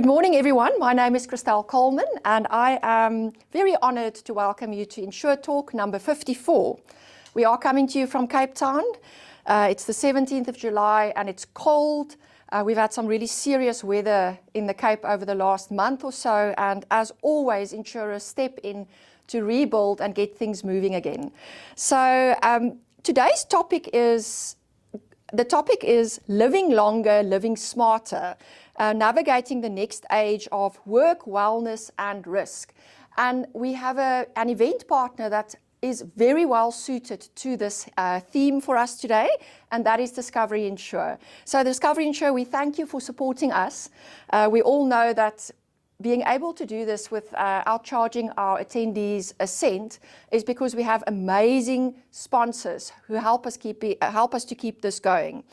Good morning, everyone. My name is Christelle Coleman, and I am very honored to welcome you to InsureTalk number 54. We are coming to you from Cape Town. It's the 17th of July, and it's cold. We've had some really serious weather in the Cape over the last month or so, and as always, insurers step in to rebuild and get things moving again. So today's topic is living longer, living smarter, navigating the next age of work, wellness, and risk. And we have an event partner that is very well suited to this theme for us today, and that is Discovery Insure. So Discovery Insure, we thank you for supporting us. We all know that being able to do this without charging our attendees a cent is because we have amazing sponsors who help us to keep this going.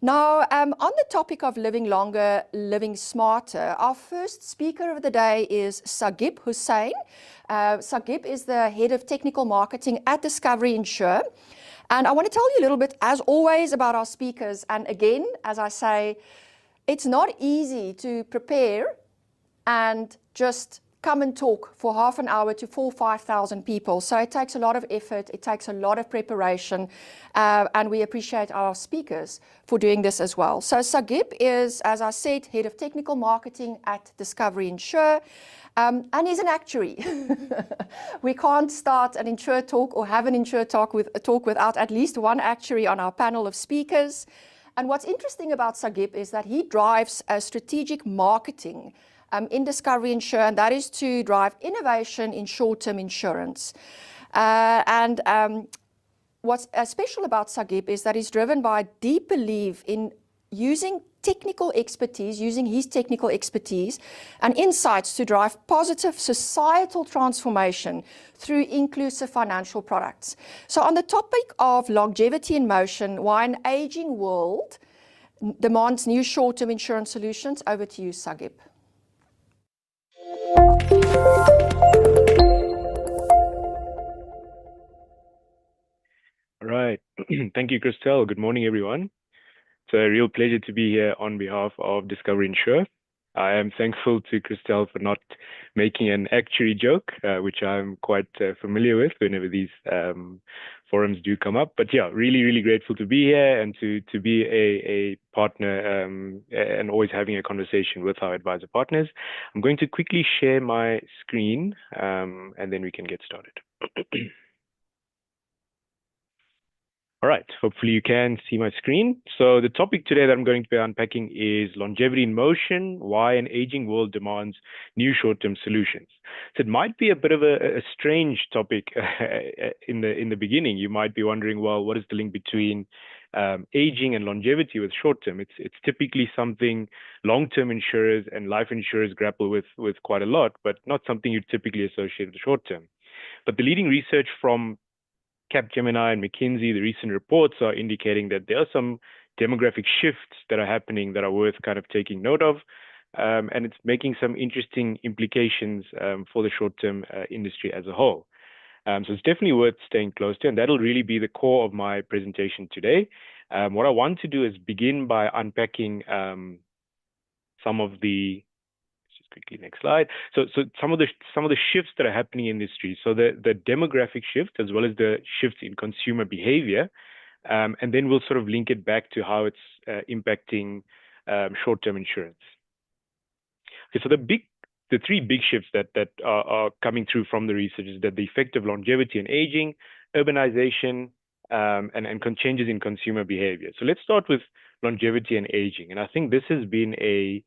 Now, on the topic of living longer, living smarter, our first speaker of the day is Sagib Hussain. Sagib is the head of technical marketing at Discovery Insure. And I want to tell you a little bit, as always, about our speakers. And again, as I say, it's not easy to prepare and just come and talk for half an hour to 4,000 or 5,000 people. So it takes a lot of effort, it takes a lot of preparation, and we appreciate our speakers for doing this as well. So Sagib is, as I said, head of technical marketing at Discovery Insure, and he's an actuary. We can't start an InsureTalk or have an InsureTalk without at least one actuary on our panel of speakers. And what's interesting about Sagib is that he drives strategic marketing in Discovery Insure, and that is to drive innovation in short-term insurance. What's special about Sagib is that he's driven by a deep belief in using his technical expertise and insights to drive positive societal transformation through inclusive financial products. So on the topic of longevity in motion, why an aging world demands new short-term insurance solutions, over to you, Sagib. All right. Thank you, Christelle. Good morning, everyone. It's a real pleasure to be here on behalf of Discovery Insure. I am thankful to Christelle for not making an actuary joke, which I'm quite familiar with whenever these forums do come up. But yeah, really, really grateful to be here and to be a partner and always having a conversation with our advisor partners. I'm going to quickly share my screen and then we can get started. All right, hopefully you can see my screen. So the topic today that I'm going to be unpacking is longevity in motion, why an aging world demands new short-term solutions. So it might be a bit of a strange topic in the beginning. You might be wondering, well, what is the link between aging and longevity with short-term? It's typically something long-term insurers and life insurers grapple with quite a lot, but not something you typically associate with short-term. But the leading research from Capgemini and McKinsey, the recent reports are indicating that there are some demographic shifts that are happening that are worth kind of taking note of, and it's making some interesting implications for the short-term industry as a whole. So it's definitely worth staying close to, and that'll really be the core of my presentation today. What I want to do is begin by unpacking some of the quickly, next slide. So some of the shifts that are happening in the industry. So the demographic shift as well as the shifts in consumer behavior, and then we'll sort of link it back to how it's impacting short-term insurance. Okay, so the three big shifts that are coming through from the research is that the effect of longevity and aging, urbanization, and changes in consumer behavior. So let's start with longevity and aging, and I think this has been a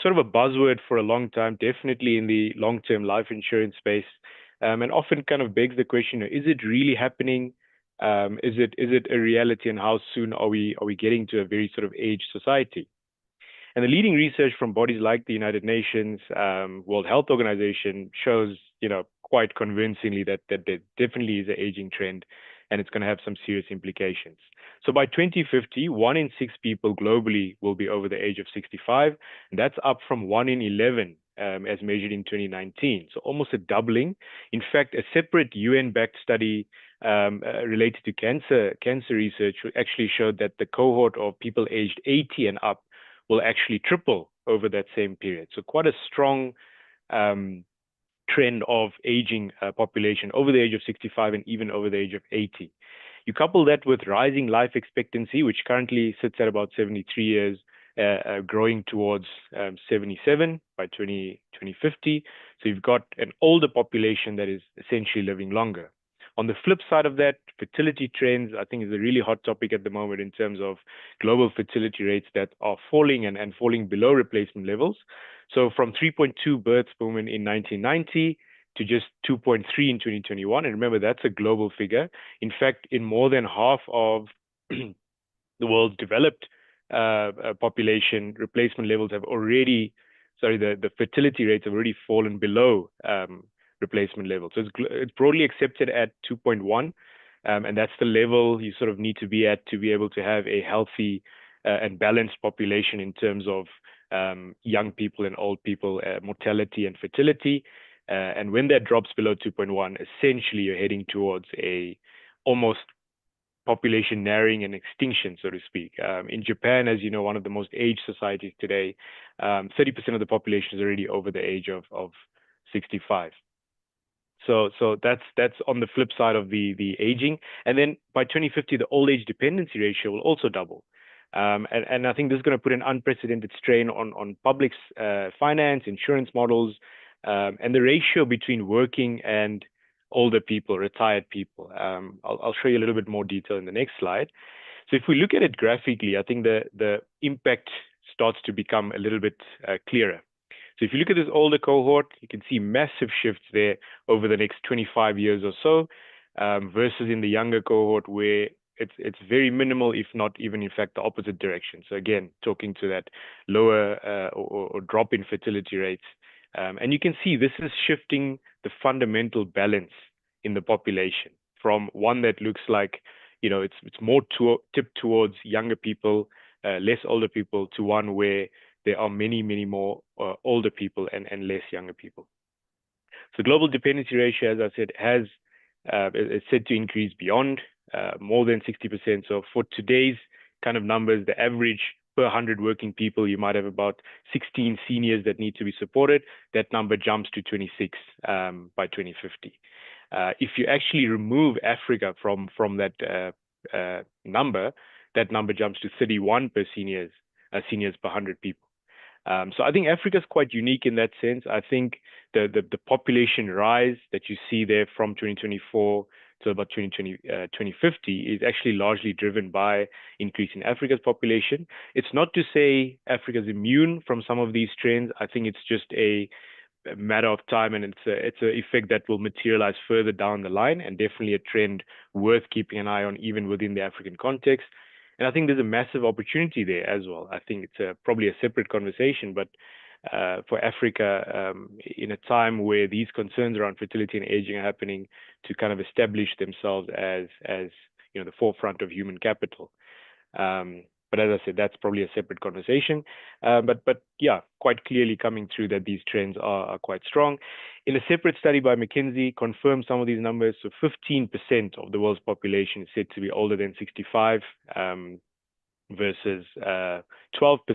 sort of a buzzword for a long time, definitely in the long-term life insurance space, and often kind of begs the question: is it really happening? Is it a reality, and how soon are we getting to a very sort of aged society? And the leading research from bodies like the United Nations, World Health Organization shows, quite convincingly that there definitely is an aging trend, and it's going to have some serious implications. So by 2050, 1 in 6 people globally will be over the age of 65, and that's up from 1 in 11 as measured in 2019. So almost a doubling. In fact, a separate UN-backed study related to cancer research actually showed that the cohort of people aged 80 and up will actually triple over that same period. So quite a strong trend of aging population over the age of 65 and even over the age of 80. You couple that with rising life expectancy, which currently sits at about 73 years, growing towards 77 by 2050. So you've got an older population that is essentially living longer. On the flip side of that, fertility trends, I think, is a really hot topic at the moment in terms of global fertility rates that are falling and falling below replacement levels. So from 3.2 births per woman in 1990 to just 2.3 in 2021. And remember, that's a global figure. In fact, in more than half of the world's developed population, replacement levels have already, the fertility rates have already fallen below replacement levels. So it's broadly accepted at 2.1, and that's the level you sort of need to be at to be able to have a healthy and balanced population in terms of young people and old people, mortality and fertility. And when that drops below 2.1, essentially you're heading towards a almost population narrowing and extinction, so to speak. In Japan, as you know, one of the most aged societies today, 30% of the population is already over the age of 65. So that's on the flip side of the aging. And then by 2050, the old age dependency ratio will also double. And I think this is going to put an unprecedented strain on public finance, insurance models, and the ratio between working and older people, retired people. I'll show you a little bit more detail in the next slide. So if we look at it graphically, I think the impact starts to become a little bit clearer. So if you look at this older cohort, you can see massive shifts there over the next 25 years or so, versus in the younger cohort where it's very minimal, if not even in fact the opposite direction. So again, talking to that lower or drop in fertility rates. And you can see this is shifting the fundamental balance in the population from one that looks like, it's more tipped towards younger people, less older people, to one where there are many, many more older people and less younger people. So global dependency ratio, as I said, is said to increase beyond more than 60%. So for today's kind of numbers, the average per 100 working people, you might have about 16 seniors that need to be supported. That number jumps to 26 by 2050. If you actually remove Africa from that number, that number jumps to 31 per seniors per 100 people. So I think Africa is quite unique in that sense. I think the population rise that you see there from 2024 to about 2050 is actually largely driven by increasing Africa's population. It's not to say Africa is immune from some of these trends. I think it's just a matter of time, and it's an effect that will materialize further down the line, and definitely a trend worth keeping an eye on, even within the African context. And I think there's a massive opportunity there as well. I think it's probably a separate conversation, but for Africa, in a time where these concerns around fertility and aging are happening, to kind of establish themselves as the forefront of human capital. But as I said, that's probably a separate conversation. But yeah, quite clearly coming through that these trends are quite strong. In a separate study by McKinsey, confirmed some of these numbers. So 15% of the world's population is said to be older than 65, versus 12%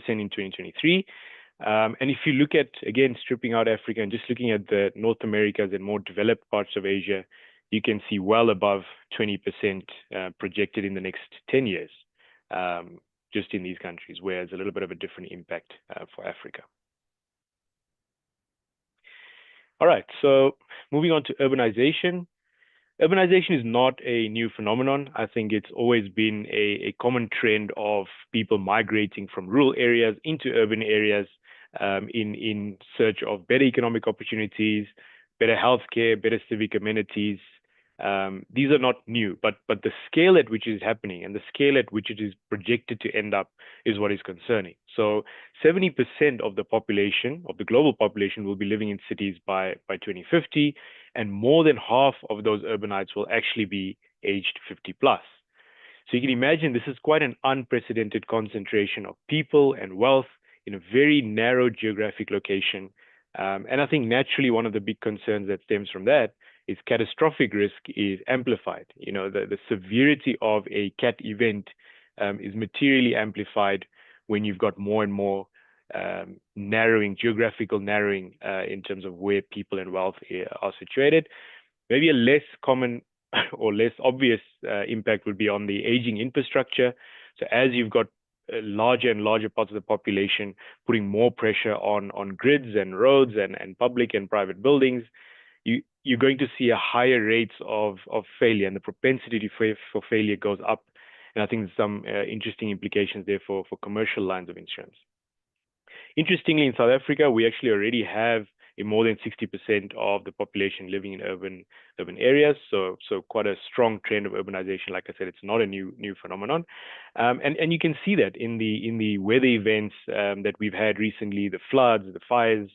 in 2023. And if you look at, again, stripping out Africa and just looking at the North Americas and more developed parts of Asia, you can see well above 20% projected in the next 10 years. Just in these countries, where there's a little bit of a different impact for Africa. All right, so moving on to urbanization. Urbanization is not a new phenomenon. I think it's always been a common trend of people migrating from rural areas into urban areas in search of better economic opportunities, better healthcare, better civic amenities. These are not new, but the scale at which it is happening and the scale at which it is projected to end up is what is concerning. So 70% of the population, of the global population, will be living in cities by 2050, and more than half of those urbanites will actually be aged 50 plus. So you can imagine this is quite an unprecedented concentration of people and wealth in a very narrow geographic location. And I think naturally one of the big concerns that stems from that is catastrophic risk is amplified. The severity of a cat event is materially amplified when you've got more and more geographical narrowing in terms of where people and wealth are situated. Maybe a less common or less obvious impact would be on the aging infrastructure. So as you've got larger and larger parts of the population putting more pressure on grids and roads and public and private buildings, you're going to see a higher rates of failure, and the propensity for failure goes up. And I think there's some interesting implications there for commercial lines of insurance. Interestingly, in South Africa, we actually already have more than 60% of the population living in urban areas. So quite a strong trend of urbanization. Like I said, it's not a new phenomenon, and you can see that in the weather events that we've had recently, the floods, the fires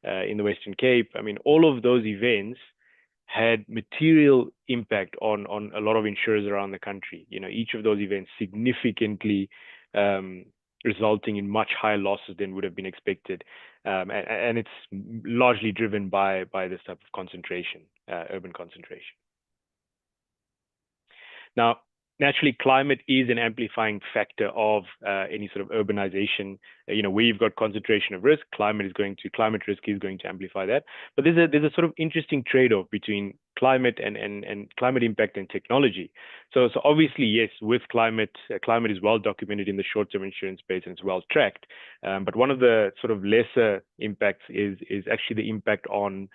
in the Western Cape. I mean, all of those events had material impact on a lot of insurers around the country. You know, each of those events significantly resulting in much higher losses than would have been expected. And it's largely driven by this type of concentration, urban concentration. Now, naturally, climate is an amplifying factor of any sort of urbanization. You know, where you've got concentration of risk, climate risk is going to amplify that. But there's a sort of interesting trade-off between climate and climate impact and technology. So obviously, yes, with climate is well documented in the short-term insurance space and it's well tracked. But one of the sort of lesser impacts is actually the impact on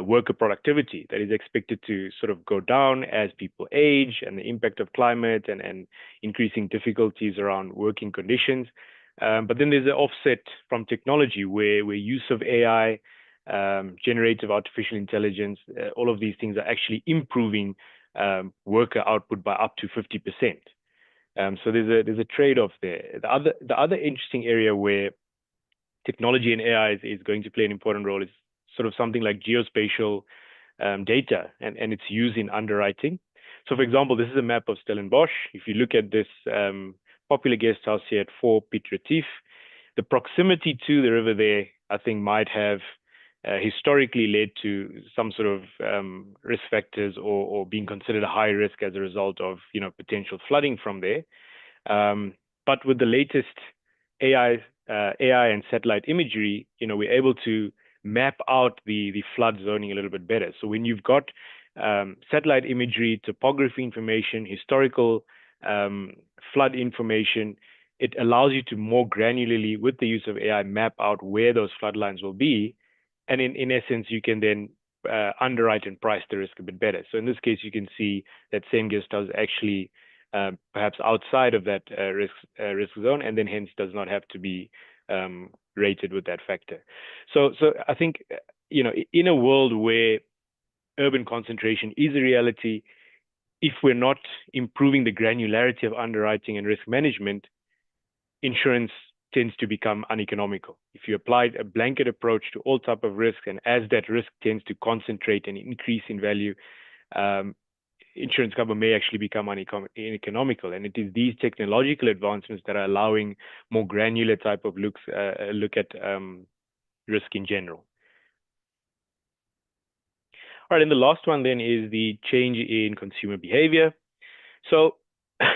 worker productivity that is expected to sort of go down as people age, and the impact of climate and increasing difficulties around working conditions. But then there's an offset from technology where use of AI, generative artificial intelligence, all of these things are actually improving worker output by up to 50%. So there's a trade-off there. The other interesting area where technology and AI is going to play an important role is sort of something like geospatial data and its use in underwriting. So, for example, this is a map of Stellenbosch. If you look at this popular guest house here at 4 Piet Retief, the proximity to the river there, I think, might have historically led to some sort of risk factors or being considered a high risk as a result of, you know, potential flooding from there. But with the latest AI and satellite imagery, you know, we're able to map out the flood zoning a little bit better. So when you've got satellite imagery, topography information, historical flood information, it allows you to more granularly, with the use of AI, map out where those flood lines will be. And in essence, you can then underwrite and price the risk a bit better. So in this case, you can see that same guest house actually perhaps outside of that risk zone, and then hence does not have to be rated with that factor. So I think, you know, in a world where urban concentration is a reality, if we're not improving the granularity of underwriting and risk management, insurance tends to become uneconomical. If you applied a blanket approach to all type of risk, and as that risk tends to concentrate and increase in value, insurance cover may actually become uneconomical. And it is these technological advancements that are allowing more granular type of look at risk in general. All right, and the last one then is the change in consumer behavior. So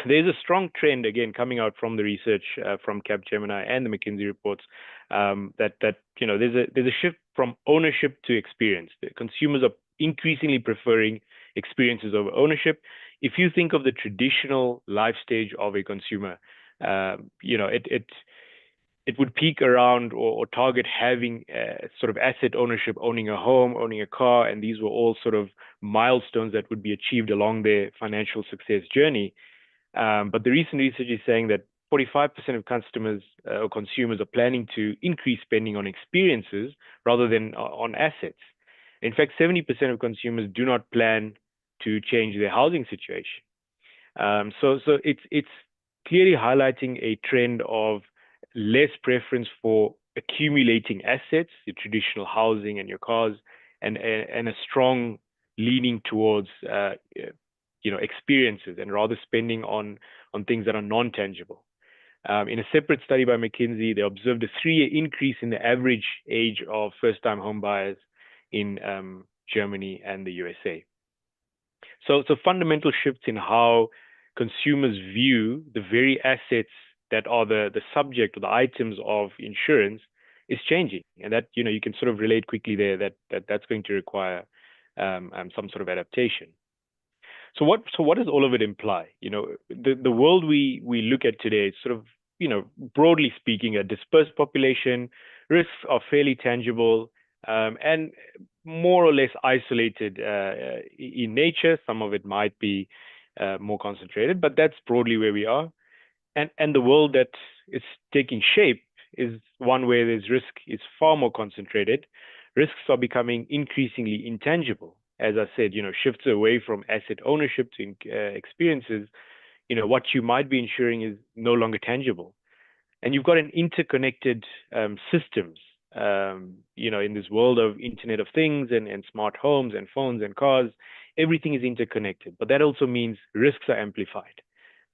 there's a strong trend, again, coming out from the research from Capgemini and the McKinsey reports, that you know, there's a shift from ownership to experience. The consumers are increasingly preferring experiences over ownership. If you think of the traditional life stage of a consumer, you know, it would peak around or target having sort of asset ownership, owning a home, owning a car, and these were all sort of milestones that would be achieved along their financial success journey. But the recent research is saying that 45% of customers or consumers are planning to increase spending on experiences rather than on assets. In fact, 70% of consumers do not plan to change their housing situation. So it's clearly highlighting a trend of less preference for accumulating assets, your traditional housing and your cars, and a strong leaning towards you know, experiences, and rather spending on things that are non-tangible. In a separate study by McKinsey, they observed a 3-year increase in the average age of first-time home buyers in Germany and the USA. So fundamental shifts in how consumers view the very assets that are the subject or the items of insurance is changing, and that you can sort of relate quickly there that's going to require some sort of adaptation. So what does all of it imply? The world we look at today is sort of, broadly speaking, a dispersed population. Risks are fairly tangible, and more or less isolated in nature. Some of it might be more concentrated, but that's broadly where we are. And the world that is taking shape is one where there's risk is far more concentrated. Risks are becoming increasingly intangible. As I said, shifts away from asset ownership to experiences. What you might be insuring is no longer tangible. And you've got an interconnected systems, in this world of Internet of Things and smart homes and phones and cars. Everything is interconnected, but that also means risks are amplified.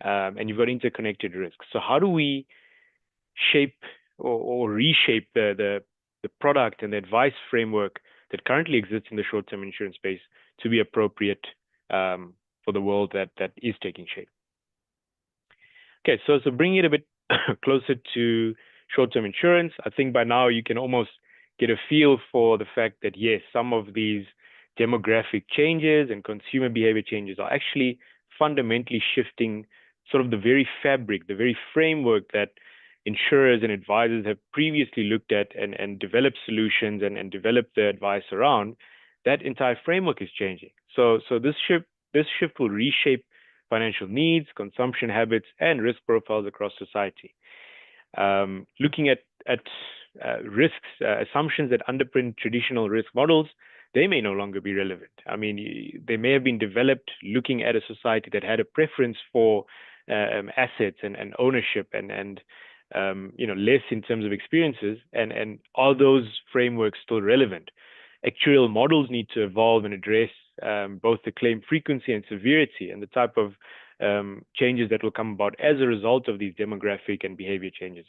And you've got interconnected risks. So how do we shape or reshape the product and the advice framework that currently exists in the short-term insurance space to be appropriate for the world that is taking shape? Okay, so bringing it a bit closer to short-term insurance, I think by now you can almost get a feel for the fact that, yes, some of these demographic changes and consumer behavior changes are actually fundamentally shifting sort of the very fabric, the very framework that insurers and advisors have previously looked at and developed solutions and developed their advice around. That entire framework is changing. So this shift will reshape financial needs, consumption habits, and risk profiles across society. Looking at risks, assumptions that underpin traditional risk models, they may no longer be relevant. I mean, they may have been developed looking at a society that had a preference for assets and ownership and less in terms of experiences. And are those frameworks still relevant? Actuarial models need to evolve and address both the claim frequency and severity and the type of changes that will come about as a result of these demographic and behavior changes.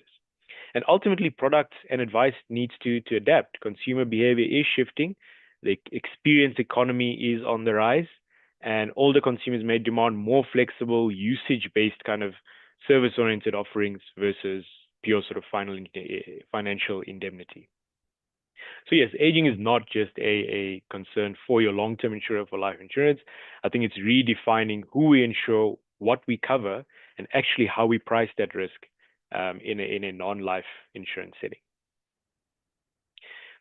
And ultimately, products and advice needs to adapt. Consumer behavior is shifting. The experience economy is on the rise, and older consumers may demand more flexible, usage-based kind of service-oriented offerings versus pure sort of financial indemnity. So yes, aging is not just a concern for your long-term insurer for life insurance. I think it's redefining who we insure, what we cover, and actually how we price that risk in a non-life insurance setting.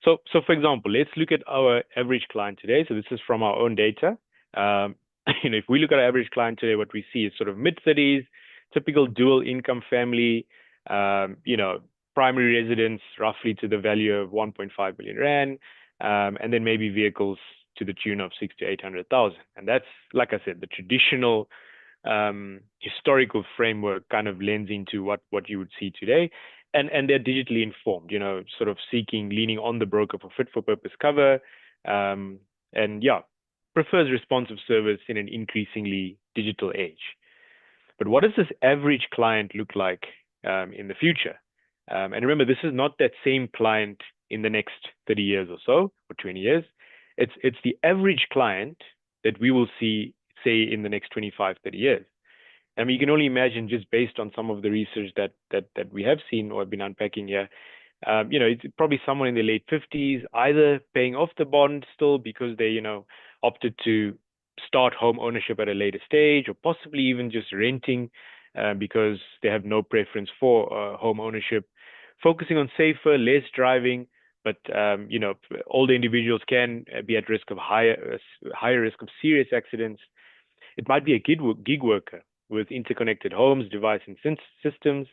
So for example, let's look at our average client today. So this is from our own data. If we look at our average client today, what we see is sort of mid-30s, typical dual income family, primary residence roughly to the value of 1.5 billion rand, and then maybe vehicles to the tune of 600,000 to 800,000. And that's, like I said, the traditional historical framework kind of lends into what you would see today. And they're digitally informed, sort of leaning on the broker for fit for purpose cover, and prefers responsive service in an increasingly digital age. But what does this average client look like in the future? And remember, this is not that same client in the next 30 years or so, or 20 years. It's the average client that we will see, say, in the next 25, 30 years. I mean, you can only imagine, just based on some of the research that we have seen or have been unpacking here, it's probably someone in their late 50s, either paying off the bond still because they, opted to start home ownership at a later stage, or possibly even just renting because they have no preference for home ownership, focusing on safer, less driving, but older individuals can be at risk of higher risk of serious accidents. It might be a gig worker with interconnected homes, device and systems,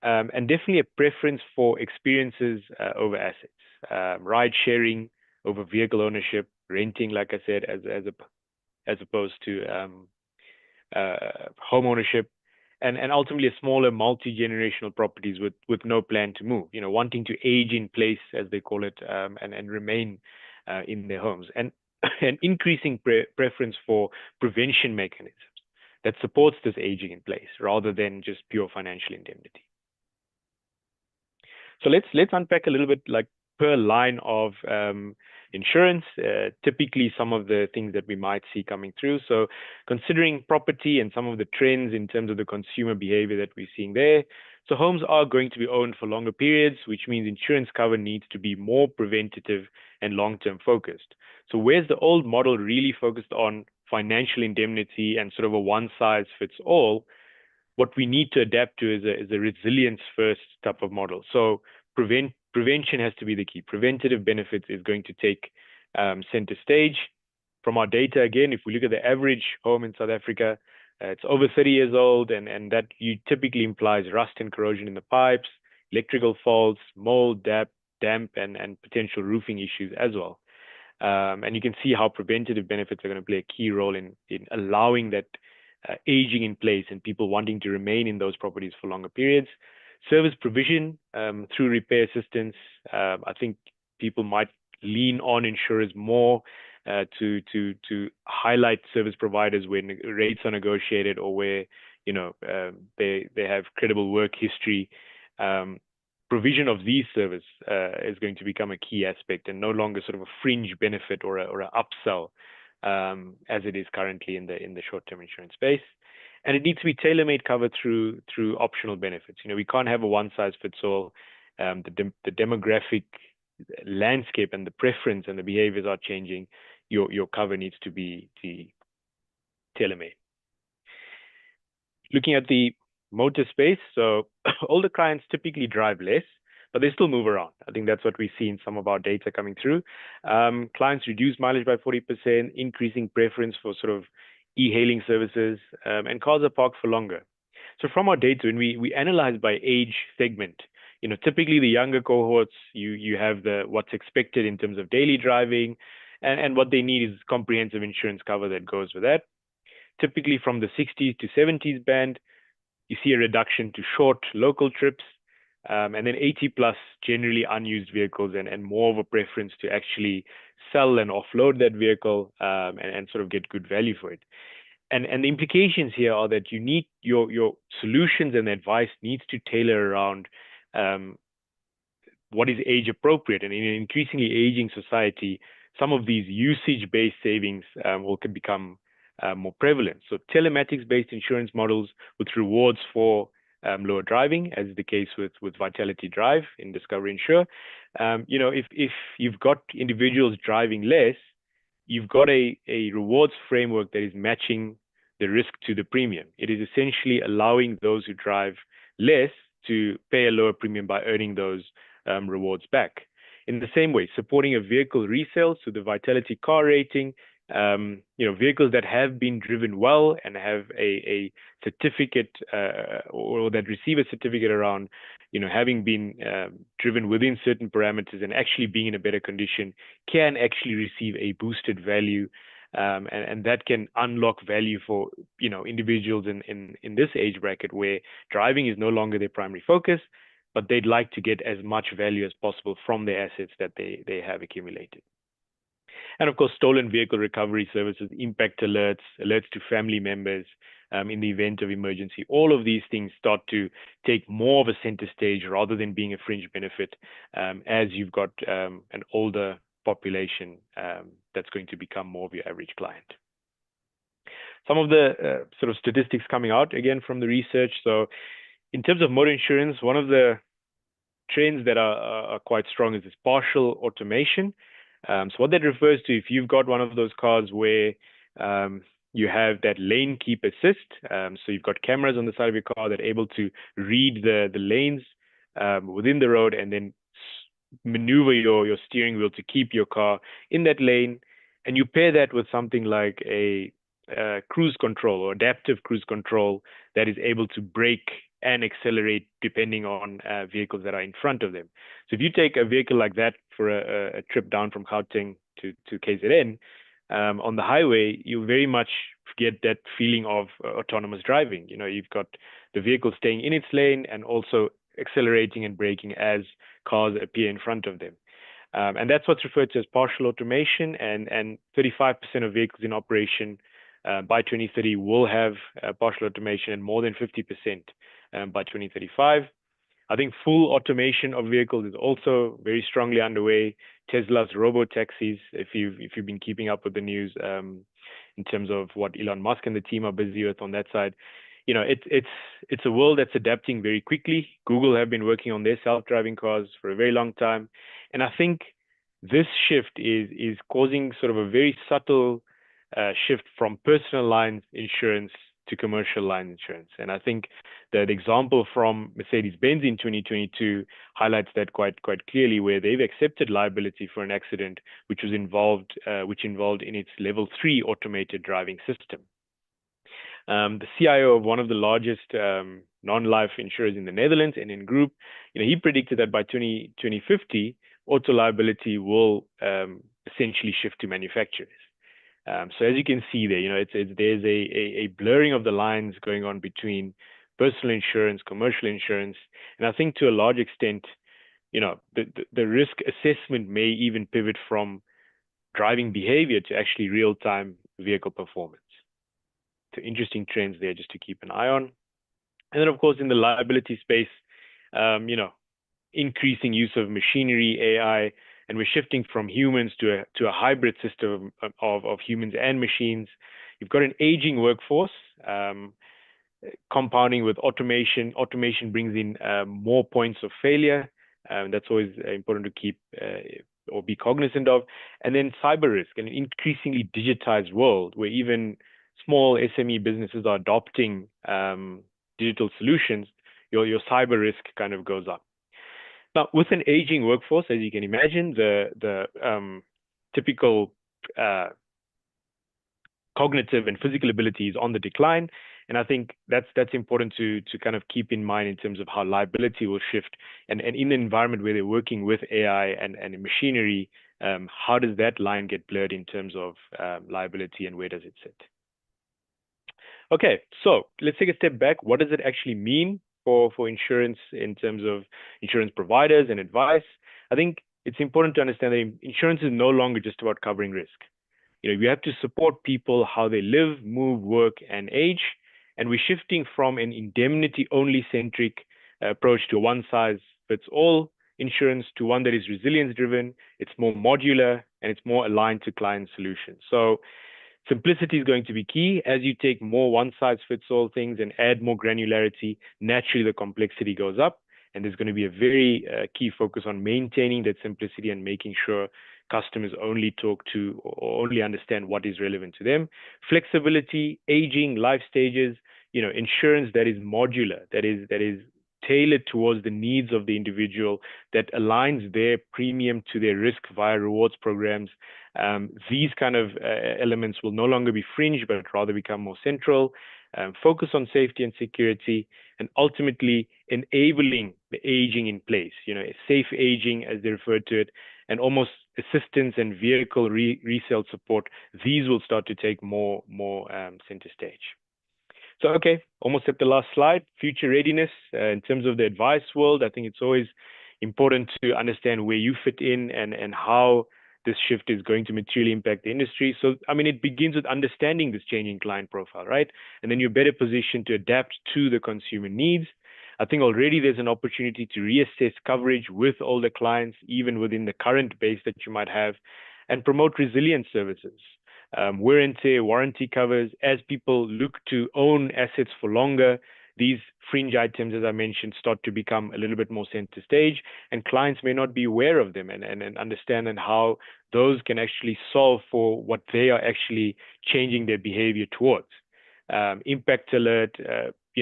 and definitely a preference for experiences over assets, ride sharing over vehicle ownership, renting, like I said, as opposed to home ownership, and ultimately a smaller multi-generational properties with no plan to move, wanting to age in place, as they call it, and remain in their homes, and an increasing preference for prevention mechanisms that supports this aging in place rather than just pure financial indemnity. So let's unpack a little bit, like, per line of insurance, typically some of the things that we might see coming through. So considering property and some of the trends in terms of the consumer behavior that we're seeing there, So homes are going to be owned for longer periods, which means insurance cover needs to be more preventative and long-term focused. So whereas the old model really focused on financial indemnity and sort of a one-size-fits-all, what we need to adapt to is a resilience-first type of model. So prevention has to be the key. Preventative benefits is going to take center stage. From our data, again, if we look at the average home in South Africa, it's over 30 years old, and that typically implies rust and corrosion in the pipes, electrical faults, mold, damp, and potential roofing issues as well. And you can see how preventative benefits are going to play a key role in allowing that aging in place and people wanting to remain in those properties for longer periods. Service provision through repair assistance. I think people might lean on insurers more to highlight service providers when rates are negotiated or where they have credible work history. Provision of these service is going to become a key aspect and no longer sort of a fringe benefit or a upsell as it is currently in the short-term insurance space. And it needs to be tailor-made cover through optional benefits. We can't have a one-size-fits-all. The demographic landscape and the preference and the behaviors are changing. Your cover needs to be tailor-made. Looking at the motor space, so older clients typically drive less, but they still move around. I think that's what we see in some of our data coming through. Clients reduce mileage by 40%, increasing preference for sort of e-hailing services, and cars are parked for longer. So from our data, when we analyze by age segment, typically the younger cohorts, you have what's expected in terms of daily driving, and what they need is comprehensive insurance cover that goes with that. Typically from the 60s to 70s band, you see a reduction to short local trips, and then 80 plus generally unused vehicles and more of a preference to actually sell and offload that vehicle and sort of get good value for it. And the implications here are that you need your solutions and advice needs to tailor around what is age appropriate. And in an increasingly aging society, some of these usage-based savings can become more prevalent. So telematics-based insurance models with rewards for lower driving, as is the case with Vitality Drive in Discovery Insure. If you've got individuals driving less, you've got a rewards framework that is matching the risk to the premium. It is essentially allowing those who drive less to pay a lower premium by earning those rewards back. In the same way, supporting a vehicle resale, so the Vitality Car Rating, vehicles that have been driven well and have a certificate or that receive a certificate around, having been driven within certain parameters and actually being in a better condition can actually receive a boosted value. And that can unlock value for, individuals in this age bracket where driving is no longer their primary focus, but they'd like to get as much value as possible from the assets that they have accumulated. And of course, stolen vehicle recovery services, impact alerts to family members in the event of emergency. All of these things start to take more of a center stage rather than being a fringe benefit as you've got an older population that's going to become more of your average client. Some of the sort of statistics coming out again from the research. So in terms of motor insurance, one of the trends that are quite strong is this partial automation. So what that refers to, if you've got one of those cars where you have that lane keep assist, so you've got cameras on the side of your car that are able to read the lanes within the road and then maneuver your steering wheel to keep your car in that lane, and you pair that with something like a cruise control or adaptive cruise control that is able to brake and accelerate depending on vehicles that are in front of them. So if you take a vehicle like that for a trip down from Gauteng to KZN, on the highway, you very much get that feeling of autonomous driving. You've got the vehicle staying in its lane and also accelerating and braking as cars appear in front of them. And that's what's referred to as partial automation, and 35% of vehicles in operation by 2030 will have partial automation, and more than 50% by 2035. I think full automation of vehicles is also very strongly underway. Tesla's robo-taxis, if you've been keeping up with the news in terms of what Elon Musk and the team are busy with on that side, you know, it's a world that's adapting very quickly. Google have been working on their self-driving cars for a very long time, and I think this shift is causing sort of a very subtle shift from personal lines insurance to commercial line insurance. And I think that example from Mercedes-Benz in 2022 highlights that quite clearly, where they've accepted liability for an accident which involved in its level 3 automated driving system. The CIO of one of the largest non-life insurers in the Netherlands and in Group, he predicted that by 2050, auto liability will essentially shift to manufacturers. So as you can see there, there's a blurring of the lines going on between personal insurance, commercial insurance, and I think to a large extent, the risk assessment may even pivot from driving behavior to actually real-time vehicle performance. So interesting trends there just to keep an eye on. And then, of course, in the liability space, increasing use of machinery, AI, and we're shifting from humans to a hybrid system of humans and machines. You've got an aging workforce, compounding with automation. Automation brings in more points of failure. That's always important to keep or be cognizant of. And then cyber risk, an increasingly digitized world where even small SME businesses are adopting digital solutions, your cyber risk kind of goes up. Now, with an aging workforce, as you can imagine, the typical cognitive and physical ability is on the decline, and I think that's important to kind of keep in mind in terms of how liability will shift, and in an environment where they're working with AI and machinery, how does that line get blurred in terms of liability, and where does it sit? Okay, so let's take a step back. What does it actually mean for insurance in terms of insurance providers and advice? I think it's important to understand that insurance is no longer just about covering risk. You have to support people, how they live, move, work, and age. And we're shifting from an indemnity-only centric approach to one-size-fits-all insurance to one that is resilience-driven. It's more modular, and it's more aligned to client solutions. So simplicity is going to be key. As you take more one-size-fits-all things and add more granularity, naturally the complexity goes up. And there's going to be a very key focus on maintaining that simplicity and making sure customers only talk to or only understand what is relevant to them. Flexibility, aging, life stages, insurance that is modular, that is tailored towards the needs of the individual, that aligns their premium to their risk via rewards programs. These kind of elements will no longer be fringe, but rather become more central. Focus on safety and security, and ultimately enabling the aging in place, a safe aging as they refer to it, and almost assistance and vehicle resale support. These will start to take more center stage. So, okay, almost at the last slide, future readiness. In terms of the advice world, I think it's always important to understand where you fit in and how this shift is going to materially impact the industry. So, I mean, it begins with understanding this changing client profile, right? And then you're better positioned to adapt to the consumer needs. I think already there's an opportunity to reassess coverage with older clients, even within the current base that you might have, and promote resilience services. Wear and tear, warranty covers. As people look to own assets for longer, these fringe items, as I mentioned, start to become a little bit more center stage, and clients may not be aware of them and understand and how those can actually solve for what they are actually changing their behavior towards. Impact alert,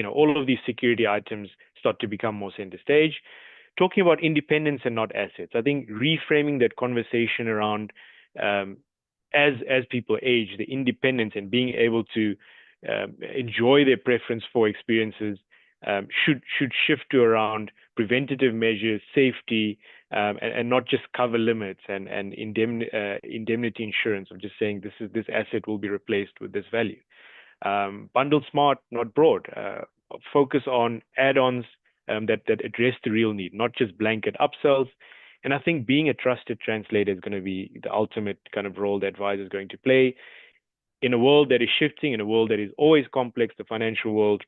all of these security items start to become more center stage. Talking about independence and not assets, I think reframing that conversation around as people age, the independence and being able to enjoy their preference for experiences should shift to around preventative measures, safety, and not just cover limits and indemnity insurance of just saying this asset will be replaced with this value. Bundle smart, not broad. Focus on add-ons that address the real need, not just blanket upsells. And I think being a trusted translator is going to be the ultimate kind of role the advisor is going to play. In a world that is shifting, in a world that is always complex, the financial world,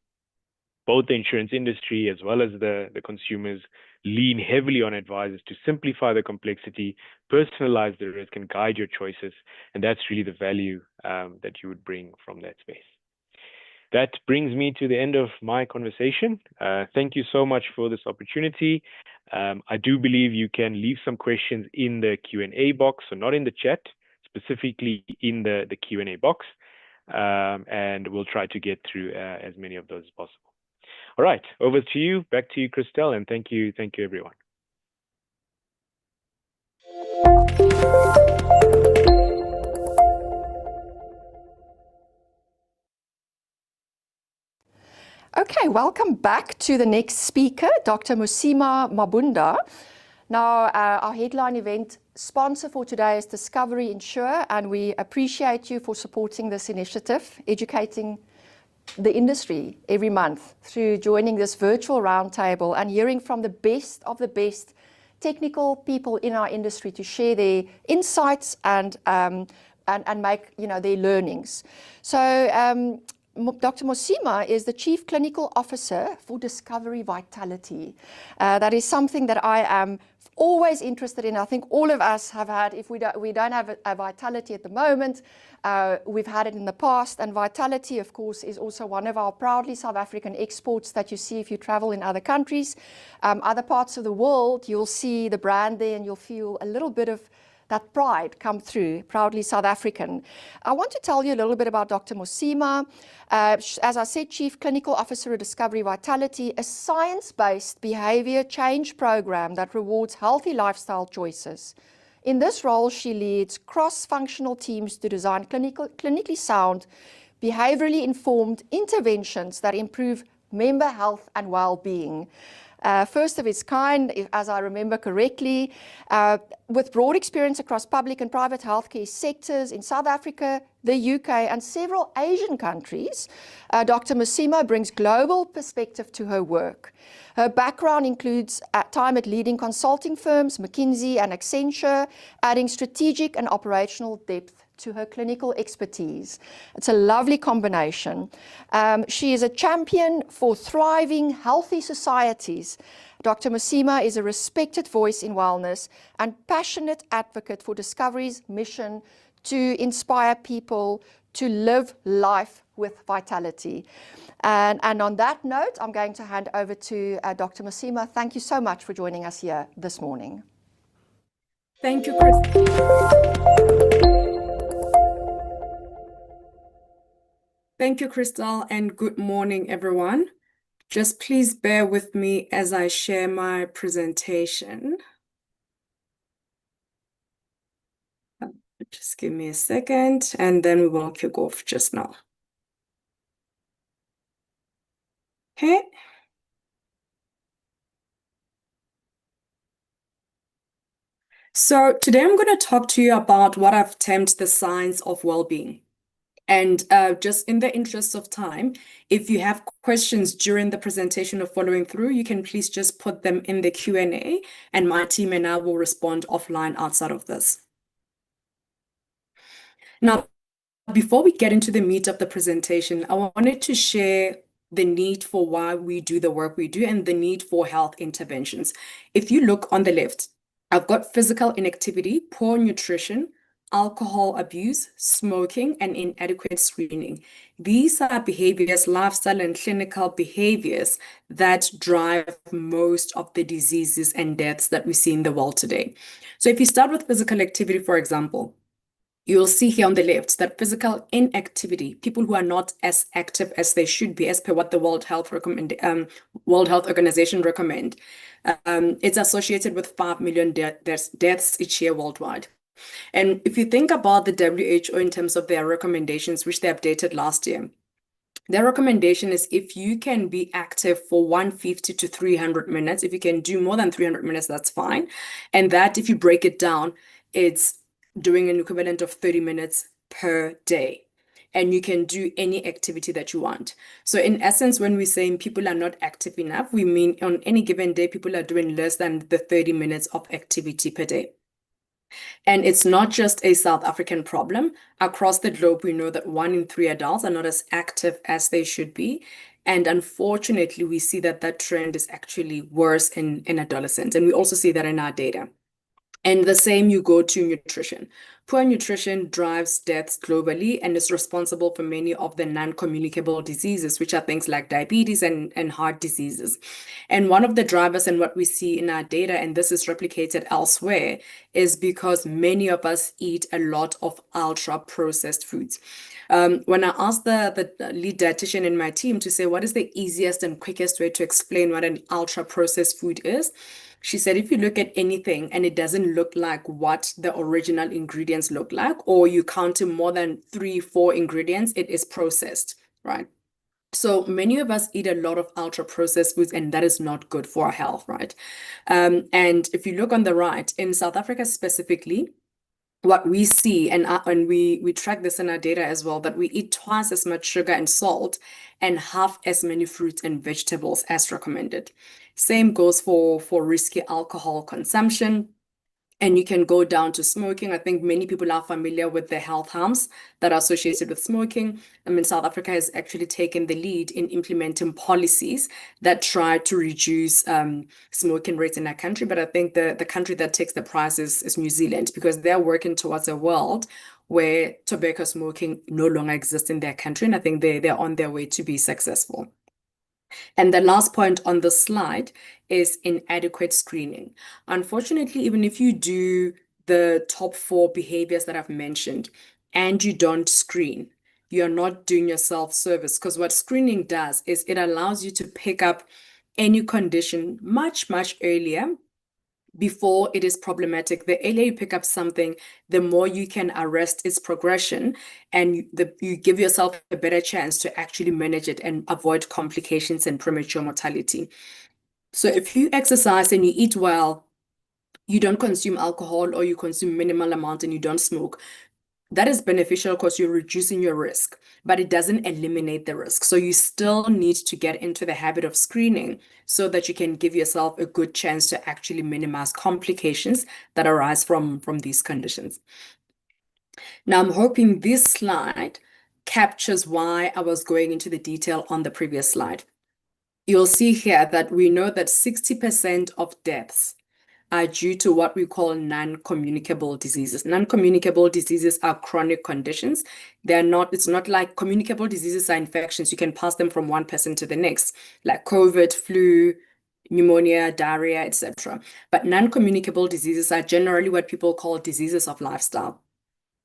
both the insurance industry as well as the consumers lean heavily on advisors to simplify the complexity, personalize the risk, and guide your choices. And that's really the value that you would bring from that space. that brings me to the end of my conversation. Thank you so much for this opportunity. I do believe you can leave some questions in the Q&A box, so not in the chat, specifically in the Q&A box, and we'll try to get through as many of those as possible. All right, over to you, back to you, Christelle, and thank you everyone. Okay, welcome back to the next speaker, Dr. Musima Mabunda. Now, our headline event sponsor for today is Discovery Insure, and we appreciate you for supporting this initiative, educating the industry every month through joining this virtual roundtable and hearing from the best of the best technical people in our industry to share their insights and make their learnings. So Dr. Musima is the Chief Clinical Officer for Discovery Vitality. That is something that I am always interested in. I think all of us have had, if we don't have a Vitality at the moment, we've had it in the past. And Vitality, of course, is also one of our proudly South African exports that you see if you travel in other countries. Other parts of the world, you'll see the brand there and you'll feel a little bit of that pride come through, proudly South African. I want to tell you a little bit about Dr. Musima. As I said, Chief Clinical Officer of Discovery Vitality, a science-based behavior change program that rewards healthy lifestyle choices. In this role, she leads cross-functional teams to design clinically sound, behaviorally informed interventions that improve member health and well-being. First of its kind, as I remember correctly, with broad experience across public and private healthcare sectors in South Africa, the UK, and several Asian countries, Dr. Musima brings global perspective to her work. Her background includes time at leading consulting firms, McKinsey and Accenture, adding strategic and operational depth to her clinical expertise. It's a lovely combination. She is a champion for thriving, healthy societies. Dr. Musima is a respected voice in wellness and passionate advocate for Discovery's mission to inspire people to live life with vitality. And on that note, I'm going to hand over to Dr. Musima. Thank you so much for joining us here this morning. Thank you, Chris. Thank you, Crystal, and good morning, everyone. Just please bear with me as I share my presentation. Just give me a second, and then we will kick off just now. Okay. So today I'm going to talk to you about what I've termed the science of well-being. And just in the interest of time, if you have questions during the presentation or following through, you can please just put them in the Q&A, and my team and I will respond offline outside of this. Now, before we get into the meat of the presentation, I wanted to share the need for why we do the work we do and the need for health interventions. If you look on the left, I've got physical inactivity, poor nutrition, alcohol abuse, smoking, and inadequate screening. These are behaviors, lifestyle and clinical behaviors that drive most of the diseases and deaths that we see in the world today. So if you start with physical activity, for example, you'll see here on the left that physical inactivity, people who are not as active as they should be, as per what the World Health Organization recommend, it's associated with 5 million deaths each year worldwide. And if you think about the WHO in terms of their recommendations, which they updated last year, their recommendation is if you can be active for 150 to 300 minutes, if you can do more than 300 minutes, that's fine. And that, if you break it down, it's doing an equivalent of 30 minutes per day. And you can do any activity that you want. So in essence, when we say people are not active enough, we mean on any given day, people are doing less than the 30 minutes of activity per day. And it's not just a South African problem. Across the globe, we know that 1 in 3 adults are not as active as they should be. And unfortunately, we see that that trend is actually worse in adolescents. And we also see that in our data. And the same you go to nutrition. Poor nutrition drives deaths globally and is responsible for many of the non-communicable diseases, which are things like diabetes and heart diseases. And one of the drivers and what we see in our data, and this is replicated elsewhere, is because many of us eat a lot of ultra-processed foods. When I asked the lead dietitian in my team to say, what is the easiest and quickest way to explain what an ultra-processed food is? She said, if you look at anything and it doesn't look like what the original ingredients look like, or you count in more than 3-4 ingredients, it is processed, right? So many of us eat a lot of ultra processed foods, and that is not good for our health, right? And if you look on the right, in South Africa specifically, what we see, and we track this in our data as well, that we eat twice as much sugar and salt and half as many fruits and vegetables as recommended. Same goes for risky alcohol consumption. And you can go down to smoking. I think many people are familiar with the health harms that are associated with smoking. I mean, South Africa has actually taken the lead in implementing policies that try to reduce smoking rates in our country. But I think the country that takes the prize is New Zealand, because they're working towards a world where tobacco smoking no longer exists in their country. And I think they're on their way to be successful. And the last point on the slide is inadequate screening. Unfortunately, even if you do the top 4 behaviors that I've mentioned and you don't screen, you're not doing yourself service, because what screening does is it allows you to pick up any condition much, much earlier before it is problematic. The earlier you pick up something, the more you can arrest its progression, and you give yourself a better chance to actually manage it and avoid complications and premature mortality. So if you exercise and you eat well, you don't consume alcohol, or you consume minimal amount and you don't smoke, that is beneficial because you're reducing your risk, but it doesn't eliminate the risk. So you still need to get into the habit of screening so that you can give yourself a good chance to actually minimize complications that arise from these conditions. Now, I'm hoping this slide captures why I was going into the detail on the previous slide. You'll see here that we know that 60% of deaths are due to what we call non-communicable diseases. Non-communicable diseases are chronic conditions. It's not like communicable diseases are infections. You can pass them from one person to the next, like COVID, flu, pneumonia, diarrhea, etc. But non-communicable diseases are generally what people call diseases of lifestyle.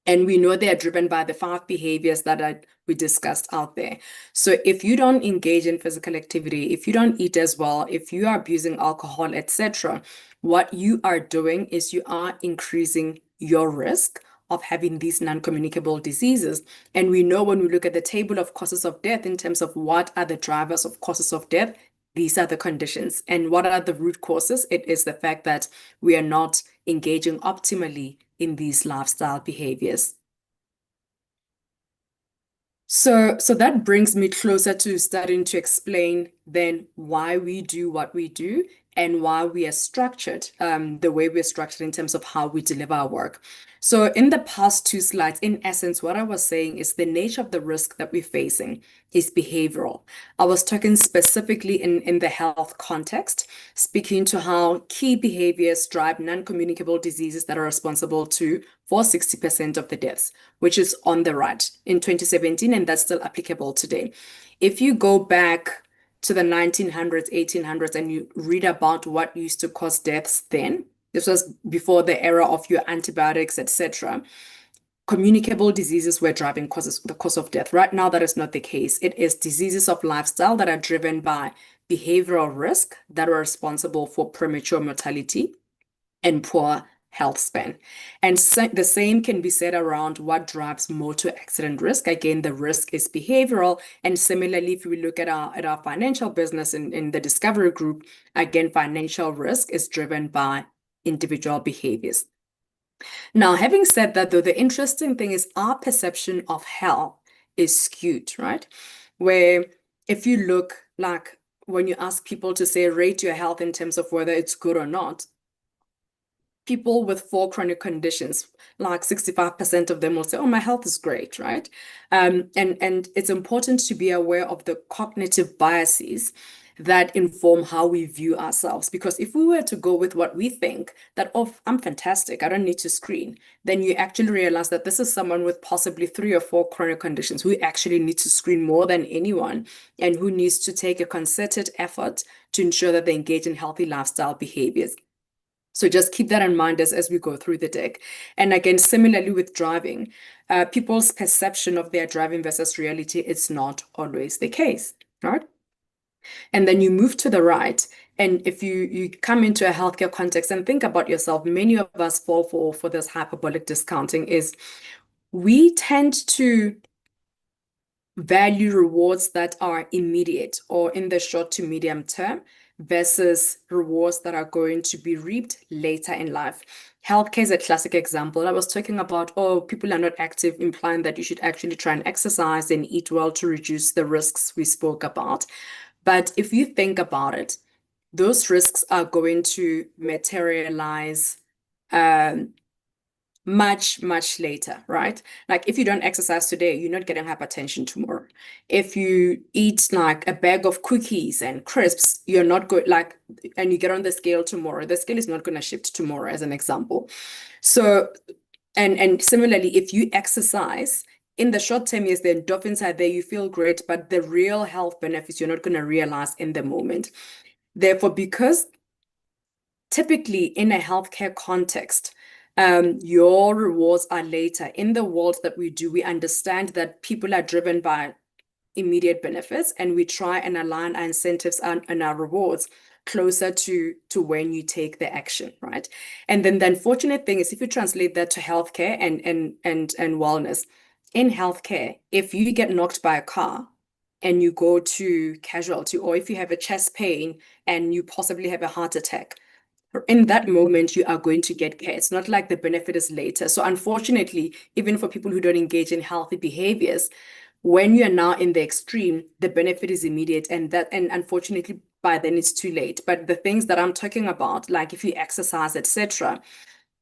And we know they are driven by the 5 behaviors that we discussed out there. So if you don't engage in physical activity, if you don't eat as well, if you are abusing alcohol, etc., what you are doing is you are increasing your risk of having these non-communicable diseases. And we know when we look at the table of causes of death in terms of what are the drivers of causes of death, these are the conditions. And what are the root causes? It is the fact that we are not engaging optimally in these lifestyle behaviors. So that brings me closer to starting to explain then why we do what we do and why we are structured the way we're structured in terms of how we deliver our work. So in the past 2 slides, in essence, what I was saying is the nature of the risk that we're facing is behavioral. I was talking specifically in the health context, speaking to how key behaviors drive non-communicable diseases that are responsible for 60% of the deaths, which is on the right in 2017, and that's still applicable today. If you go back to the 1900s, 1800s, and you read about what used to cause deaths then, this was before the era of your antibiotics, etc. Communicable diseases were driving the cause of death. Right now, that is not the case. It is diseases of lifestyle that are driven by behavioral risk that are responsible for premature mortality and poor health span. And the same can be said around what drives motor accident risk. Again, the risk is behavioral. And similarly, if we look at our financial business in the Discovery Group, again, financial risk is driven by individual behaviors. Now, having said that, though, the interesting thing is our perception of health is skewed, right? Where if you look, like when you ask people to say, rate your health in terms of whether it's good or not, people with 4 chronic conditions, like 65% of them will say, oh, my health is great, right? And it's important to be aware of the cognitive biases that inform how we view ourselves. Because if we were to go with what we think, that, oh, I'm fantastic, I don't need to screen, then you actually realize that this is someone with possibly 3 or 4 chronic conditions who actually need to screen more than anyone, and who needs to take a concerted effort to ensure that they engage in healthy lifestyle behaviors. So just keep that in mind as we go through the deck. And again, similarly with driving, people's perception of their driving versus reality is not always the case, right? And then you move to the right, and if you come into a healthcare context and think about yourself, many of us fall for this hyperbolic discounting, is we tend to value rewards that are immediate or in the short to medium term versus rewards that are going to be reaped later in life. Healthcare is a classic example. I was talking about, oh, people are not active, implying that you should actually try and exercise and eat well to reduce the risks we spoke about. But if you think about it, those risks are going to materialize much, much later, right? Like if you don't exercise today, you're not getting hypertension tomorrow. If you eat like a bag of cookies and crisps, you're not going like, and you get on the scale tomorrow, the scale is not going to shift tomorrow, as an example. So, and similarly, if you exercise, in the short term, yes, the endorphins are there, you feel great, but the real health benefits you're not going to realize in the moment. Therefore, because typically in a healthcare context, your rewards are later. In the world that we do, we understand that people are driven by immediate benefits, and we try and align our incentives and our rewards closer to when you take the action, right? And then the unfortunate thing is, if you translate that to healthcare and wellness, in healthcare, if you get knocked by a car and you go to casualty, or if you have a chest pain and you possibly have a heart attack, in that moment, you are going to get care. It's not like the benefit is later. So unfortunately, even for people who don't engage in healthy behaviors, when you're now in the extreme, the benefit is immediate, and unfortunately by then it's too late. But the things that I'm talking about, like if you exercise, etc.,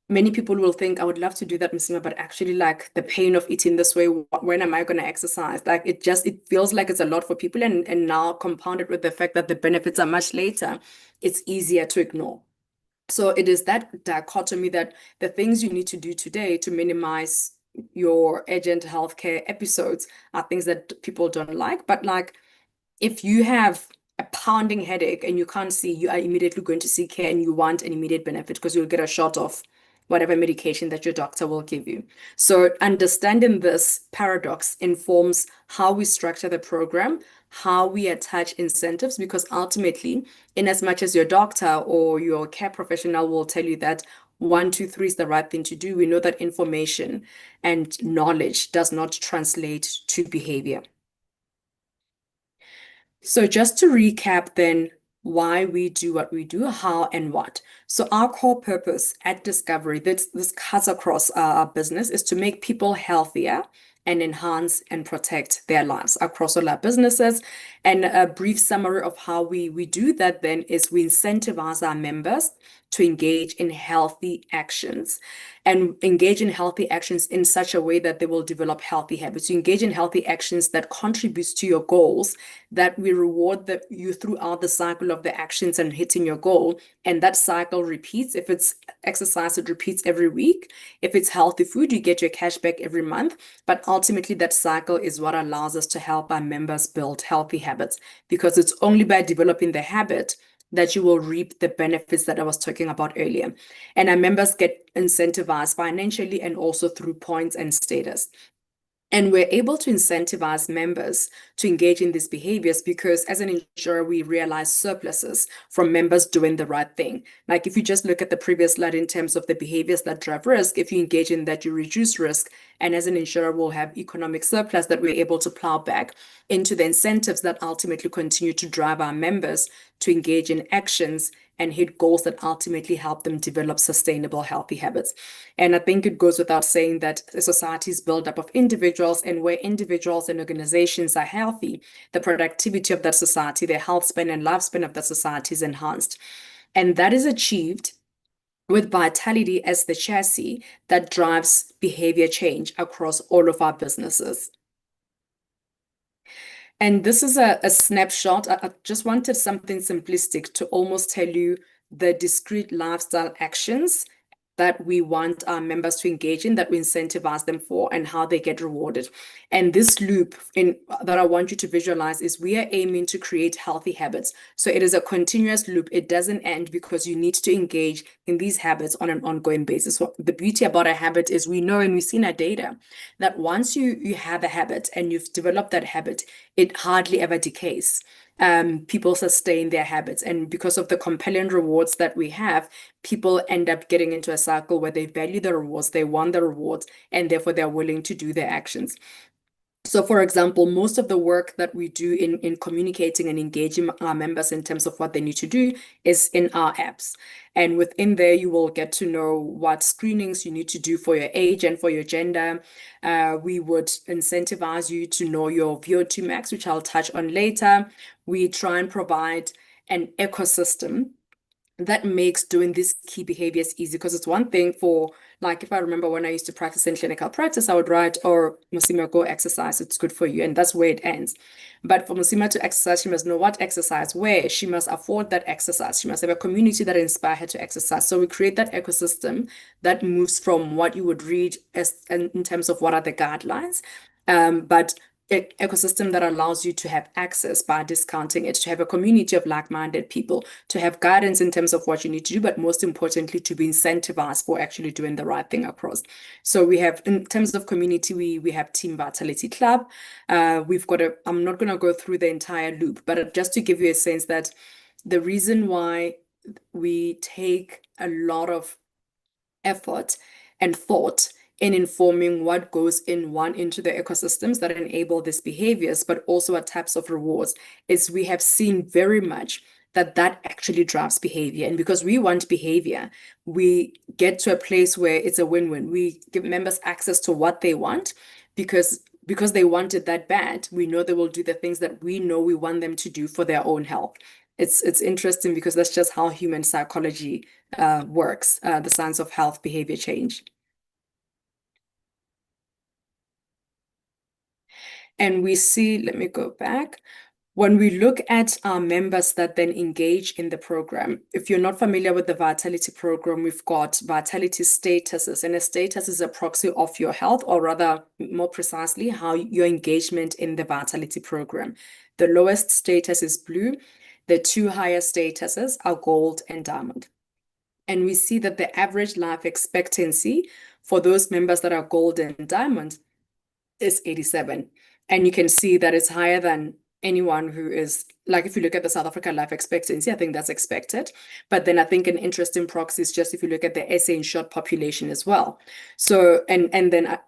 many people will think, I would love to do that, Msima, but actually like the pain of eating this way, when am I going to exercise? Like it feels like it's a lot for people, and now compounded with the fact that the benefits are much later, it's easier to ignore. So it is that dichotomy that the things you need to do today to minimize your urgent healthcare episodes are things that people don't like. But like if you have a pounding headache and you can't see, you are immediately going to seek care, and you want an immediate benefit because you'll get a shot of whatever medication that your doctor will give you. So understanding this paradox informs how we structure the program, how we attach incentives, because ultimately, in as much as your doctor or your care professional will tell you that 1, 2, 3 is the right thing to do, we know that information and knowledge does not translate to behavior. So just to recap then, why we do what we do, how and what. So our core purpose at Discovery, this cuts across our business, is to make people healthier and enhance and protect their lives across all our businesses. And a brief summary of how we do that then is we incentivize our members to engage in healthy actions, and engage in healthy actions in such a way that they will develop healthy habits. You engage in healthy actions that contributes to your goals, that we reward you throughout the cycle of the actions and hitting your goal. And that cycle repeats. If it's exercise, it repeats every week. If it's healthy food, you get your cash back every month. But ultimately, that cycle is what allows us to help our members build healthy habits, because it's only by developing the habit that you will reap the benefits that I was talking about earlier. And our members get incentivized financially and also through points and status. And we're able to incentivize members to engage in these behaviors because as an insurer, we realize surpluses from members doing the right thing. Like if you just look at the previous slide in terms of the behaviors that drive risk, if you engage in that, you reduce risk. And as an insurer, we'll have economic surplus that we're able to plow back into the incentives that ultimately continue to drive our members to engage in actions and hit goals that ultimately help them develop sustainable, healthy habits. And I think it goes without saying that a society is built up of individuals, and where individuals and organizations are healthy, the productivity of that society, the health span and lifespan of that society is enhanced. And that is achieved with vitality as the chassis that drives behavior change across all of our businesses. And this is a snapshot. I just wanted something simplistic to almost tell you the discrete lifestyle actions that we want our members to engage in, that we incentivize them for, and how they get rewarded. And this loop that I want you to visualize is we are aiming to create healthy habits. So it is a continuous loop. It doesn't end because you need to engage in these habits on an ongoing basis. So the beauty about a habit is we know, and we've seen our data, that once you have a habit and you've developed that habit, it hardly ever decays. People sustain their habits. And because of the compelling rewards that we have, people end up getting into a cycle where they value the rewards, they want the rewards, and therefore they're willing to do their actions. So, for example, most of the work that we do in communicating and engaging our members in terms of what they need to do is in our apps. And within there, you will get to know what screenings you need to do for your age and for your gender. We would incentivize you to know your VO2 max, which I'll touch on later. We try and provide an ecosystem that makes doing these key behaviors easy, because it's one thing for, like, if I remember when I used to practice in clinical practice, I would write, or Musima, go exercise, it's good for you, and that's where it ends. But for Musima to exercise, she must know what exercise, where, she must afford that exercise, she must have a community that inspires her to exercise. So we create that ecosystem that moves from what you would read as in terms of what are the guidelines, but ecosystem that allows you to have access by discounting it, to have a community of like-minded people, to have guidance in terms of what you need to do, but most importantly, to be incentivized for actually doing the right thing across. So we have, in terms of community, we have Team Vitality Club. We've got I'm not going to go through the entire loop, but just to give you a sense that the reason why we take a lot of effort and thought in informing what goes into the ecosystems that enable these behaviors, but also what types of rewards, is we have seen very much that actually drives behavior. And because we want behavior, we get to a place where it's a win-win. We give members access to what they want because they want it that bad. We know they will do the things that we know we want them to do for their own health. It's interesting because that's just how human psychology works, the science of health behavior change. And we see, let me go back. When we look at our members that then engage in the program, if you're not familiar with the Vitality program, we've got Vitality statuses, and a status is a proxy of your health, or rather, more precisely, how your engagement in the Vitality program. The lowest status is blue. The two highest statuses are gold and diamond. And we see that the average life expectancy for those members that are gold and diamond is 87. And you can see that it's higher than anyone who is, like, if you look at the South Africa life expectancy, I think that's expected. But then I think an interesting proxy is just if you look at the SA insured population as well. So, and then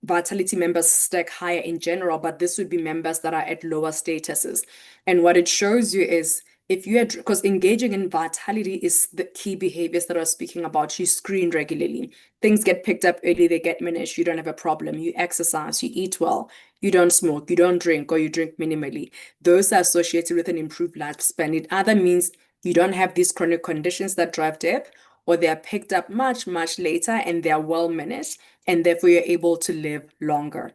Vitality members stack higher in general, but this would be members that are at lower statuses. And what it shows you is, if you had, because engaging in Vitality is the key behaviors that I was speaking about. You screen regularly. Things get picked up early, they get managed, you don't have a problem. You exercise, you eat well, you don't smoke, you don't drink, or you drink minimally. Those are associated with an improved lifespan. It either means you don't have these chronic conditions that drive death, or they are picked up much, much later and they are well managed, and therefore you're able to live longer.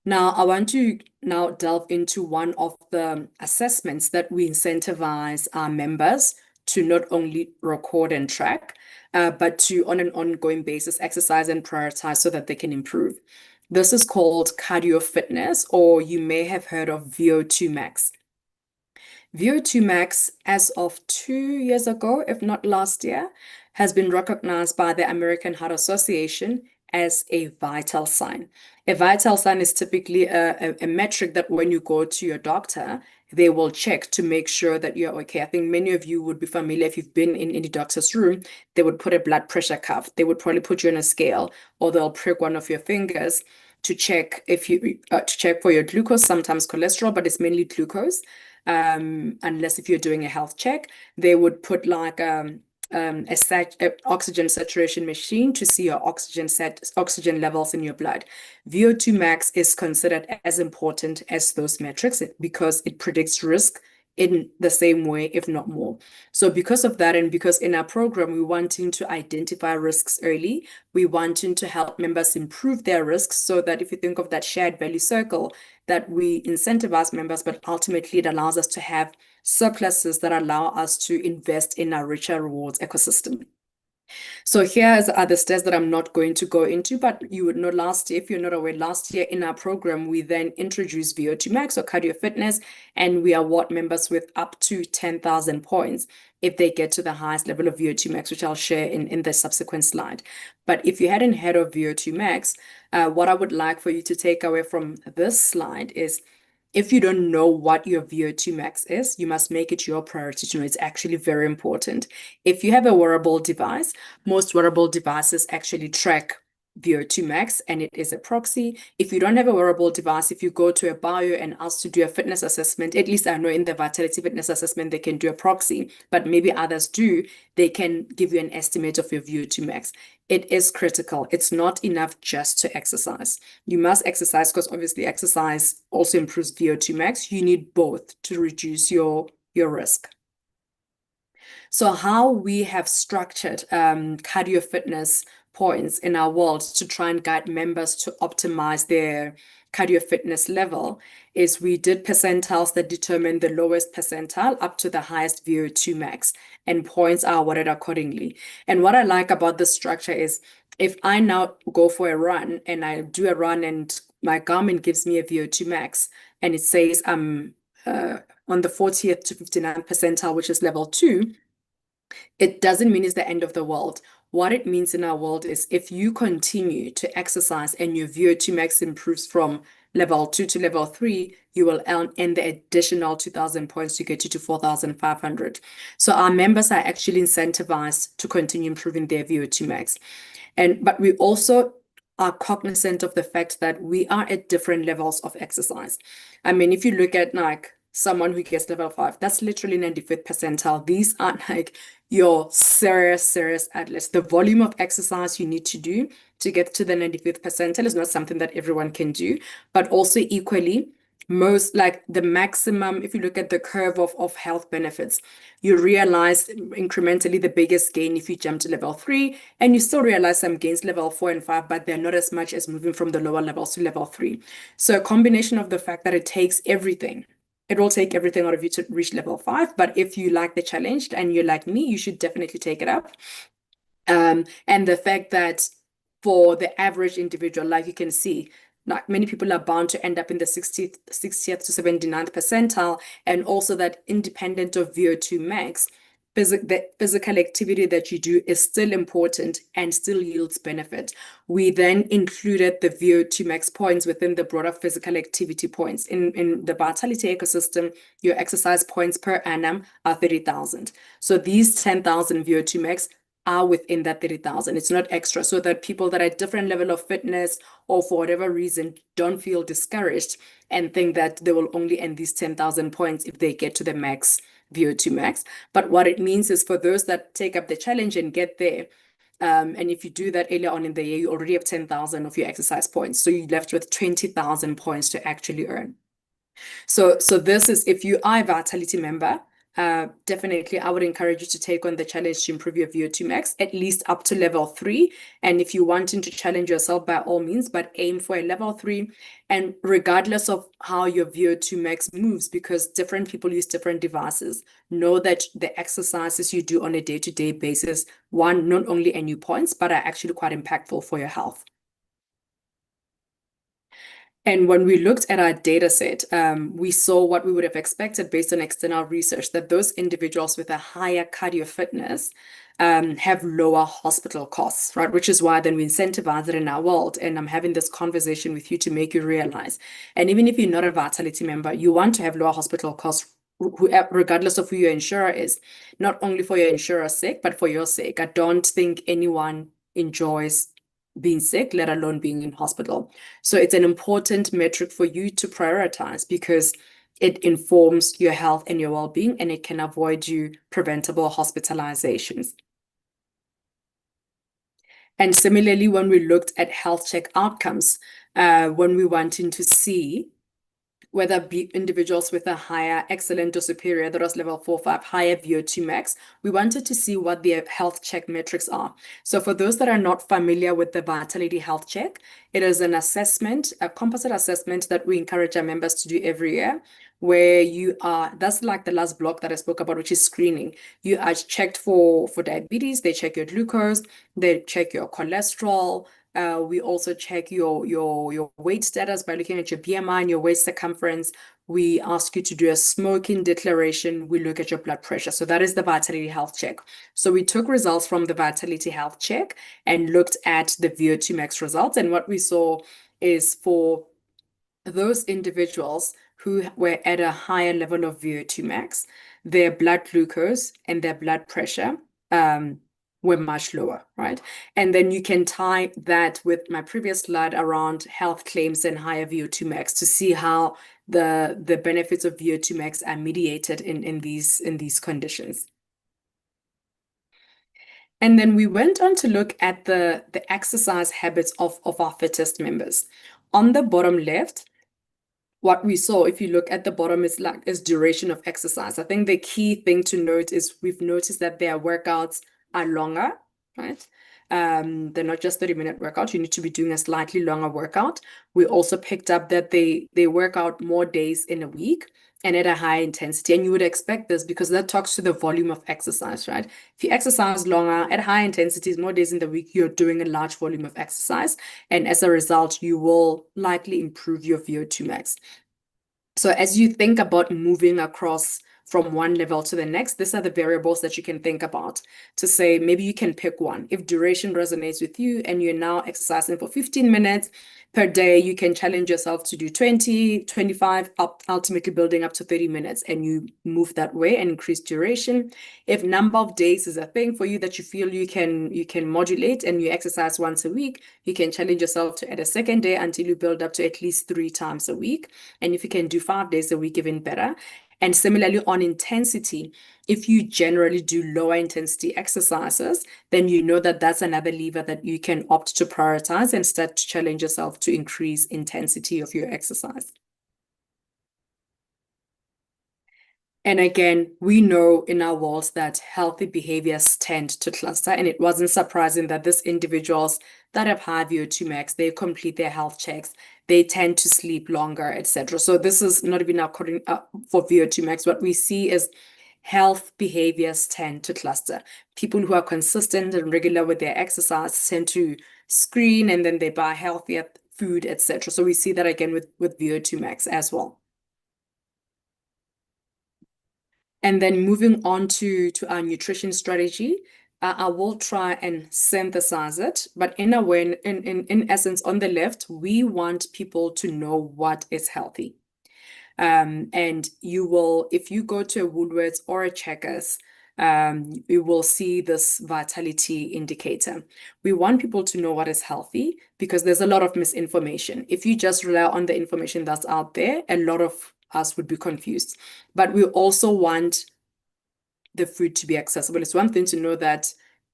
Now, I want to now delve into one of the assessments that we incentivize our members to not only record and track, but to, on an ongoing basis, exercise and prioritize so that they can improve. This is called cardio fitness, or you may have heard of VO2 max. VO2 max, as of 2 years ago, if not last year, has been recognized by the American Heart Association as a vital sign. A vital sign is typically a metric that when you go to your doctor, they will check to make sure that you're okay. I think many of you would be familiar, if you've been in any doctor's room, they would put a blood pressure cuff. They would probably put you on a scale, or they'll prick one of your fingers to check if you to check for your glucose, sometimes cholesterol, but it's mainly glucose. Unless if you're doing a health check, they would put like a oxygen saturation machine to see your oxygen levels in your blood. VO2 max is considered as important as those metrics because it predicts risk in the same way, if not more. So because of that, and because in our program, we're wanting to identify risks early, we're wanting to help members improve their risks so that if you think of that shared value circle, that we incentivize members, but ultimately it allows us to have surpluses that allow us to invest in our richer rewards ecosystem. So here's other stats that I'm not going to go into, but you would know last year, if you're not aware, last year in our program, we then introduced VO2 max or cardio fitness, and we award members with up to 10,000 points if they get to the highest level of VO2 max, which I'll share in the subsequent slide. But if you hadn't heard of VO2 max, what I would like for you to take away from this slide is if you don't know what your VO2 max is, you must make it your priority to know. It's actually very important. If you have a wearable device, most wearable devices actually track VO2 max, and it is a proxy. If you don't have a wearable device, if you go to a bio and ask to do a fitness assessment, at least I know in the Vitality Fitness Assessment, they can do a proxy, but maybe others do, they can give you an estimate of your VO2 max. It is critical. It's not enough just to exercise. You must exercise because obviously exercise also improves VO2 max. You need both to reduce your risk. So how we have structured cardio fitness points in our world to try and guide members to optimize their cardio fitness level is we did percentiles that determine the lowest percentile up to the highest VO2 max, and points are awarded accordingly. And what I like about this structure is if I now go for a run and I do a run and my Garmin gives me a VO2 max and it says I'm on the 40th to 59th percentile, which is level 2, it doesn't mean it's the end of the world. What it means in our world is if you continue to exercise and your VO2 max improves from level 2 to level 3, you will earn the additional 2,000 points to get you to 4,500. So our members are actually incentivized to continue improving their VO2 max. But we also are cognizant of the fact that we are at different levels of exercise. I mean, if you look at like someone who gets level 5, that's literally 95th percentile. These aren't like your serious athletes. The volume of exercise you need to do to get to the 95th percentile is not something that everyone can do, but also equally, most like the maximum, if you look at the curve of health benefits, you realize incrementally the biggest gain if you jump to level 3, and you still realize some gains level 4 and 5, but they're not as much as moving from the lower levels to level 3. So a combination of the fact that it takes everything. It will take everything out of you to reach level 5, but if you like the challenge and you're like me, you should definitely take it up. And the fact that for the average individual, like you can see, not many people are bound to end up in the 60th to 79th percentile, and also that independent of VO2 max, the physical activity that you do is still important and still yields benefit. We then included the VO2 max points within the broader physical activity points. In the Vitality ecosystem, your exercise points per annum are 30,000. So these 10,000 VO2 max are within that 30,000. It's not extra, so that people that are at different level of fitness or for whatever reason don't feel discouraged and think that they will only earn these 10,000 points if they get to the max VO2 max. But what it means is for those that take up the challenge and get there, and if you do that earlier on in the year, you already have 10,000 of your exercise points. So you're left with 20,000 points to actually earn. So this is, if you are a Vitality member, definitely I would encourage you to take on the challenge to improve your VO2 max, at least up to level 3. And if you're wanting to challenge yourself, by all means, but aim for a level 3. And regardless of how your VO2 max moves, because different people use different devices, know that the exercises you do on a day-to-day basis, one, not only earn you points, but are actually quite impactful for your health. And when we looked at our data set, we saw what we would have expected based on external research, that those individuals with a higher cardio fitness have lower hospital costs, right? Which is why then we incentivize it in our world. And I'm having this conversation with you to make you realize. And even if you're not a Vitality member, you want to have lower hospital costs, regardless of who your insurer is, not only for your insurer's sake, but for your sake. I don't think anyone enjoys being sick, let alone being in hospital. So it's an important metric for you to prioritize because it informs your health and your well-being, and it can avoid you preventable hospitalizations. And similarly, when we looked at health check outcomes, when we wanted to see whether it be individuals with a higher excellent or superior, that was level 4, 5, higher VO2 max, we wanted to see what their health check metrics are. So for those that are not familiar with the Vitality Health Check, it is an assessment, a composite assessment that we encourage our members to do every year, where you are, that's like the last block that I spoke about, which is screening. You are checked for diabetes, they check your glucose, they check your cholesterol. We also check your weight status by looking at your BMI and your waist circumference. We ask you to do a smoking declaration. We look at your blood pressure. So that is the Vitality Health Check. So we took results from the Vitality Health Check and looked at the VO2 max results. And what we saw is for those individuals who were at a higher level of VO2 max, their blood glucose and their blood pressure were much lower, right? And then you can tie that with my previous slide around health claims and higher VO2 max to see how the benefits of VO2 max are mediated in these conditions. And then we went on to look at the exercise habits of our fittest members. On the bottom left, what we saw, if you look at the bottom, is duration of exercise. I think the key thing to note is we've noticed that their workouts are longer, right? They're not just 30-minute workouts. You need to be doing a slightly longer workout. We also picked up that they work out more days in a week and at a high intensity. And you would expect this because that talks to the volume of exercise, right? If you exercise longer at high intensities, more days in the week, you're doing a large volume of exercise. And as a result, you will likely improve your VO2 max. So as you think about moving across from one level to the next, these are the variables that you can think about to say, maybe you can pick one. If duration resonates with you and you're now exercising for 15 minutes per day, you can challenge yourself to do 20, 25, ultimately building up to 30 minutes, and you move that way and increase duration. If number of days is a thing for you that you feel you can modulate and you exercise once a week, you can challenge yourself to add a second day until you build up to at least 3 times a week. And if you can do 5 days a week, even better. And similarly on intensity, if you generally do lower intensity exercises, then you know that that's another lever that you can opt to prioritize and start to challenge yourself to increase intensity of your exercise. And again, we know in our world that healthy behaviors tend to cluster, and it wasn't surprising that these individuals that have high VO2 max, they complete their health checks, they tend to sleep longer, etc. So this is not even according for VO2 max. What we see is health behaviors tend to cluster. People who are consistent and regular with their exercise tend to screen, and then they buy healthier food, etc. So we see that again with VO2 max as well. And then moving on to our nutrition strategy, I will try and synthesize it, but in a way, in essence, on the left, we want people to know what is healthy. And you will, if you go to a Woolworths or a Checkers, you will see this vitality indicator. We want people to know what is healthy because there's a lot of misinformation. If you just rely on the information that's out there, a lot of us would be confused. But we also want the food to be accessible. It's one thing to know that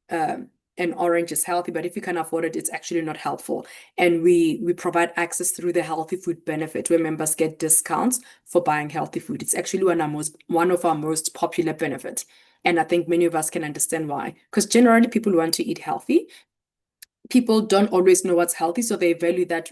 an orange is healthy, but if you can't afford it, it's actually not helpful. And we provide access through the healthy food benefit where members get discounts for buying healthy food. It's actually one of our most popular benefits. And I think many of us can understand why. Because generally people want to eat healthy. People don't always know what's healthy, so they value that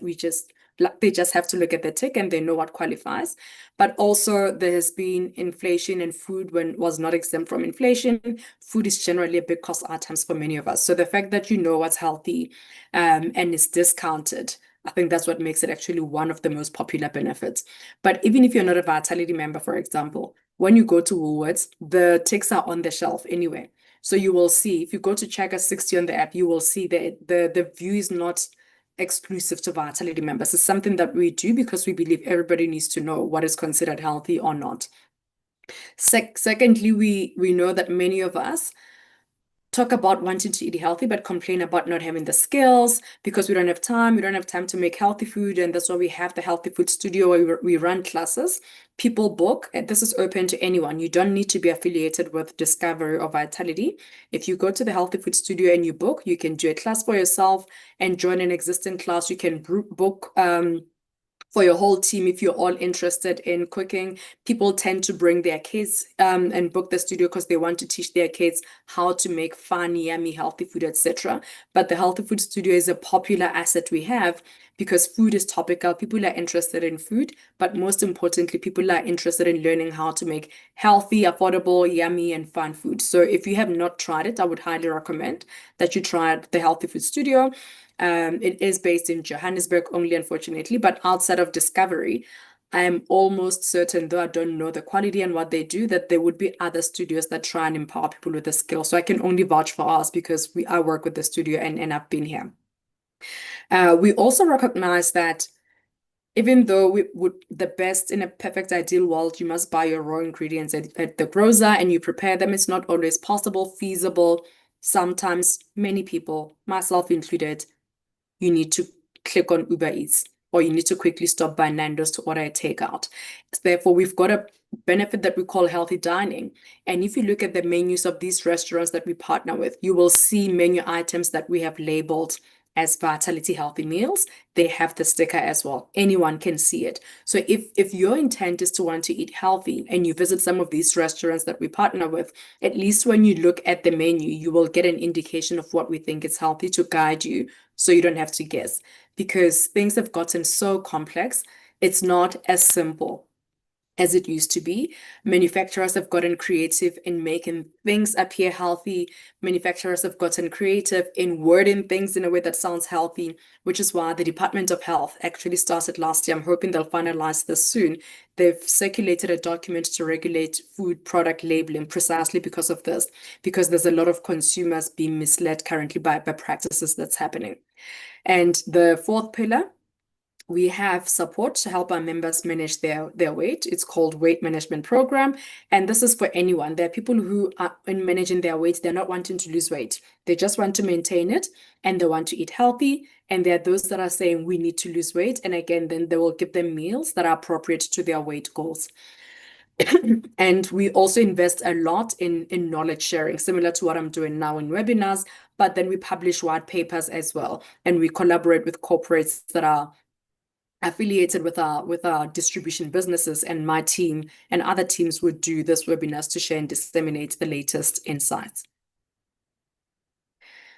they just have to look at the tick and they know what qualifies. But also there has been inflation, and food was not exempt from inflation. Food is generally a big cost items for many of us. So the fact that you know what's healthy and is discounted, I think that's what makes it actually one of the most popular benefits. But even if you're not a Vitality member, for example, when you go to Woolworths, the ticks are on the shelf anyway. So you will see, if you go to Checker 60 on the app, you will see that the view is not exclusive to Vitality members. It's something that we do because we believe everybody needs to know what is considered healthy or not. Secondly, we know that many of us talk about wanting to eat healthy, but complain about not having the skills because we don't have time. We don't have time to make healthy food. And that's why we have the healthy food studio where we run classes. People book, and this is open to anyone. You don't need to be affiliated with Discovery or Vitality. If you go to the healthy food studio and you book, you can do a class for yourself and join an existing class. You can book for your whole team, if you're all interested in cooking. People tend to bring their kids and book the studio because they want to teach their kids how to make fun, yummy, healthy food, etc. But the Healthy Food Studio is a popular asset we have because food is topical. People are interested in food, but most importantly, people are interested in learning how to make healthy, affordable, yummy, and fun food. So if you have not tried it, I would highly recommend that you try the Healthy Food Studio. It is based in Johannesburg only, unfortunately, but outside of Discovery, I'm almost certain, though I don't know the quality and what they do, that there would be other studios that try and empower people with the skill. So I can only vouch for us because I work with the studio and I've been here. We also recognize that even though we would the best in a perfect ideal world, you must buy your raw ingredients at the grocer and you prepare them. It's not always possible, feasible. Sometimes many people, myself included, you need to click on Uber Eats or you need to quickly stop by Nando's to order a takeout. Therefore, we've got a benefit that we call healthy dining. And if you look at the menus of these restaurants that we partner with, you will see menu items that we have labeled as Vitality Healthy Meals. They have the sticker as well. Anyone can see it. So if your intent is to want to eat healthy and you visit some of these restaurants that we partner with, at least when you look at the menu, you will get an indication of what we think is healthy to guide you so you don't have to guess. Because things have gotten so complex, it's not as simple as it used to be. Manufacturers have gotten creative in making things appear healthy. Manufacturers have gotten creative in wording things in a way that sounds healthy, which is why the Department of Health actually started last year. I'm hoping they'll finalize this soon. They've circulated a document to regulate food product labeling precisely because of this, because there's a lot of consumers being misled currently by practices that's happening. And the fourth pillar, we have support to help our members manage their weight. It's called Weight Management Program. And this is for anyone. There are people who are in managing their weight. They're not wanting to lose weight. They just want to maintain it and they want to eat healthy. And there are those that are saying we need to lose weight. And again, then they will give them meals that are appropriate to their weight goals. And we also invest a lot in knowledge sharing, similar to what I'm doing now in webinars, but then we publish white papers as well. And we collaborate with corporates that are affiliated with our distribution businesses, and my team and other teams would do this webinars to share and disseminate the latest insights.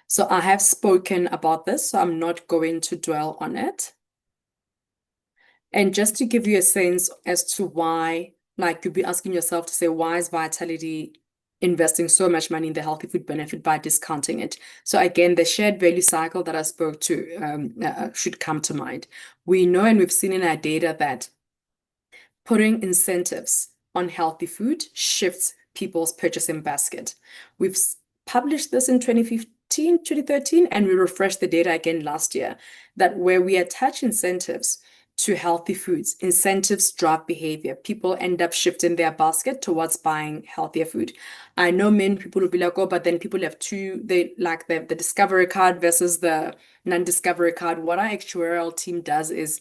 So I have spoken about this, so I'm not going to dwell on it. And just to give you a sense as to why, like you'd be asking yourself to say, why is Vitality investing so much money in the healthy food benefit by discounting it? So again, the shared value cycle that I spoke to should come to mind. We know and we've seen in our data that putting incentives on healthy food shifts people's purchasing basket. We've published this in 2013, and we refreshed the data again last year, that where we attach incentives to healthy foods, incentives drive behavior. People end up shifting their basket towards buying healthier food. I know many people will be like, oh, but then people have they like the discovery card versus the non-discovery card. What our actuarial team does is,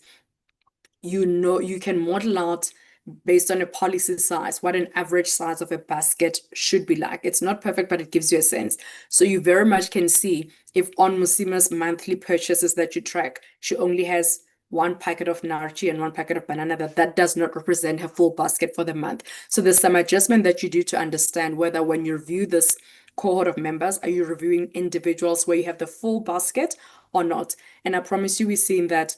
you can model out based on a policy size, what an average size of a basket should be like. It's not perfect, but it gives you a sense. So you very much can see if on Musima's monthly purchases that you track, she only has one packet of naartjie and one packet of banana, that does not represent her full basket for the month. So there's some adjustment that you do to understand whether when you review this cohort of members, are you reviewing individuals where you have the full basket or not? And I promise you, we're seeing that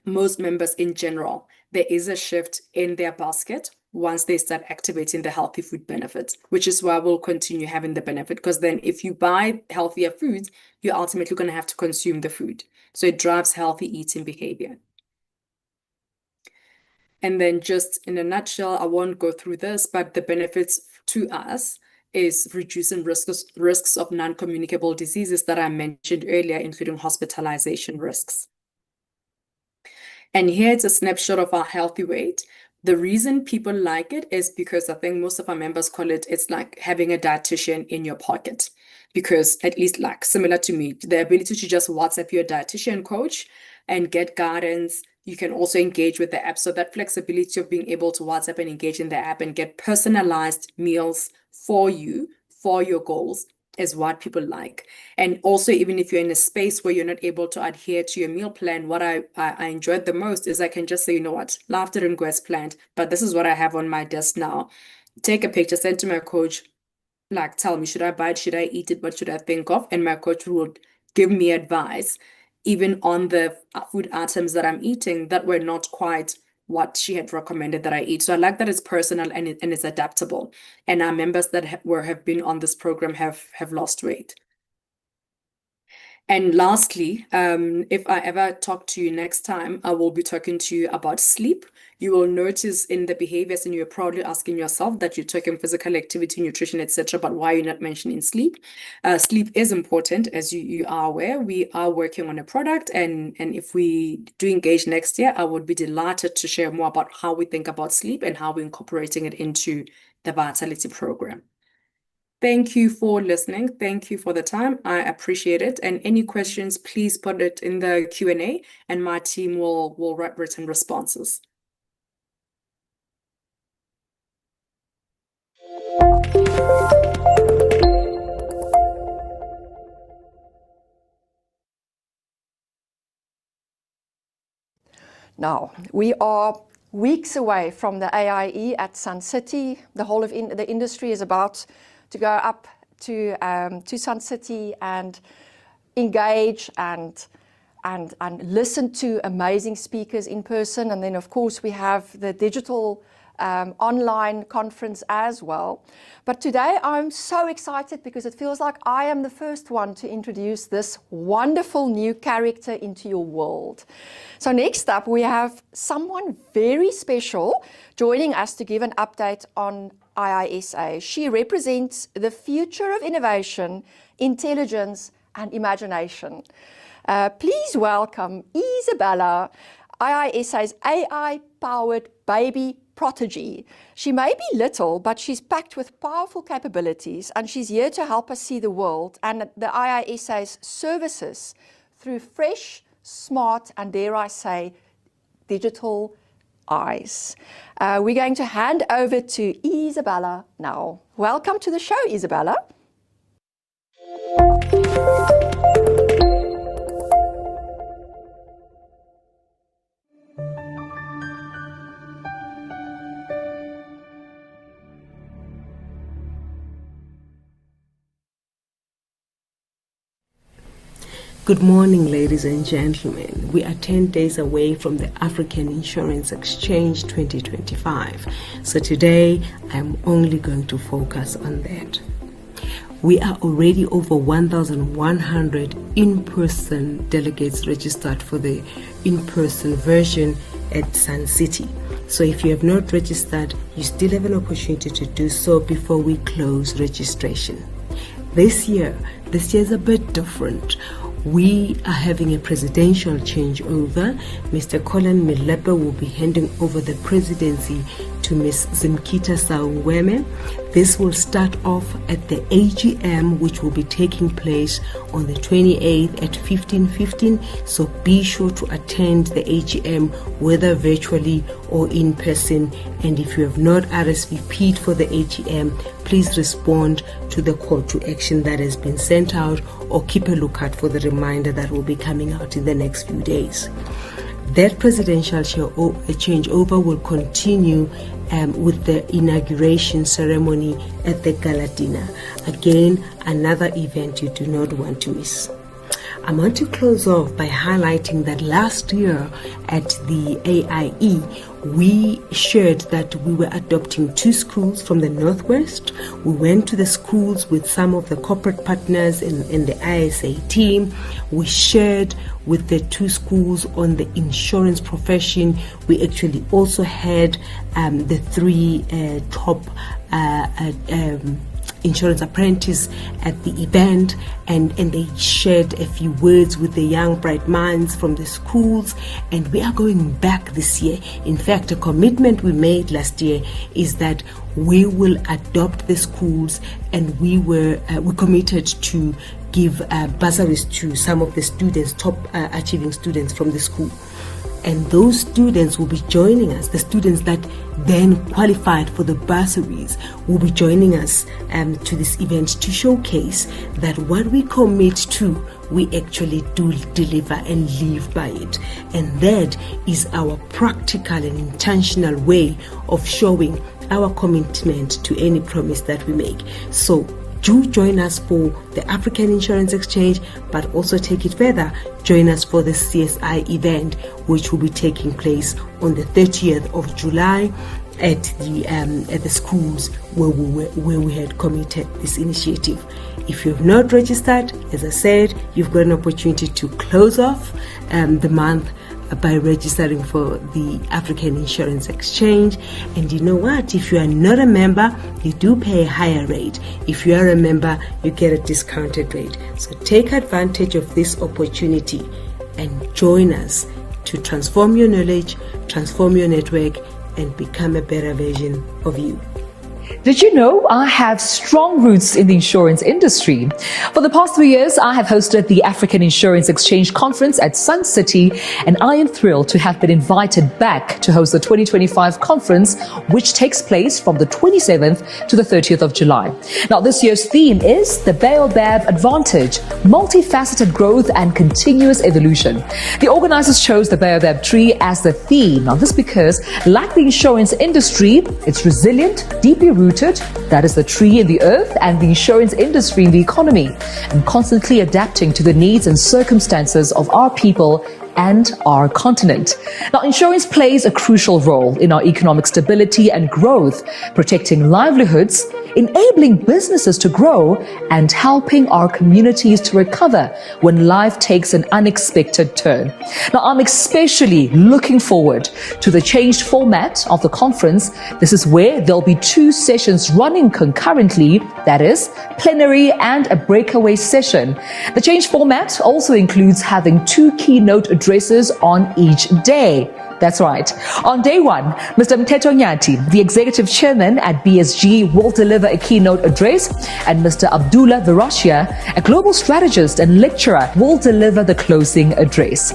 most members in general, there is a shift in their basket once they start activating the healthy food benefits, which is why we'll continue having the benefit, because then if you buy healthier foods, you're ultimately going to have to consume the food. So it drives healthy eating behavior. And then just in a nutshell, I won't go through this, but the benefits to us is reducing risks of non-communicable diseases that I mentioned earlier, including hospitalization risks. And here it's a snapshot of our healthy weight. The reason people like it is because I think most of our members call it's like having a dietitian in your pocket. Because at least like similar to me, the ability to just WhatsApp your dietitian coach and get guidance. You can also engage with the app. So that flexibility of being able to WhatsApp and engage in the app and get personalized meals for you, for your goals, as what people like. And also, even if you're in a space where you're not able to adhere to your meal plan, what I enjoyed the most is I can just say, you know what, life didn't go as planned, but this is what I have on my desk now. Take a picture, send to my coach, like, tell me, should I buy it? Should I eat it? What should I think of? And my coach would give me advice, even on the food items that I'm eating that were not quite what she had recommended that I eat. So I like that it's personal and it's adaptable. And our members that have been on this program have lost weight. And lastly, if I ever talk to you next time, I will be talking to you about sleep. You will notice in the behaviors, and you're probably asking yourself that you're talking physical activity, nutrition, etc., but why are you not mentioning sleep? Sleep is important, as you are aware. We are working on a product, and if we do engage next year, I would be delighted to share more about how we think about sleep and how we're incorporating it into the Vitality program. Thank you for listening. Thank you for the time. I appreciate it. And any questions, please put it in the Q&A, and my team will write written responses. Now, we are weeks away from the AIE at Sun City. The whole of the industry is about to go up to Sun City and engage and listen to amazing speakers in person. And then, of course, we have the digital online conference as well. But today I'm so excited because it feels like I am the first one to introduce this wonderful new character into your world. So next up, we have someone very special joining us to give an update on IISA. She represents the future of innovation, intelligence, and imagination. Please welcome Isabella, IISA's AI-powered baby prodigy. She may be little, but she's packed with powerful capabilities, and she's here to help us see the world and the IISA's services through fresh, smart, and dare I say, digital eyes. We're going to hand over to Isabella now. Welcome to the show, Isabella. Good morning, ladies and gentlemen. We are 10 days away from the African Insurance Exchange 2025. So today, I'm only going to focus on that. We are already over 1,100 in-person delegates registered for the in-person version at Sun City. So if you have not registered, you still have an opportunity to do so before we close registration. This year is a bit different. We are having a presidential changeover. Mr. Colin Milepe will be handing over the presidency to Ms. Zimkita Saungweme. This will start off at the AGM, which will be taking place on the 28th at 15:15. So be sure to attend the AGM, whether virtually or in person. And if you have not RSVP'd for the AGM, please respond to the call to action that has been sent out, or keep a lookout for the reminder that will be coming out in the next few days. That presidential changeover will continue with the inauguration ceremony at the Gala Dinner. Again, another event you do not want to miss. I want to close off by highlighting that last year at the AIE, we shared that we were adopting 2 schools from the Northwest. We went to the schools with some of the corporate partners in the ISA team. We shared with the 2 schools on the insurance profession. We actually also had the 3 top insurance apprentice at the event, and they shared a few words with the young bright minds from the schools. And we are going back this year. In fact, a commitment we made last year is that we will adopt the schools, and we committed to give bursaries to some of the students, top achieving students from the school. And those students will be joining us. The students that then qualified for the bursaries will be joining us to this event to showcase that what we commit to, we actually do deliver and live by it. And that is our practical and intentional way of showing our commitment to any promise that we make. So do join us for the African Insurance Exchange, but also take it further. Join us for the CSI event, which will be taking place on the 30th of July at the schools where we had committed this initiative. If you've not registered, as I said, you've got an opportunity to close off the month by registering for the African Insurance Exchange. And you know what? If you are not a member, you do pay a higher rate. If you are a member, you get a discounted rate. So take advantage of this opportunity and join us to transform your knowledge, transform your network, and become a better version of you. Did you know I have strong roots in the insurance industry? For the past 3 years, I have hosted the African Insurance Exchange Conference at Sun City, and I am thrilled to have been invited back to host the 2025 conference, which takes place from the 27th to the 30th of July. Now, this year's theme is the Baobab Advantage, multifaceted growth and continuous evolution. The organizers chose the Baobab tree as the theme. Now, this because, like the insurance industry, it's resilient, deeply rooted, that is the tree in the earth, and the insurance industry in the economy, and constantly adapting to the needs and circumstances of our people and our continent. Now, insurance plays a crucial role in our economic stability and growth, protecting livelihoods, enabling businesses to grow, and helping our communities to recover when life takes an unexpected turn. Now, I'm especially looking forward to the changed format of the conference. This is where there'll be 2 sessions running concurrently, that is, plenary and a breakaway session. The changed format also includes having 2 keynote addresses on each day. That's right. On day 1, Mr. Mteto Nyati, the executive chairman at BSG, will deliver a keynote address, and Mr. Abdullah Virashia, a global strategist and lecturer, will deliver the closing address.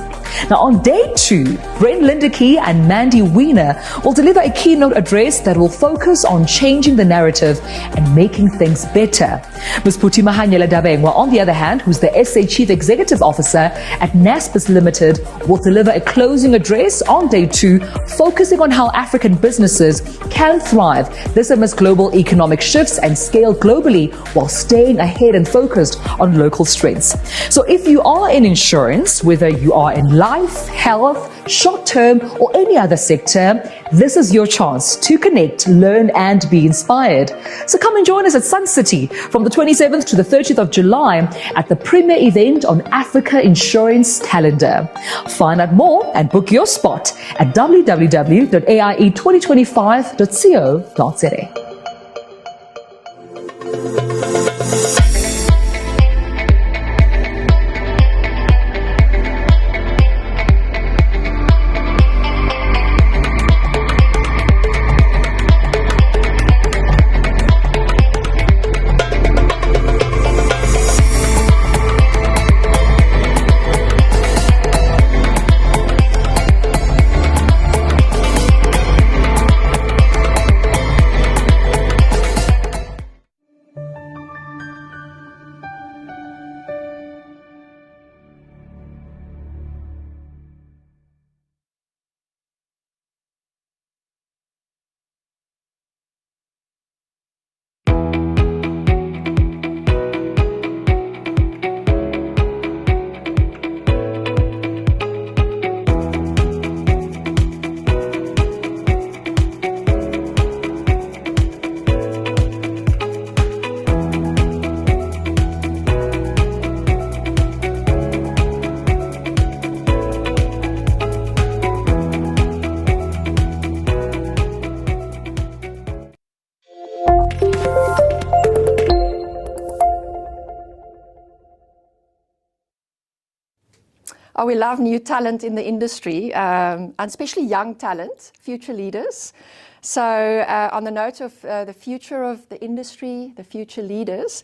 Now, on day 2, Brent Lindeke and Mandy Wiener will deliver a keynote address that will focus on changing the narrative and making things better. Ms. Putimahanyela Dabengwa, on the other hand, who's the SA Chief Executive Officer at Naspers Limited, will deliver a closing address on day 2, focusing on how African businesses can thrive this amidst global economic shifts and scale globally while staying ahead and focused on local strengths. So if you are in insurance, whether you are in life, health, short-term, or any other sector, this is your chance to connect, learn, and be inspired. So come and join us at Sun City from the 27th to the 30th of July at the premier event on Africa Insurance Calendar. Find out more and book your spot at www.aie2025.co.za. Oh, we love new talent in the industry, and especially young talent, future leaders. So on the note of the future of the industry, the future leaders,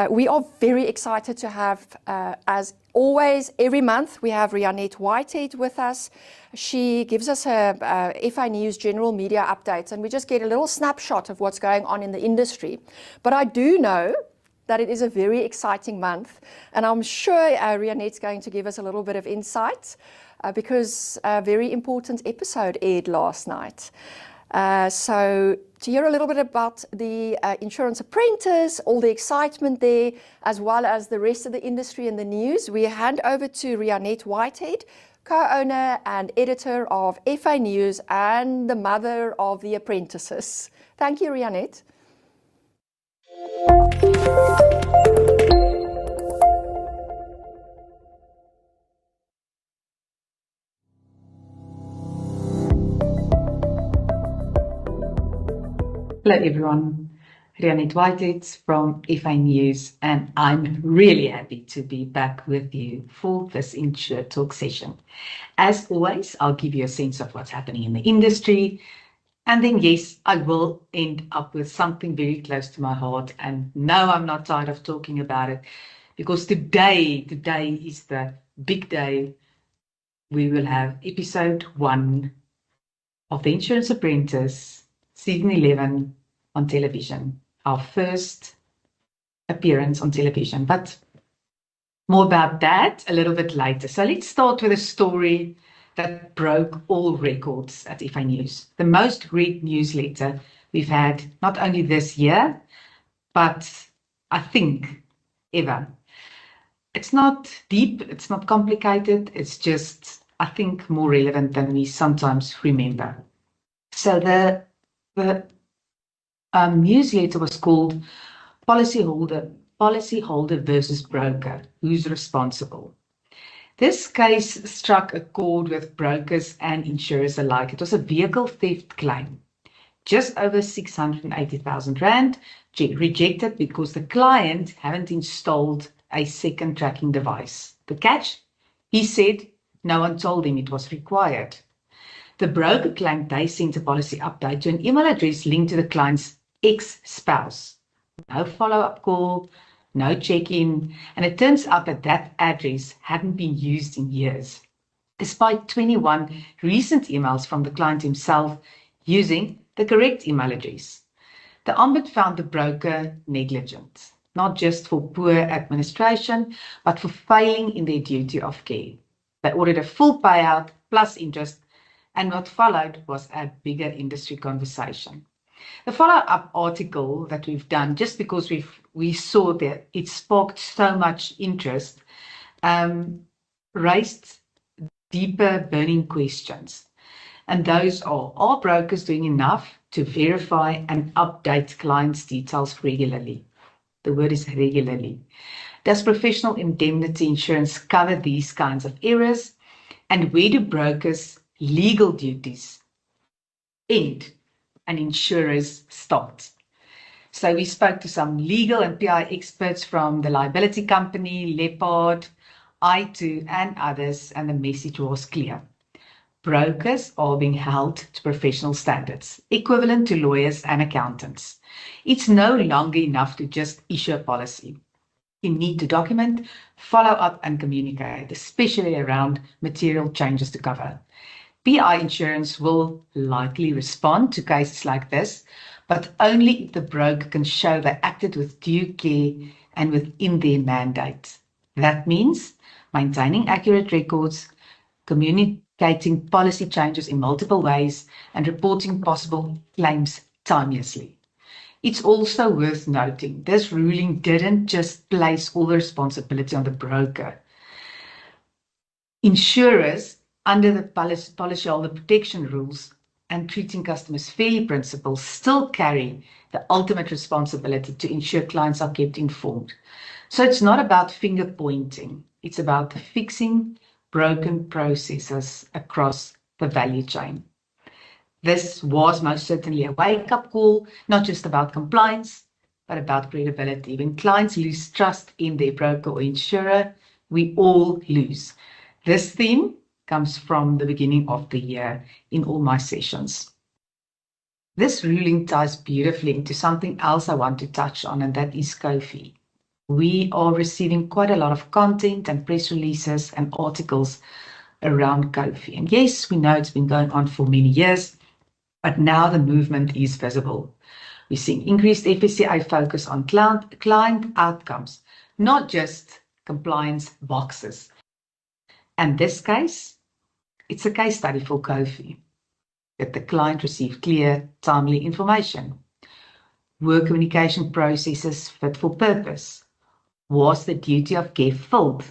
we are very excited to have, as always, every month, we have Rianette Whitehead with us. She gives us her FI News general media updates, and we just get a little snapshot of what's going on in the industry. But I do know that it is a very exciting month, and I'm sure Rianette's going to give us a little bit of insight because a very important episode aired last night. So to hear a little bit about the insurance apprentice, all the excitement there, as well as the rest of the industry and the news, we hand over to Rianette Whitehead, co-owner and editor of FA News and the mother of the apprentices. Thank you, Rianette. Hello everyone, Rianette Whitehead from FA News, and I'm really happy to be back with you for this InsureTalk session. As always, I'll give you a sense of what's happening in the industry, and then yes, I will end up with something very close to my heart, and no, I'm not tired of talking about it, because today is the big day. We will have episode 1 of The Insurance Apprentice, Season 11 on television, our first appearance on television, but more about that a little bit later. So let's start with a story that broke all records at FA News. The most read newsletter we've had not only this year, but I think ever. It's not deep, it's not complicated, it's just, I think, more relevant than we sometimes remember. So the newsletter was called Policyholder versus Broker, Who's Responsible? This case struck a chord with brokers and insurers alike. It was a vehicle theft claim, just over 680,000 Rand, rejected because the client hadn't installed a second tracking device. The catch? He said no one told him it was required. The broker claimed they sent a policy update to an email address linked to the client's ex-spouse. No follow-up call, no check-in, and it turns out that that address hadn't been used in years, despite 21 recent emails from the client himself using the correct email address. The Ombudsman found the broker negligent, not just for poor administration, but for failing in their duty of care. They ordered a full payout plus interest, and what followed was a bigger industry conversation. The follow-up article that we've done, just because we saw that it sparked so much interest, raised deeper burning questions. And those are brokers doing enough to verify and update clients' details regularly? The word is regularly. Does professional indemnity insurance cover these kinds of errors? And where do brokers' legal duties end and insurers start? So we spoke to some legal and PI experts from the liability company, Leopard, I2 and others, and the message was clear. Brokers are being held to professional standards, equivalent to lawyers and accountants. It's no longer enough to just issue a policy. You need to document, follow up and communicate, especially around material changes to cover. PI insurance will likely respond to cases like this, but only if the broker can show they acted with due care and within their mandate. That means maintaining accurate records, communicating policy changes in multiple ways, and reporting possible claims timeously. It's also worth noting this ruling didn't just place all the responsibility on the broker. Insurers, under the policyholder protection rules and treating customers fairly principles, still carry the ultimate responsibility to ensure clients are kept informed. So it's not about finger pointing, it's about fixing broken processes across the value chain. This was most certainly a wake-up call, not just about compliance, but about credibility. When clients lose trust in their broker or insurer, we all lose. This theme comes from the beginning of the year in all my sessions. This ruling ties beautifully into something else I want to touch on, and that is COFI. We are receiving quite a lot of content and press releases and articles around COFI. And yes, we know it's been going on for many years, but now the movement is visible. We're seeing increased FSCA focus on client outcomes, not just compliance boxes. And this case, it's a case study for COFI, that the client received clear, timely information. Were communication processes fit for purpose? Was the duty of care filled?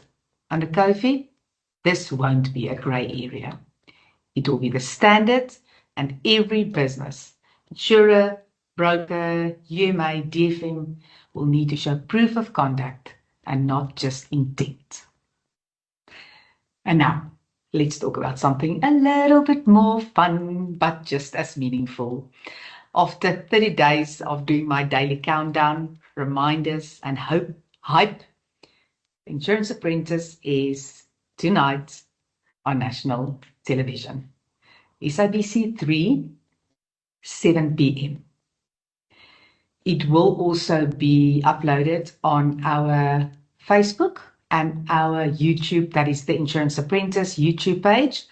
Under COFI, this won't be a grey area. It will be the standard, and every business, insurer, broker, UMA, DFM, will need to show proof of conduct and not just intent. And now, let's talk about something a little bit more fun, but just as meaningful. After 30 days of doing my daily countdown, reminders, and hype, Insurance Apprentice is tonight on national television. SABC 3, 7 p.m. It will also be uploaded on our Facebook and our YouTube, that is the Insurance Apprentice YouTube page,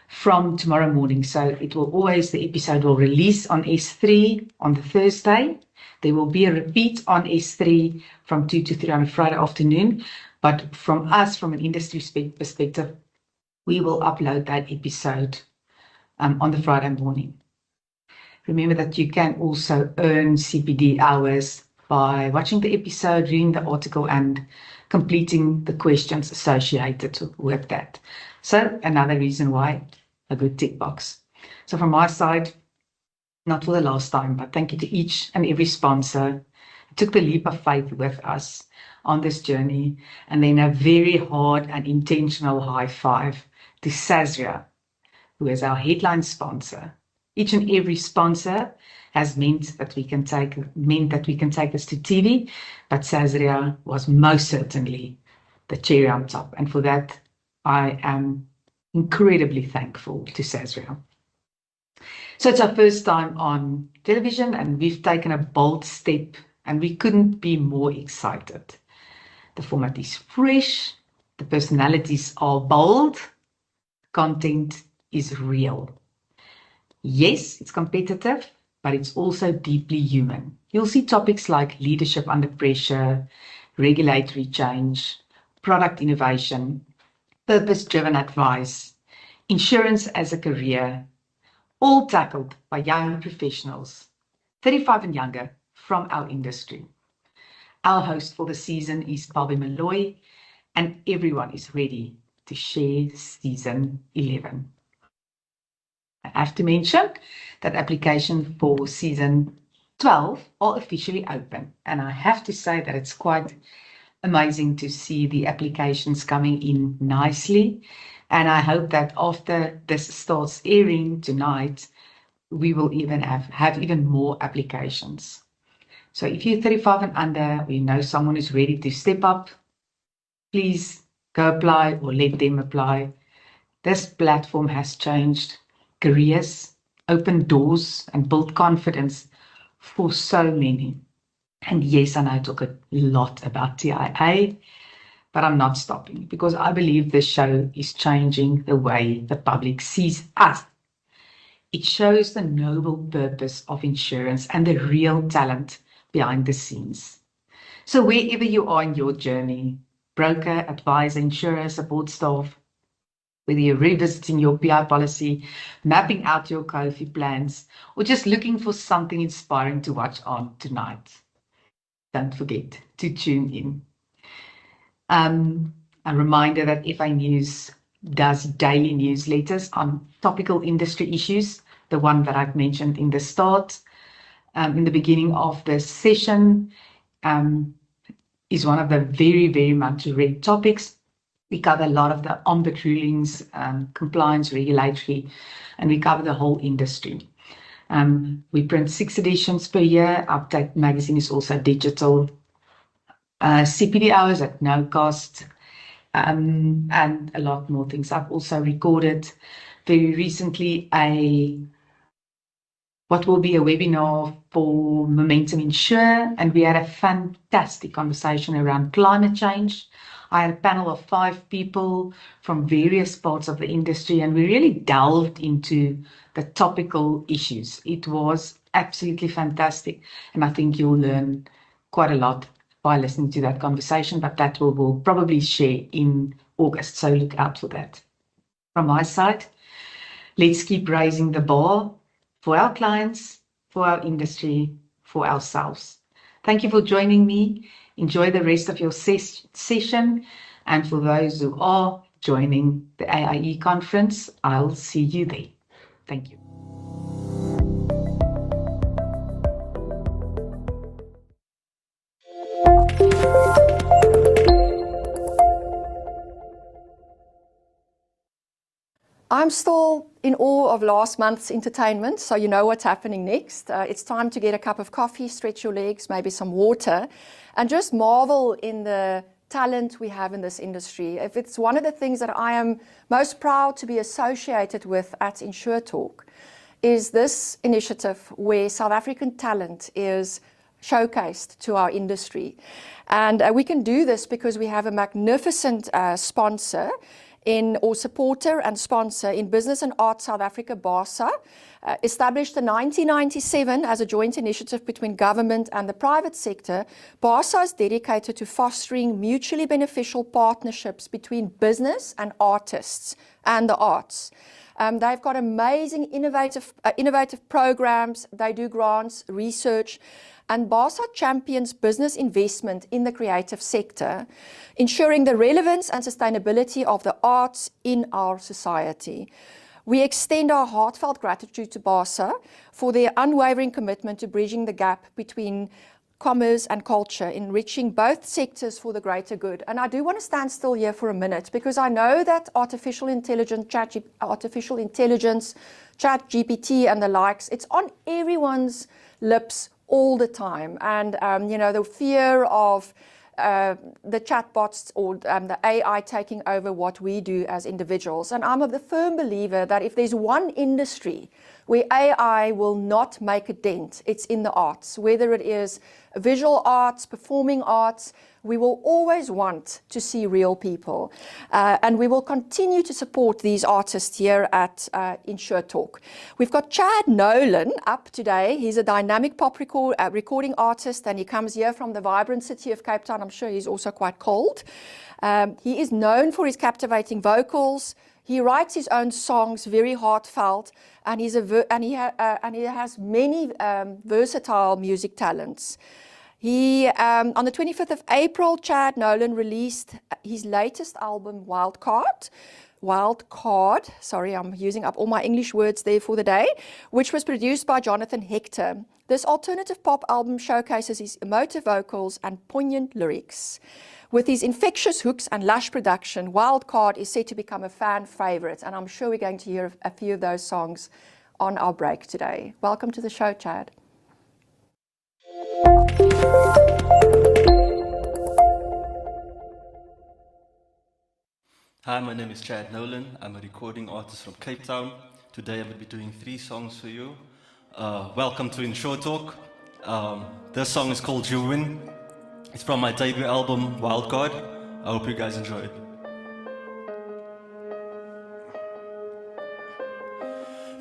from tomorrow morning. So the episode will release on S3 on the Thursday. There will be a repeat on S3 from 2 to 3 on a Friday afternoon. But from us, from an industry perspective, we will upload that episode on the Friday morning. Remember that you can also earn CPD hours by watching the episode, reading the article, and completing the questions associated with that. So another reason why a good tick box. So from my side, not for the last time, but thank you to each and every sponsor who took the leap of faith with us on this journey. And then a very hard and intentional high five to Sazria, who is our headline sponsor. Each and every sponsor has meant that we can take us to TV, but Sazria was most certainly the cherry on top. And for that, I am incredibly thankful to Sazria. So it's our first time on television, and we've taken a bold step, and we couldn't be more excited. The format is fresh, the personalities are bold, content is real. Yes, it's competitive, but it's also deeply human. You'll see topics like leadership under pressure, regulatory change, product innovation, purpose-driven advice, insurance as a career, all tackled by young professionals, 35 and younger, from our industry. Our host for the season is Bobby Malloy, and everyone is ready to share season 11. I have to mention that application for season 12 are officially open, and I have to say that it's quite amazing to see the applications coming in nicely, and I hope that after this starts airing tonight, we will even have even more applications. So if you're 35 and under, or you know someone who's ready to step up, please go apply or let them apply. This platform has changed careers, opened doors, and built confidence for so many. And yes, I know I talk a lot about TIA, but I'm not stopping, because I believe this show is changing the way the public sees us. It shows the noble purpose of insurance and the real talent behind the scenes. So wherever you are in your journey, broker, advisor, insurer, support staff, whether you're revisiting your PI policy, mapping out your COFI plans, or just looking for something inspiring to watch on tonight, don't forget to tune in. A reminder that FA News does daily newsletters on topical industry issues, the one that I've mentioned in the start. In the beginning of the session, is one of the very, very much read topics. We cover a lot of the OMBIC rulings, compliance, regulatory, and we cover the whole industry. We print 6 editions per year. Update magazine is also digital. CPD hours at no cost. and a lot more things. I've also recorded very recently what will be a webinar for Momentum Insure, and we had a fantastic conversation around climate change. I had a panel of 5 people from various parts of the industry, and we really delved into the topical issues. It was absolutely fantastic, and I think you'll learn quite a lot by listening to that conversation, but that we'll probably share in August, so look out for that. From my side, let's keep raising the bar for our clients, for our industry, for ourselves. Thank you for joining me. Enjoy the rest of your session. And for those who are joining the AIE conference, I'll see you there. Thank you. I'm still in awe of last month's entertainment, so you know what's happening next. It's time to get a cup of coffee, stretch your legs, maybe some water, and just marvel in the talent we have in this industry. If it's one of the things that I am most proud to be associated with at InsureTalk, is this initiative where South African talent is showcased to our industry. And we can do this because we have a magnificent sponsor supporter and sponsor in Business and Arts South Africa, BASA, established in 1997 as a joint initiative between government and the private sector. BASA is dedicated to fostering mutually beneficial partnerships between business and artists and the arts. They've got amazing innovative programs. They do grants, research, and BASA champions business investment in the creative sector, ensuring the relevance and sustainability of the arts in our society. We extend our heartfelt gratitude to BASA for their unwavering commitment to bridging the gap between commerce and culture, enriching both sectors for the greater good. And I do want to stand still here for a minute, because I know that artificial intelligence, ChatGPT and the likes, it's on everyone's lips all the time. And, the fear of the chatbots or the AI taking over what we do as individuals. And I'm of the firm believer that if there's one industry where AI will not make a dent, it's in the arts. Whether it is visual arts, performing arts, we will always want to see real people. And we will continue to support these artists here at InsureTalk. We've got Chad Nolan up today. He's a dynamic pop recording artist, and he comes here from the vibrant city of Cape Town. I'm sure he's also quite cold. He is known for his captivating vocals. He writes his own songs, very heartfelt, and he has many versatile music talents. On the 25th of April, Chad Nolan released his latest album, Wildcard. Sorry, I'm using up all my English words there for the day, which was produced by Jonathan Hector. This alternative pop album showcases his emotive vocals and poignant lyrics. With his infectious hooks and lush production, Wildcard is set to become a fan favorite, and I'm sure we're going to hear a few of those songs on our break today. Welcome to the show, Chad. Hi, my name is Chad Nolan. I'm a recording artist from Cape Town. Today I will be doing 3 songs for you. Welcome to InsureTalk. This song is called You Win. It's from my debut album, Wildcard. I hope you guys enjoy it.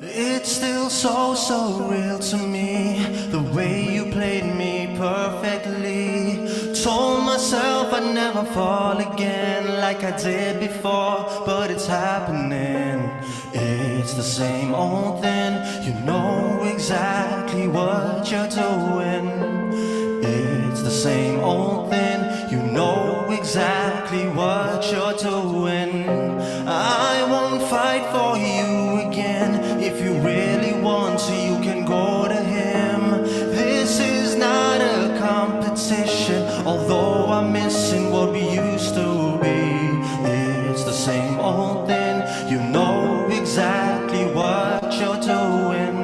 It's still so real to me, the way you played me perfectly. Told myself I'd never fall again like I did before, but it's happening. It's the same old thing, you know exactly what you're doing. It's the same old thing, you know exactly what you're doing. I won't fight for you again. If you really want to, you can go to him. This is not a competition, although I'm missing what we used to be. It's the same old thing, you know exactly what you're doing.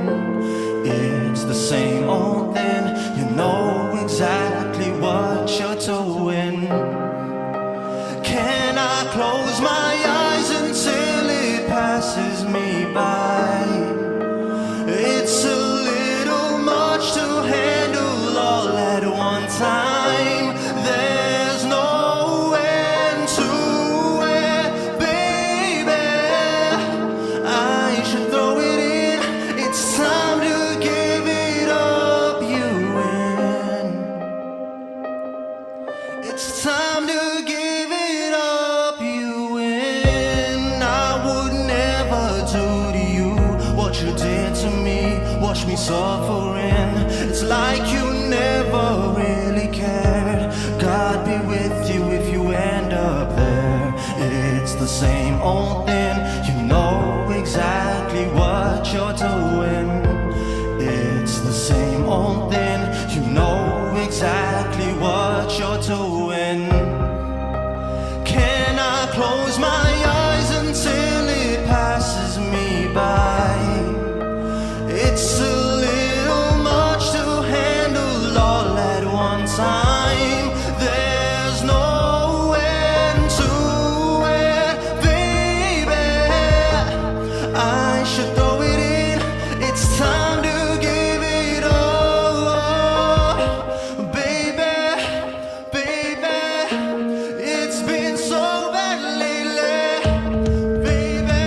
It's the same old thing, you know exactly what you're doing. Can I close passes me by. It's a little much to handle all at one time. There's no end to it, baby. I should throw it in. It's time to give it up, you win. It's time to give it up, you win. I would never do to you what you did to me. Watch me suffering. It's like you never really cared. God be with you if you end up there. It's the same old thing. You know exactly what you're doing. It's the same old thing. You know exactly what you're doing. Can I close my eyes until it passes me by? It's a little much to handle all at one time. There's no end to it, baby. I should throw it in. It's time to give it up, baby, baby. It's been so bad lately, baby,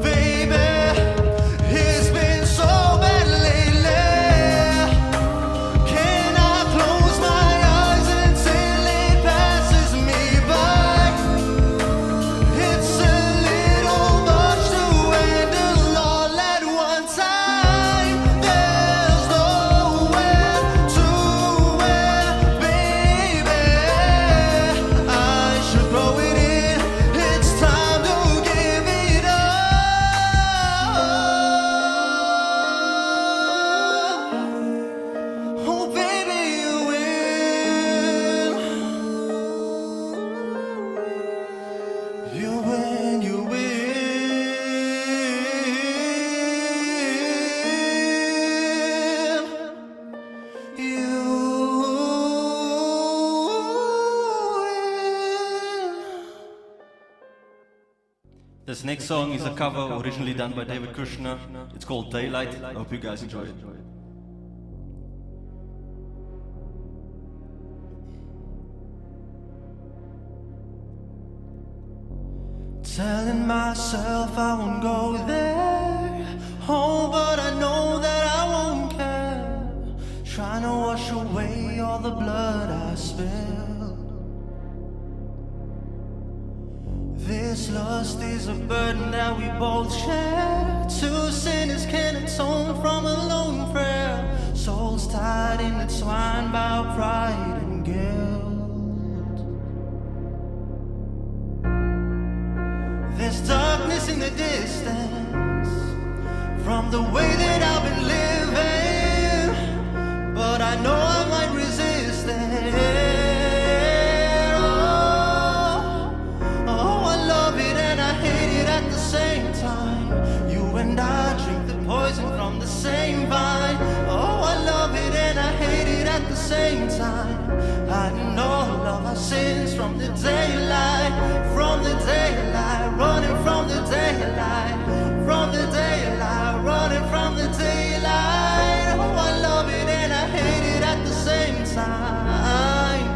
baby. It's been so bad lately. Can I close my eyes until it passes me by? It's a little much to handle all at one time. There's nowhere to it, baby. I should throw it in. It's time to give it up. Oh, baby, you win. You win, you win. You win. This next song is a cover originally done by David Kushner. It's called Daylight. I hope you guys enjoy it. Telling myself I won't go there. Oh, but I know that I won't care. Trying to wash away all the blood I spilled. This lust is a burden that we both share. Two sinners can atone from a lone prayer. Souls tied, intertwined by pride and guilt. There's darkness in the distance from the way that I've been living, but I know I might resist it. Oh, I love it and I hate it at the same time. You and I drink the poison from the same vine. Oh, I love it and I hate it at the same time. Hiding all of our sins from the daylight, running from the daylight, running from the daylight. Oh, I love it and I hate it at the same time.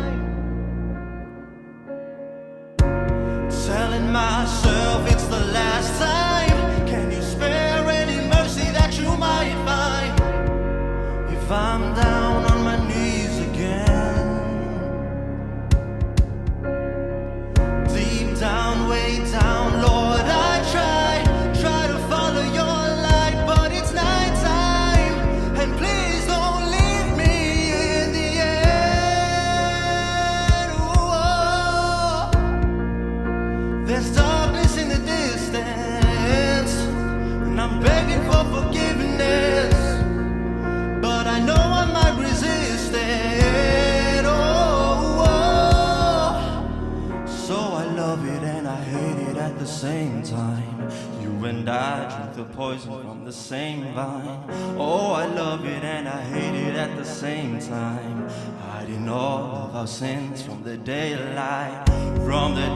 Telling myself it's the last time. Can you spare any mercy that you might find? If I'm down on my knees again, deep down, way down, Lord, I try to follow your light, but it's nighttime, and please don't leave me in the end. Ooh, there's darkness in the distance, and I'm begging for forgiveness, but I know I might resist it. So I love it and I hate it at the same time. You and I drink the poison from the same vine. Oh, I love it and I hate it at the same time. Hiding all of our sins from the daylight, running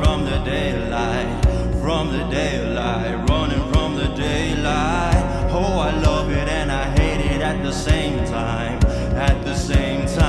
from the daylight, from the daylight, running from the daylight. Oh, I love it and I hate it at the same time, at the same time.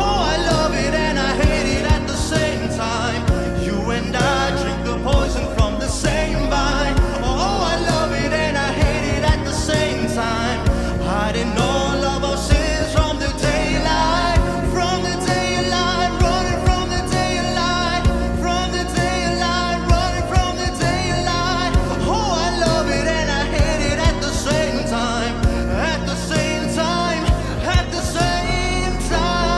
Oh, I love it and I hate it at the same time. You and I drink the poison from the same vine. Oh, I love it and I hate it at the same time. Hiding all of our sins from the daylight, from the daylight, running from the daylight, from the daylight, running from the daylight. Oh, I love it and I hate it at the same time, at the same time, at the same time.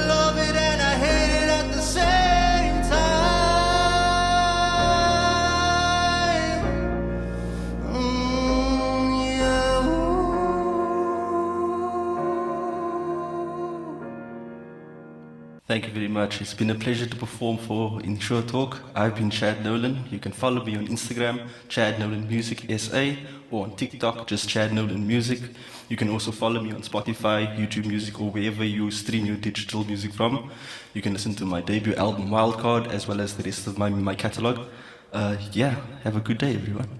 Love it and I hate it at the same time. Yeah. Thank you very much. It's been a pleasure to perform for InsureTalk. I've been Chad Nolan. You can follow me on Instagram, Chad Nolan Music SA, or on TikTok, just Chad Nolan Music. You can also follow me on Spotify, YouTube Music, or wherever you stream your digital music from. You can listen to my debut album, Wildcard, as well as the rest of my catalog. Yeah, have a good day, everyone.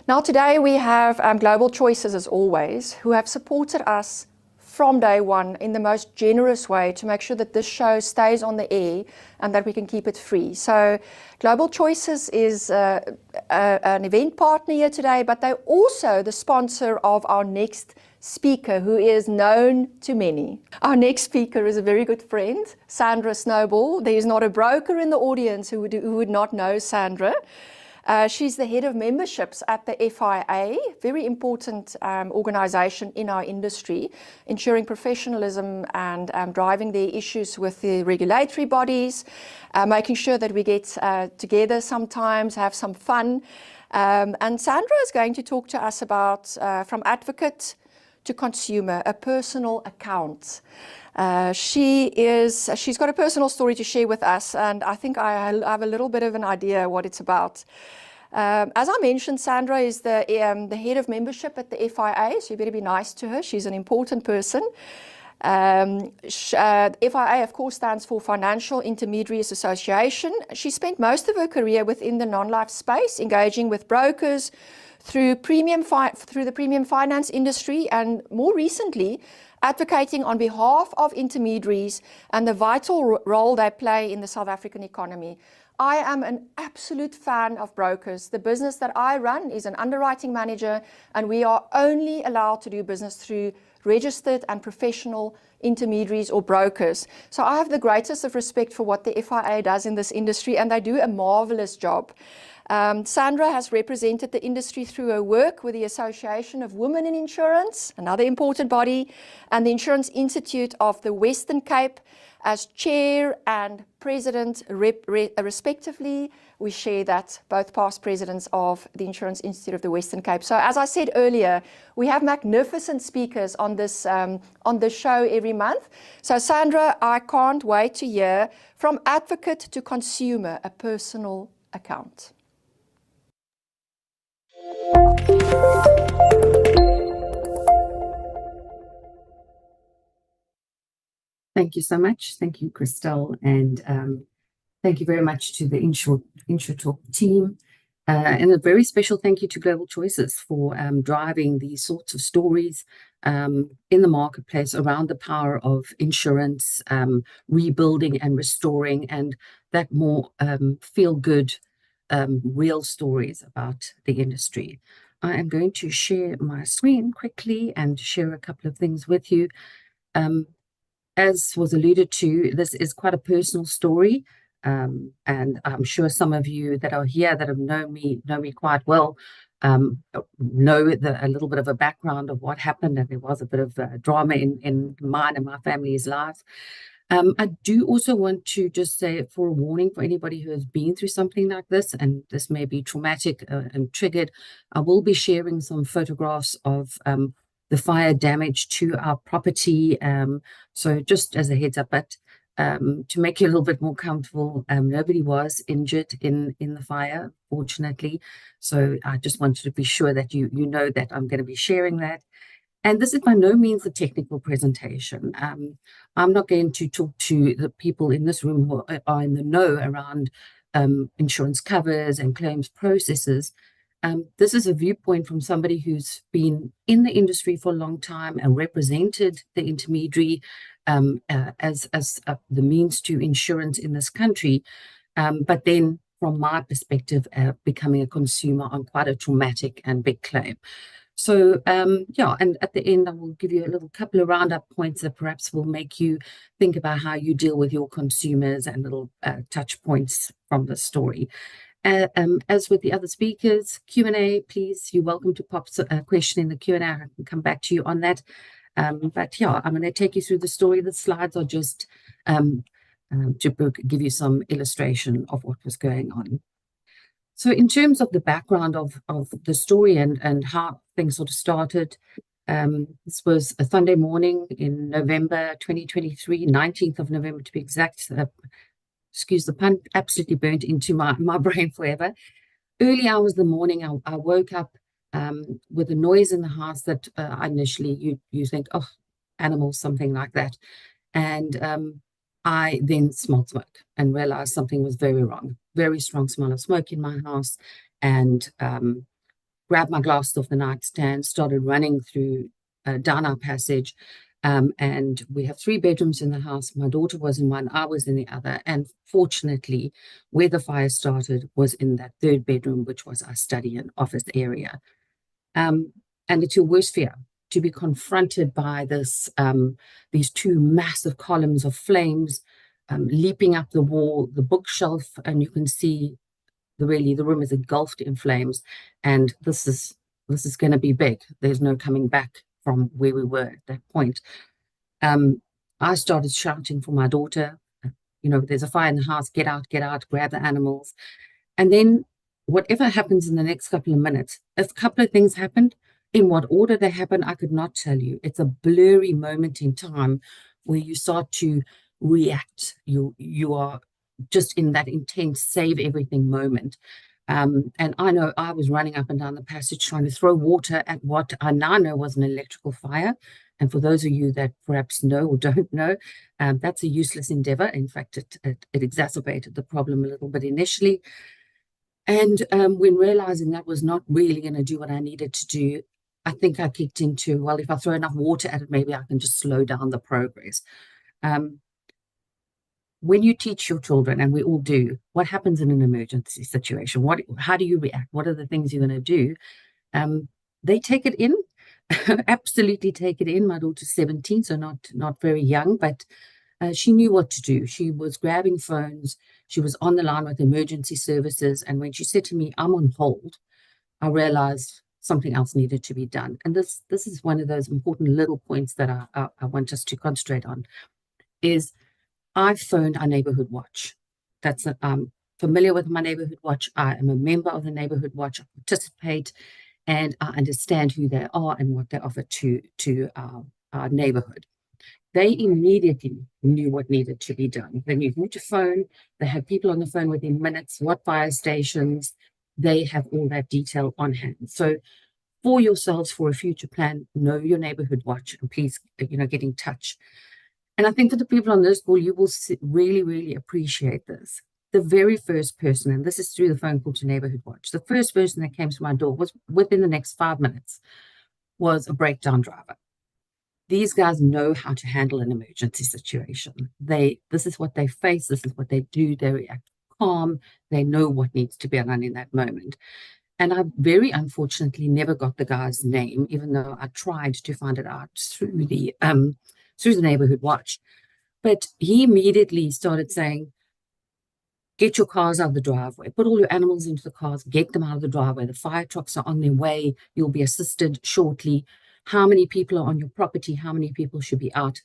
Now today we have Global Choices, as always, who have supported us from day one in the most generous way to make sure that this show stays on the air and that we can keep it free. So Global Choices is an event partner here today, but they're also the sponsor of our next speaker, who is known to many. Our next speaker is a very good friend, Sandra Snowball. There is not a broker in the audience who would not know Sandra. She's the head of memberships at the FIA, very important organization in our industry, ensuring professionalism and driving their issues with the regulatory bodies, making sure that we get together sometimes, have some fun. And Sandra is going to talk to us about from advocate to consumer, a personal account. She's got a personal story to share with us, and I think I have a little bit of an idea what it's about. As I mentioned, Sandra is the head of membership at the FIA, so you better be nice to her. She's an important person. FIA, of course, stands for Financial Intermediaries Association. She spent most of her career within the non-life space, engaging with brokers through the premium finance industry, and more recently, advocating on behalf of intermediaries and the vital role they play in the South African economy. I am an absolute fan of brokers. The business that I run is an underwriting manager, and we are only allowed to do business through registered and professional intermediaries or brokers. So I have the greatest of respect for what the FIA does in this industry, and they do a marvelous job. Sandra has represented the industry through her work with the Association of Women in Insurance, another important body, and the Insurance Institute of the Western Cape as chair and president respectively. We share that, both past presidents of the Insurance Institute of the Western Cape. So as I said earlier, we have magnificent speakers on this show every month. So Sandra, I can't wait to hear from advocate to consumer, a personal account. Thank you so much. Thank you, Christelle, and thank you very much to the InsureTalk team. And a very special thank you to Global Choices for driving these sorts of stories in the marketplace around the power of insurance, rebuilding and restoring, and that more feel-good, real stories about the industry. I am going to share my screen quickly and share a couple of things with you. As was alluded to, this is quite a personal story, and I'm sure some of you that are here that have known me quite well know a little bit of a background of what happened, and there was a bit of drama in mine and my family's lives. I do also want to just say, for a warning for anybody who has been through something like this, and this may be traumatic and triggered, I will be sharing some photographs of the fire damage to our property. So just as a heads up, but To make you a little bit more comfortable, nobody was injured in the fire, fortunately. So I just wanted to be sure that you know that I'm going to be sharing that. And this is by no means a technical presentation. I'm not going to talk to the people in this room who are in the know around insurance covers and claims processes. This is a viewpoint from somebody who's been in the industry for a long time and represented the intermediary as the means to insurance in this country. But then from my perspective, becoming a consumer on quite a traumatic and big claim. So, yeah, and at the end, I will give you a little couple of roundup points that perhaps will make you think about how you deal with your consumers and little touch points from the story. As with the other speakers, Q&A, please, you're welcome to pop a question in the Q&A. I can come back to you on that. But yeah, I'm going to take you through the story. The slides are just to give you some illustration of what was going on. So in terms of the background of the story and how things sort of started, this was a Sunday morning in November 2023, 19th of November to be exact. Excuse the pun, absolutely burnt into my brain forever. Early hours of the morning, I woke up with a noise in the house that initially you think, oh, animals, something like that. And I then smelled smoke and realized something was very wrong. Very strong smell of smoke in my house, and grabbed my glasses off the nightstand, started running through down our passage. And we have 3 bedrooms in the house. My daughter was in one, I was in the other. And fortunately, where the fire started was in that 3rd bedroom, which was our study and office area. And it's your worst fear to be confronted by this, these 2 massive columns of flames leaping up the wall, the bookshelf, and you can see the room is engulfed in flames. And this is going to be big. There's no coming back from where we were at that point. I started shouting for my daughter, you know, there's a fire in the house, get out, grab the animals. And then whatever happens in the next couple of minutes, a couple of things happened. In what order they happened, I could not tell you. It's a blurry moment in time where you start to react. You are just in that intense save everything moment. And I know I was running up and down the passage trying to throw water at what I now know was an electrical fire. And for those of you that perhaps know or don't know, that's a useless endeavor. In fact, it exacerbated the problem a little bit initially. And when realizing that was not really going to do what I needed to do, I think I kicked into, well, if I throw enough water at it, maybe I can just slow down the progress. When you teach your children, and we all do, what happens in an emergency situation? How do you react? What are the things you're going to do? They take it in, absolutely take it in. My daughter's 17, so not very young, but she knew what to do. She was grabbing phones. She was on the line with emergency services. And when she said to me, I'm on hold, I realized something else needed to be done. And this is one of those important little points that I want us to concentrate on, is I phoned our neighborhood watch. I'm familiar with my neighborhood watch. I am a member of the neighborhood watch. I participate, and I understand who they are and what they offer to our neighborhood. They immediately knew what needed to be done. They knew who to phone. They had people on the phone within minutes, what fire stations. They have all that detail on hand. So for yourselves, for a future plan, know your neighborhood watch, and please, get in touch. And I think for the people on this call, you will really, really appreciate this. The very first person, and this is through the phone call to Neighborhood Watch, the first person that came to my door was within the next 5 minutes, was a breakdown driver. These guys know how to handle an emergency situation. This is what they face. This is what they do. They react calm. They know what needs to be done in that moment. And I very unfortunately never got the guy's name, even though I tried to find it out through the neighborhood watch. But he immediately started saying, get your cars out of the driveway, put all your animals into the cars, get them out of the driveway. The fire trucks are on their way. You'll be assisted shortly. How many people are on your property? How many people should be out?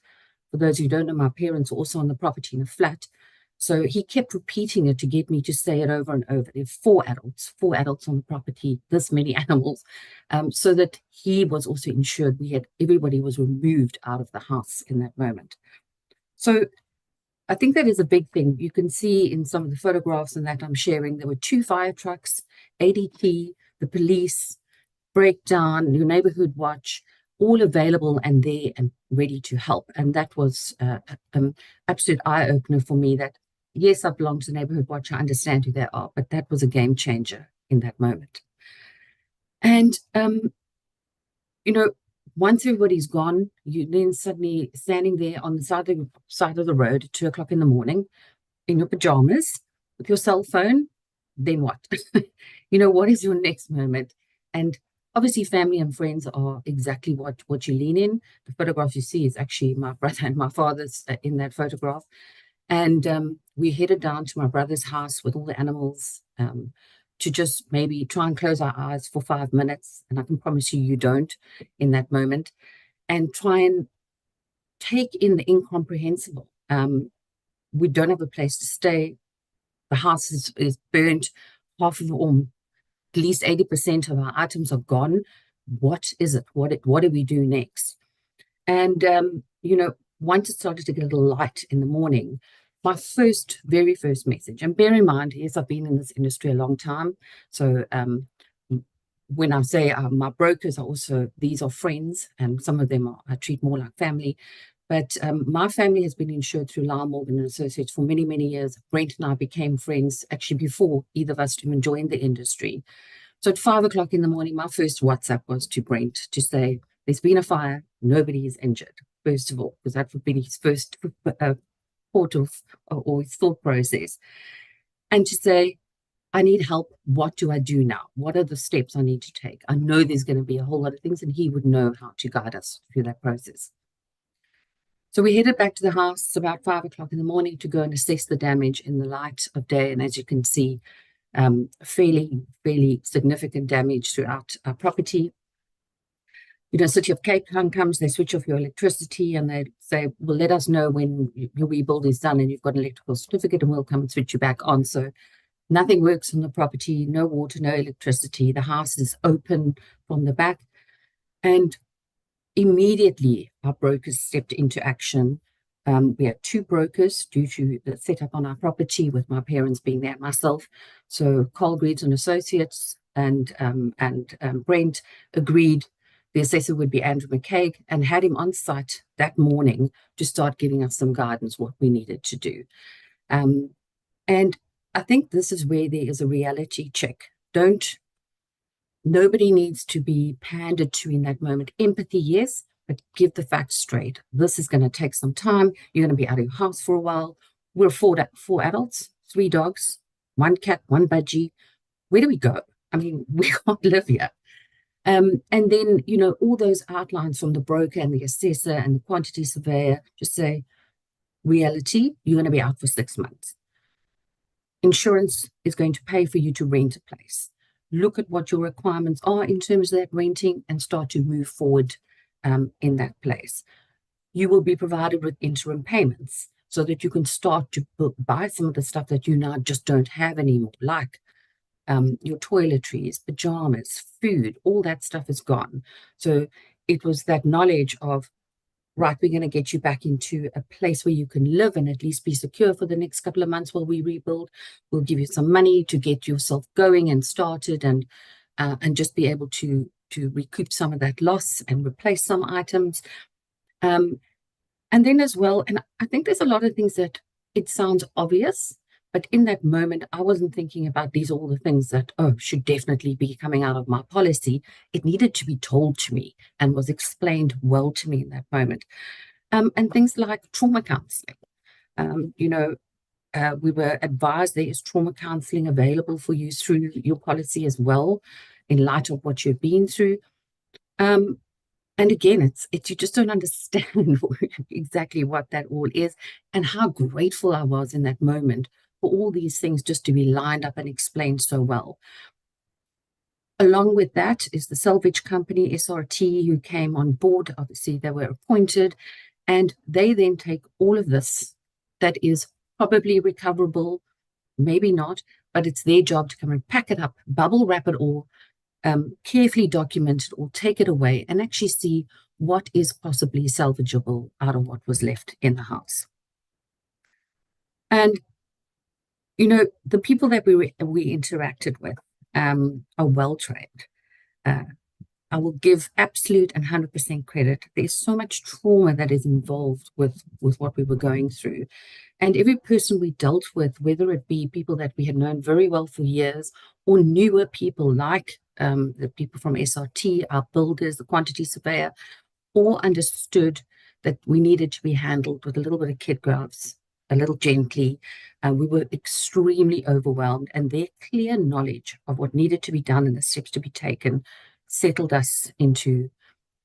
For those who don't know, my parents are also on the property in a flat. So he kept repeating it to get me to say it over and over. There are 4 adults on the property, this many animals, so that he was also ensured everybody was removed out of the house in that moment. So I think that is a big thing. You can see in some of the photographs and that I'm sharing, there were 2 fire trucks, ADT, the police, breakdown, your neighborhood watch, all available and there and ready to help. And that was an absolute eye-opener for me that, yes, I belong to the neighborhood watch, I understand who they are, but that was a game changer in that moment. And, you know, once everybody's gone, you then suddenly standing there on the side of the road at 2 o'clock in the morning in your pajamas with your cell phone. Then what? You know, what is your next moment? And obviously family and friends are exactly what you lean in. The photograph you see is actually my brother and my father's in that photograph. And we headed down to my brother's house with all the animals to just maybe try and close our eyes for 5 minutes. And I can promise you, you don't in that moment. And try and take in the incomprehensible. We don't have a place to stay. The house is burnt. Half of all, at least 80% of our items are gone. What is it? What do we do next? And, you know, once it started to get a little light in the morning, my very first message, and bear in mind, yes, I've been in this industry a long time. So when I say my brokers are also, these are friends, and some of them I treat more like family. But my family has been insured through Lyle Morgan and Associates for many, many years. Brent and I became friends actually before either of us even joined the industry. So at 5 o'clock in the morning, my first WhatsApp was to Brent to say, there's been a fire, nobody is injured, first of all, because that would be his first thought or his thought process. And to say, I need help. What do I do now? What are the steps I need to take? I know there's going to be a whole lot of things, and he would know how to guide us through that process. So we headed back to the house about 5 o'clock in the morning to go and assess the damage in the light of day. And as you can see, fairly significant damage throughout our property. You know, City of Cape Town comes, they switch off your electricity and they say, well, let us know when your rebuild is done and you've got an electrical certificate and we'll come and switch you back on. So nothing works on the property, no water, no electricity. The house is open from the back. And immediately our brokers stepped into action. We had 2 brokers due to the setup on our property, with my parents being there, myself. So Carl Greaves and Associates and Brent agreed the assessor would be Andrew McCaig, and had him on site that morning to start giving us some guidance what we needed to do. And I think this is where there is a reality check. Nobody needs to be pandered to in that moment. Empathy, yes, but give the facts straight. This is going to take some time. You're going to be out of your house for a while. We're 4 adults, 3 dogs, 1 cat, 1 budgie. Where do we go? I mean, we can't live here. And then, you know, all those outlines from the broker and the assessor and the quantity surveyor just say, reality, you're going to be out for 6 months. Insurance is going to pay for you to rent a place. Look at what your requirements are in terms of that renting and start to move forward in that place. You will be provided with interim payments so that you can start to buy some of the stuff that you now just don't have anymore, like your toiletries, pajamas, food, all that stuff is gone. So it was that knowledge of, right, we're going to get you back into a place where you can live and at least be secure for the next couple of months while we rebuild. We'll give you some money to get yourself going and started and just be able to recoup some of that loss and replace some items. And then as well, and I think there's a lot of things that it sounds obvious, but in that moment, I wasn't thinking about these all the things that, should definitely be coming out of my policy. It needed to be told to me and was explained well to me in that moment. And things like trauma counseling. You know, we were advised there is trauma counseling available for you through your policy as well, in light of what you've been through. And again, it's you just don't understand exactly what that all is and how grateful I was in that moment for all these things just to be lined up and explained so well. Along with that is the salvage company, SRT, who came on board. Obviously, they were appointed, and they then take all of this that is probably recoverable, maybe not, but it's their job to come and pack it up, bubble wrap it all, carefully document it or take it away and actually see what is possibly salvageable out of what was left in the house. And, you know, the people that we interacted with are well trained. I will give absolute and 100% credit. There's so much trauma that is involved with what we were going through. And every person we dealt with, whether it be people that we had known very well for years or newer people like the people from SRT, our builders, the quantity surveyor, all understood that we needed to be handled with a little bit of kid gloves, a little gently. We were extremely overwhelmed, and their clear knowledge of what needed to be done and the steps to be taken settled us into,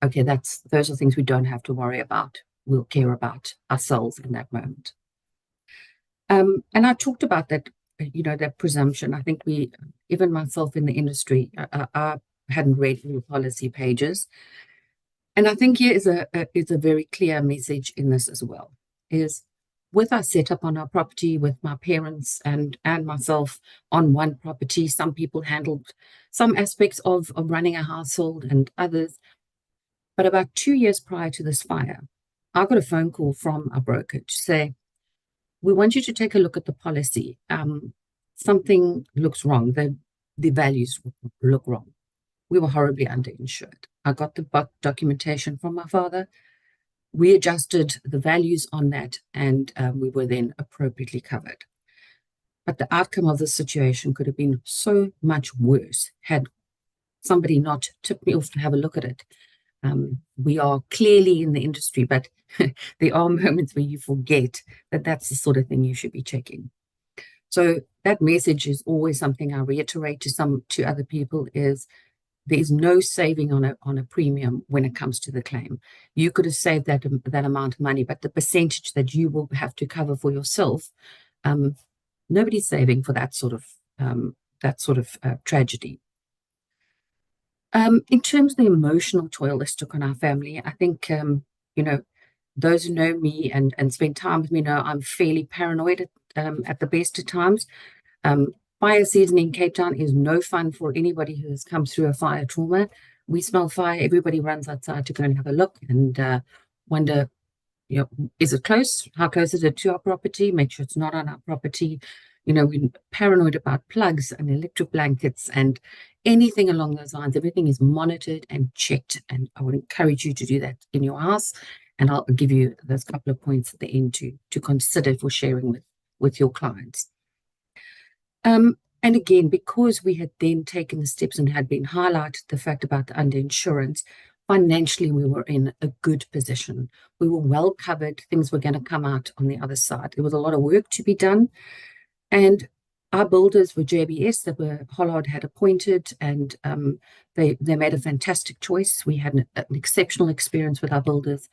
okay, those are things we don't have to worry about. We'll care about ourselves in that moment. And I talked about that, you know, that presumption. I think even myself in the industry, I hadn't read all the policy pages. And I think here is a very clear message in this as well, is with our setup on our property, with my parents and myself on one property, some people handled some aspects of running a household and others. But about 2 years prior to this fire, I got a phone call from our broker to say, we want you to take a look at the policy. Something looks wrong. The values look wrong. We were horribly underinsured. I got the documentation from my father. We adjusted the values on that, and we were then appropriately covered. But the outcome of the situation could have been so much worse had somebody not tipped me off to have a look at it. We are clearly in the industry, but there are moments where you forget that that's the sort of thing you should be checking. So that message is always something I reiterate to other people, is there is no saving on a premium when it comes to the claim. You could have saved that amount of money, but the percentage that you will have to cover for yourself, nobody's saving for that sort of tragedy. In terms of the emotional toil this took on our family, I think you know, those who know me and spend time with me know I'm fairly paranoid at the best of times. Fire season in Cape Town is no fun for anybody who has come through a fire trauma. We smell fire, everybody runs outside to go and have a look and wonder, you know, is it close? How close is it to our property? Make sure it's not on our property. You know, we're paranoid about plugs and electric blankets and anything along those lines. Everything is monitored and checked, and I would encourage you to do that in your house. And I'll give you those couple of points at the end to consider for sharing with your clients. And again, because we had then taken the steps and had been highlighted the fact about the underinsurance, financially we were in a good position. We were well covered. Things were going to come out on the other side. There was a lot of work to be done. And our builders were JBS that Hollard had appointed, and they made a fantastic choice. We had an exceptional experience with our builders.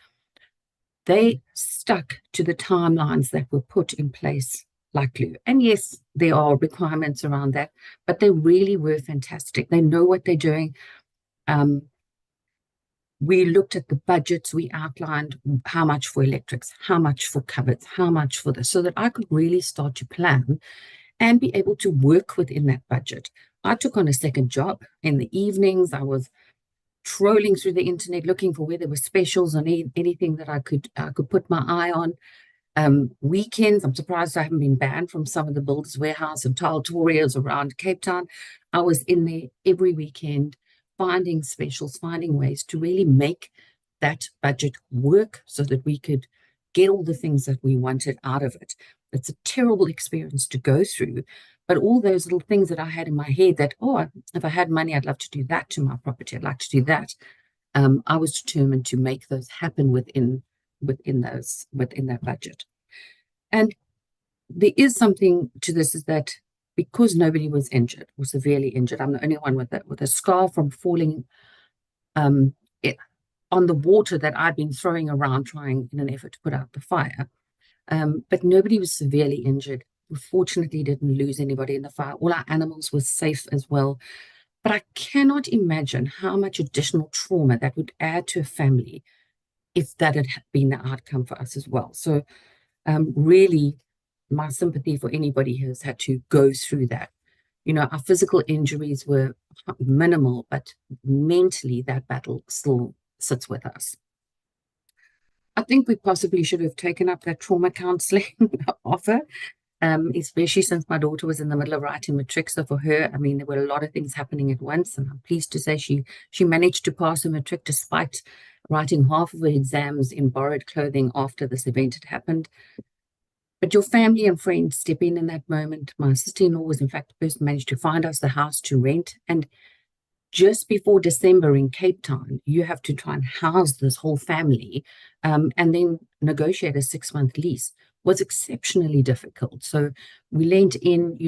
They stuck to the timelines that were put in place like glue. And yes, there are requirements around that, but they really were fantastic. They know what they're doing. We looked at the budgets, we outlined how much for electrics, how much for cupboards, how much for this, so that I could really start to plan and be able to work within that budget. I took on a second job. In the evenings, I was trolling through the internet looking for where there were specials on anything that I could put my eye on. Weekends, I'm surprised I haven't been banned from some of the Builders Warehouse and Tile Torias around Cape Town. I was in there every weekend, finding specials, finding ways to really make that budget work so that we could get all the things that we wanted out of it. It's a terrible experience to go through, but all those little things that I had in my head that, oh, if I had money, I'd love to do that to my property. I'd like to do that. I was determined to make those happen within that budget. And there is something to this, is that because nobody was injured or severely injured, I'm the only one with a scar from falling on the water that I'd been throwing around trying in an effort to put out the fire. But nobody was severely injured. We fortunately didn't lose anybody in the fire. All our animals were safe as well. But I cannot imagine how much additional trauma that would add to a family if that had been the outcome for us as well. So really, my sympathy for anybody who has had to go through that. You know, our physical injuries were minimal, but mentally that battle still sits with us. I think we possibly should have taken up that trauma counseling offer. especially since my daughter was in the middle of writing matric. So for her, I mean, there were a lot of things happening at once, and I'm pleased to say she managed to pass her matric despite writing half of her exams in borrowed clothing after this event had happened. But your family and friends step in that moment. My sister-in-law was, in fact, the person who managed to find us the house to rent. And just before December in Cape Town, you have to try and house this whole family and then negotiate a 6-month lease. Was exceptionally difficult. So we lent in,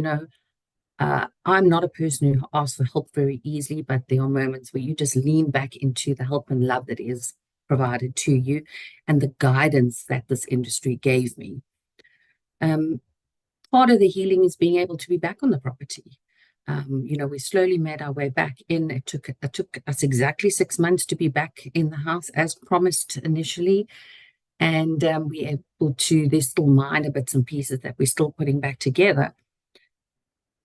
I'm not a person who asks for help very easily, but there are moments where you just lean back into the help and love that is provided to you and the guidance that this industry gave me. Part of the healing is being able to be back on the property. We slowly made our way back in. It took us exactly 6 months to be back in the house as promised initially. And we're able to, there's still minor bits and pieces that we're still putting back together.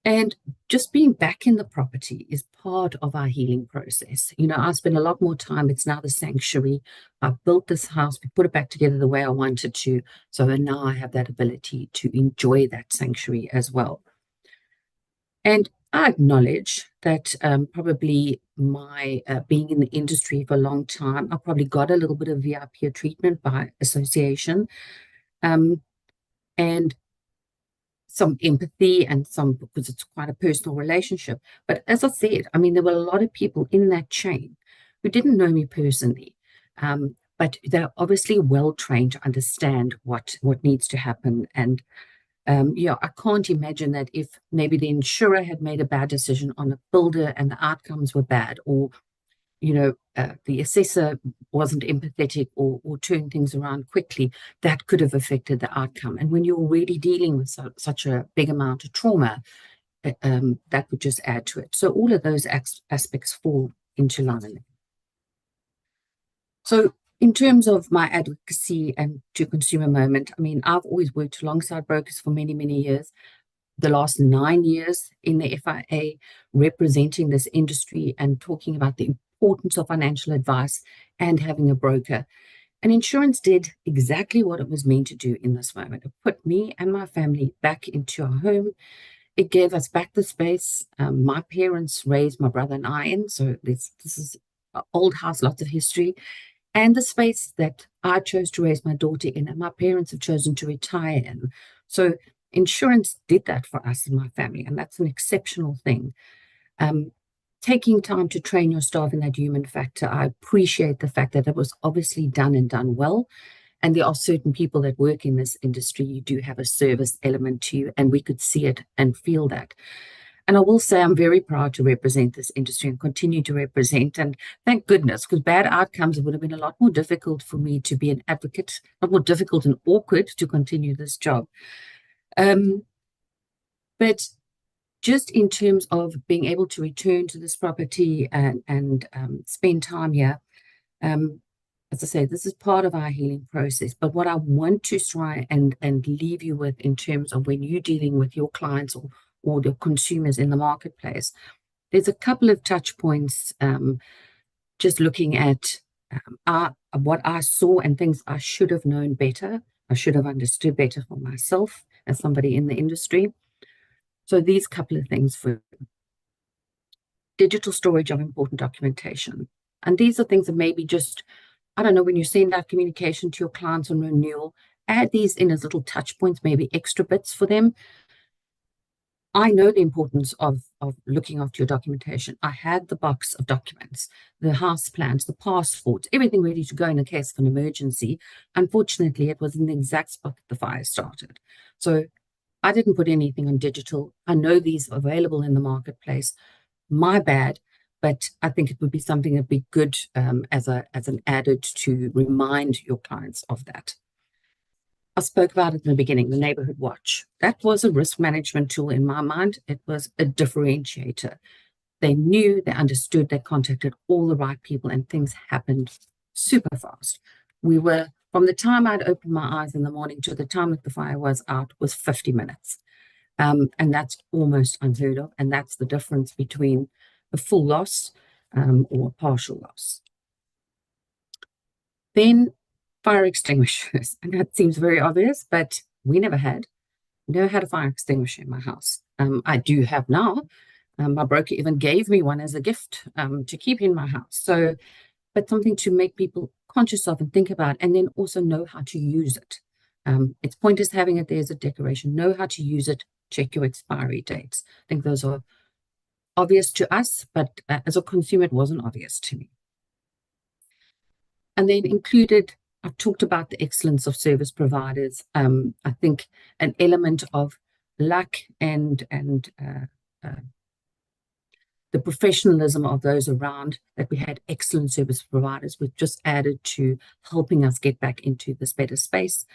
And just being back in the property is part of our healing process. I spent a lot more time. It's now the sanctuary. I built this house. We put it back together the way I wanted to. So now I have that ability to enjoy that sanctuary as well. And I acknowledge that probably my being in the industry for a long time, I probably got a little bit of VIP treatment by association. And some empathy and some, because it's quite a personal relationship. But as I said, I mean, there were a lot of people in that chain who didn't know me personally, but they're obviously well trained to understand what needs to happen. And I can't imagine that if maybe the insurer had made a bad decision on a builder and the outcomes were bad, or the assessor wasn't empathetic or turned things around quickly, that could have affected the outcome. And when you're already dealing with such a big amount of trauma, that would just add to it. So all of those aspects fall into line. So in terms of my advocacy and to consumer moment, I mean, I've always worked alongside brokers for many, many years. The last 9 years in the FIA, representing this industry and talking about the importance of financial advice and having a broker. And insurance did exactly what it was meant to do in this moment. It put me and my family back into our home. It gave us back the space. My parents raised my brother and I in, so this is an old house, lots of history. And the space that I chose to raise my daughter in and my parents have chosen to retire in. So insurance did that for us and my family, and that's an exceptional thing. Taking time to train your staff in that human factor, I appreciate the fact that it was obviously done and done well. And there are certain people that work in this industry, you do have a service element to you, and we could see it and feel that. And I will say I'm very proud to represent this industry and continue to represent. And thank goodness, because bad outcomes, it would have been a lot more difficult for me to be an advocate, a lot more difficult and awkward to continue this job. But just in terms of being able to return to this property and spend time here, as I say, this is part of our healing process. But what I want to try and leave you with in terms of when you're dealing with your clients or the consumers in the marketplace, there's a couple of touch points, just looking at what I saw and things I should have known better. I should have understood better for myself as somebody in the industry. So these couple of things: for digital storage of important documentation. And these are things that maybe just, I don't know, when you send out communication to your clients on renewal, add these in as little touch points, maybe extra bits for them. I know the importance of looking after your documentation. I had the box of documents, the house plans, the passports, everything ready to go in the case of an emergency. Unfortunately, it was in the exact spot that the fire started. So I didn't put anything on digital. I know these are available in the marketplace. My bad, but I think it would be something that'd be good as an added to remind your clients of that. I spoke about it in the beginning, the neighborhood watch. That was a risk management tool in my mind. It was a differentiator. They knew, they understood, they contacted all the right people, and things happened super fast. We were, from the time I'd opened my eyes in the morning to the time that the fire was out, was 50 minutes. And that's almost unheard of. And that's the difference between a full loss or a partial loss. Then fire extinguishers. And that seems very obvious, but we never had. never had a fire extinguisher in my house. I do have now. My broker even gave me one as a gift to keep in my house. So, but something to make people conscious of and think about, and then also know how to use it. It's pointless having it there as a decoration. Know how to use it. Check your expiry dates. I think those are obvious to us, but as a consumer, it wasn't obvious to me. And then included, I've talked about the excellence of service providers. I think an element of luck and the professionalism of those around, that we had excellent service providers, which just added to helping us get back into this better space.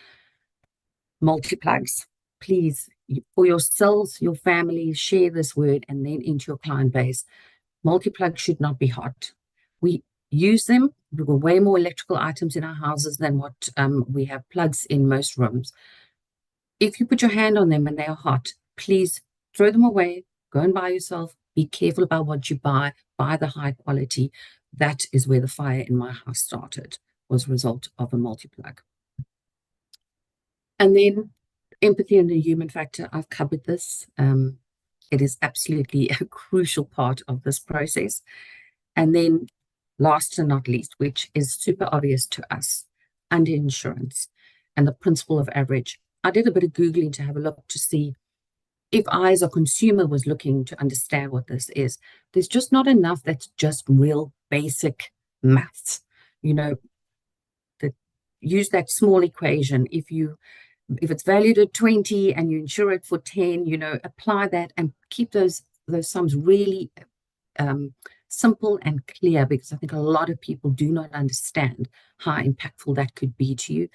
Multi-plugs, please, for yourselves, your family, share this word and then into your client base. Multi-plug should not be hot. We use them. We've got way more electrical items in our houses than what we have plugs in most rooms. If you put your hand on them and they are hot, please throw them away, go and buy yourself. Be careful about what you buy the high quality. That is where the fire in my house started, was a result of a multi-plug. And then empathy and the human factor, I've covered this. It is absolutely a crucial part of this process. And then last and not least, which is super obvious to us, under insurance and the principle of average. I did a bit of Googling to have a look to see if I, as a consumer, was looking to understand what this is. There's just not enough that's just real basic maths. You know, use that small equation. If it's valued at 20 and you insure it for 10, you know, apply that and keep those sums really simple and clear, because I think a lot of people do not understand how impactful that could be to you.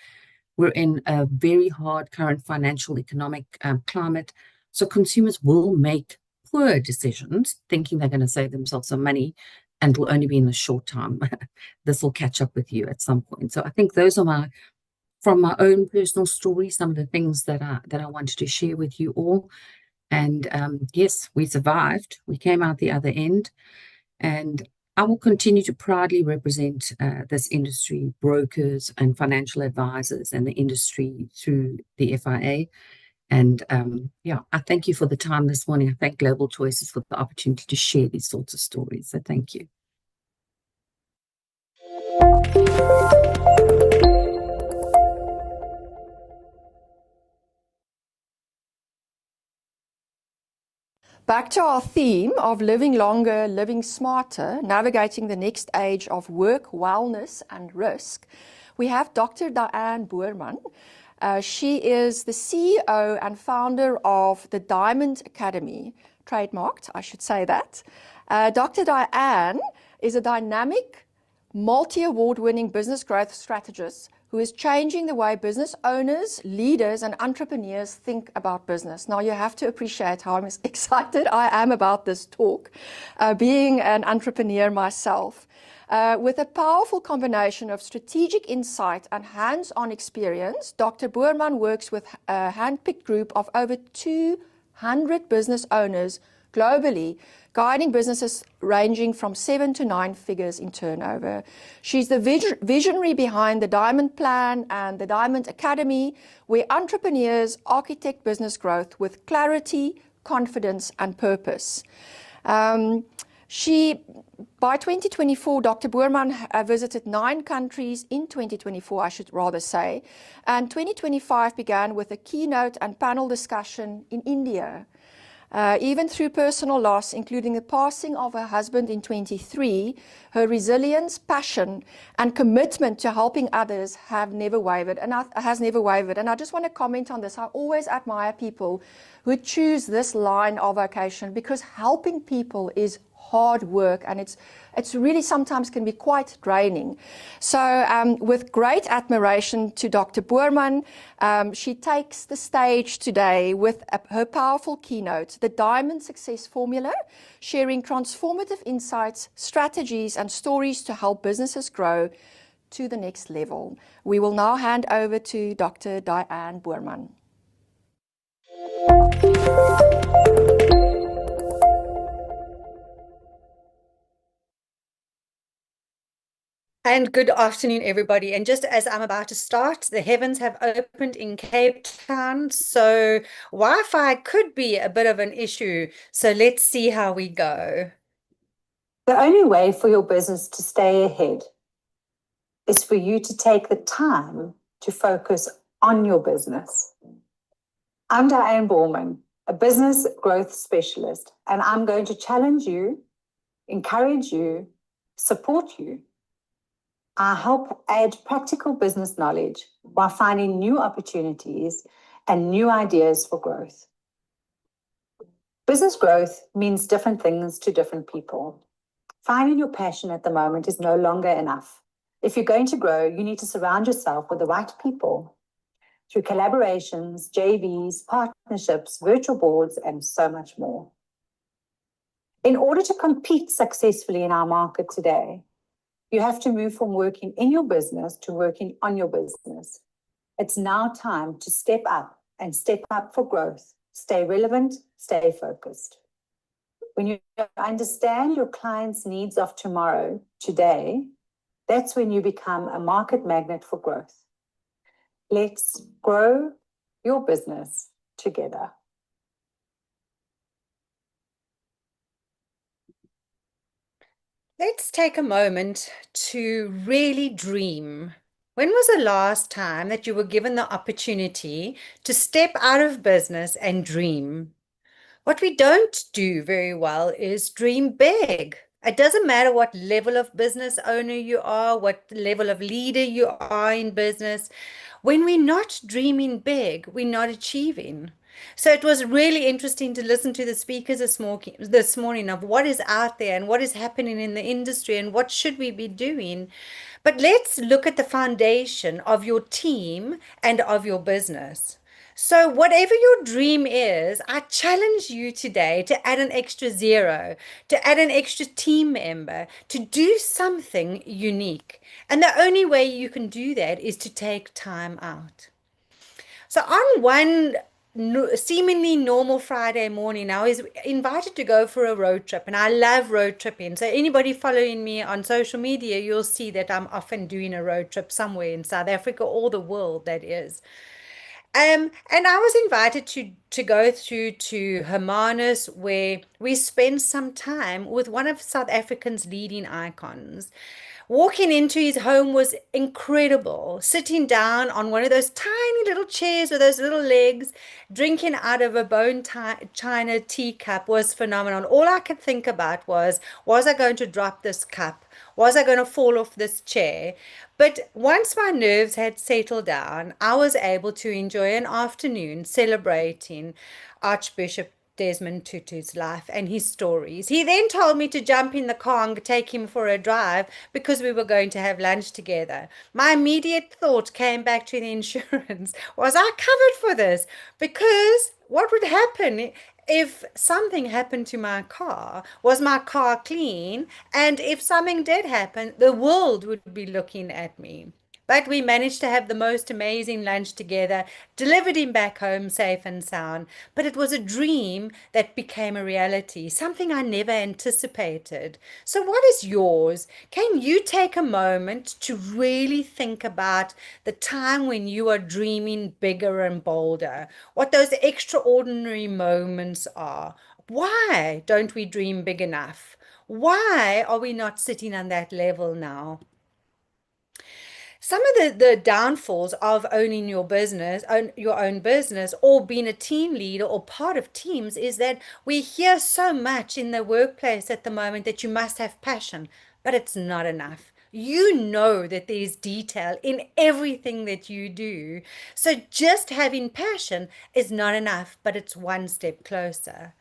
We're in a very hard current financial economic climate, so consumers will make poor decisions thinking they're going to save themselves some money, and will only be in the short term. This will catch up with you at some point. So I think those are from my own personal story, some of the things that I wanted to share with you all. And yes, we survived. We came out the other end. And I will continue to proudly represent this industry, brokers and financial advisors and the industry through the FIA. And yeah, I thank you for the time this morning. I thank Global Choices for the opportunity to share these sorts of stories. So thank you. Back to our theme of living longer, living smarter, navigating the next age of work, wellness, and risk. We have Dr. Diane Boerman. She is the CEO and founder of the Diamond Academy, trademarked, I should say that. Dr. Diane is a dynamic, multi-award-winning business growth strategist who is changing the way business owners, leaders, and entrepreneurs think about business. Now, you have to appreciate how excited I am about this talk, being an entrepreneur myself. With a powerful combination of strategic insight and hands-on experience, Dr. Boerman works with a hand-picked group of over 200 business owners globally, guiding businesses ranging from 7 to 9 figures in turnover. She's the visionary behind the Diamond Plan and the Diamond Academy, where entrepreneurs architect business growth with clarity, confidence, and purpose. By 2024, Dr. Boerman visited 9 countries in 2024, I should rather say, and 2025 began with a keynote and panel discussion in India. Even through personal loss, including the passing of her husband in 2023, her resilience, passion, and commitment to helping others has never wavered. And I just want to comment on this. I always admire people who choose this line of vocation, because helping people is hard work, and it's really sometimes can be quite draining. So with great admiration to Dr. Boerman, she takes the stage today with her powerful keynote, the Diamond Success Formula, sharing transformative insights, strategies, and stories to help businesses grow to the next level. We will now hand over to Dr. Diane Boerman. And good afternoon, everybody. And just as I'm about to start, the heavens have opened in Cape Town, so Wi-Fi could be a bit of an issue. So let's see how we go. The only way for your business to stay ahead is for you to take the time to focus on your business. I'm Diane Borman, a business growth specialist, and I'm going to challenge you, encourage you, support you. I help add practical business knowledge while finding new opportunities and new ideas for growth. Business growth means different things to different people. Finding your passion at the moment is no longer enough. If you're going to grow, you need to surround yourself with the right people through collaborations, JVs, partnerships, virtual boards, and so much more. In order to compete successfully in our market today, you have to move from working in your business to working on your business. It's now time to step up and step up for growth. Stay relevant, stay focused. When you understand your clients' needs of tomorrow, today, that's when you become a market magnet for growth. Let's grow your business together. Let's take a moment to really dream. When was the last time that you were given the opportunity to step out of business and dream? What we don't do very well is dream big. It doesn't matter what level of business owner you are, what level of leader you are in business. When we're not dreaming big, we're not achieving. So it was really interesting to listen to the speakers this morning of what is out there and what is happening in the industry and what should we be doing. But let's look at the foundation of your team and of your business. So whatever your dream is, I challenge you today to add an extra zero, to add an extra team member, to do something unique. And the only way you can do that is to take time out. So on one seemingly normal Friday morning, I was invited to go for a road trip, and I love road tripping. So anybody following me on social media, you'll see that I'm often doing a road trip somewhere in South Africa or the world, that is. And I was invited to go through to Hermanus, where we spent some time with one of South Africa's leading icons. Walking into his home was incredible. Sitting down on one of those tiny little chairs with those little legs, drinking out of a bone china teacup was phenomenal. All I could think about was I going to drop this cup? Was I going to fall off this chair? But once my nerves had settled down, I was able to enjoy an afternoon celebrating Archbishop Desmond Tutu's life and his stories. He then told me to jump in the car and take him for a drive because we were going to have lunch together. My immediate thought came back to the insurance. Was I covered for this? Because what would happen if something happened to my car? Was my car clean? And if something did happen, the world would be looking at me. But we managed to have the most amazing lunch together, delivered him back home safe and sound. But it was a dream that became a reality, something I never anticipated. So what is yours? Can you take a moment to really think about the time when you are dreaming bigger and bolder? What those extraordinary moments are? Why don't we dream big enough? Why are we not sitting on that level now? Some of the downfalls of owning your business, your own business, or being a team leader or part of teams is that we hear so much in the workplace at the moment that you must have passion, but it's not enough. You know that there's detail in everything that you do. So just having passion is not enough, but it's one step closer.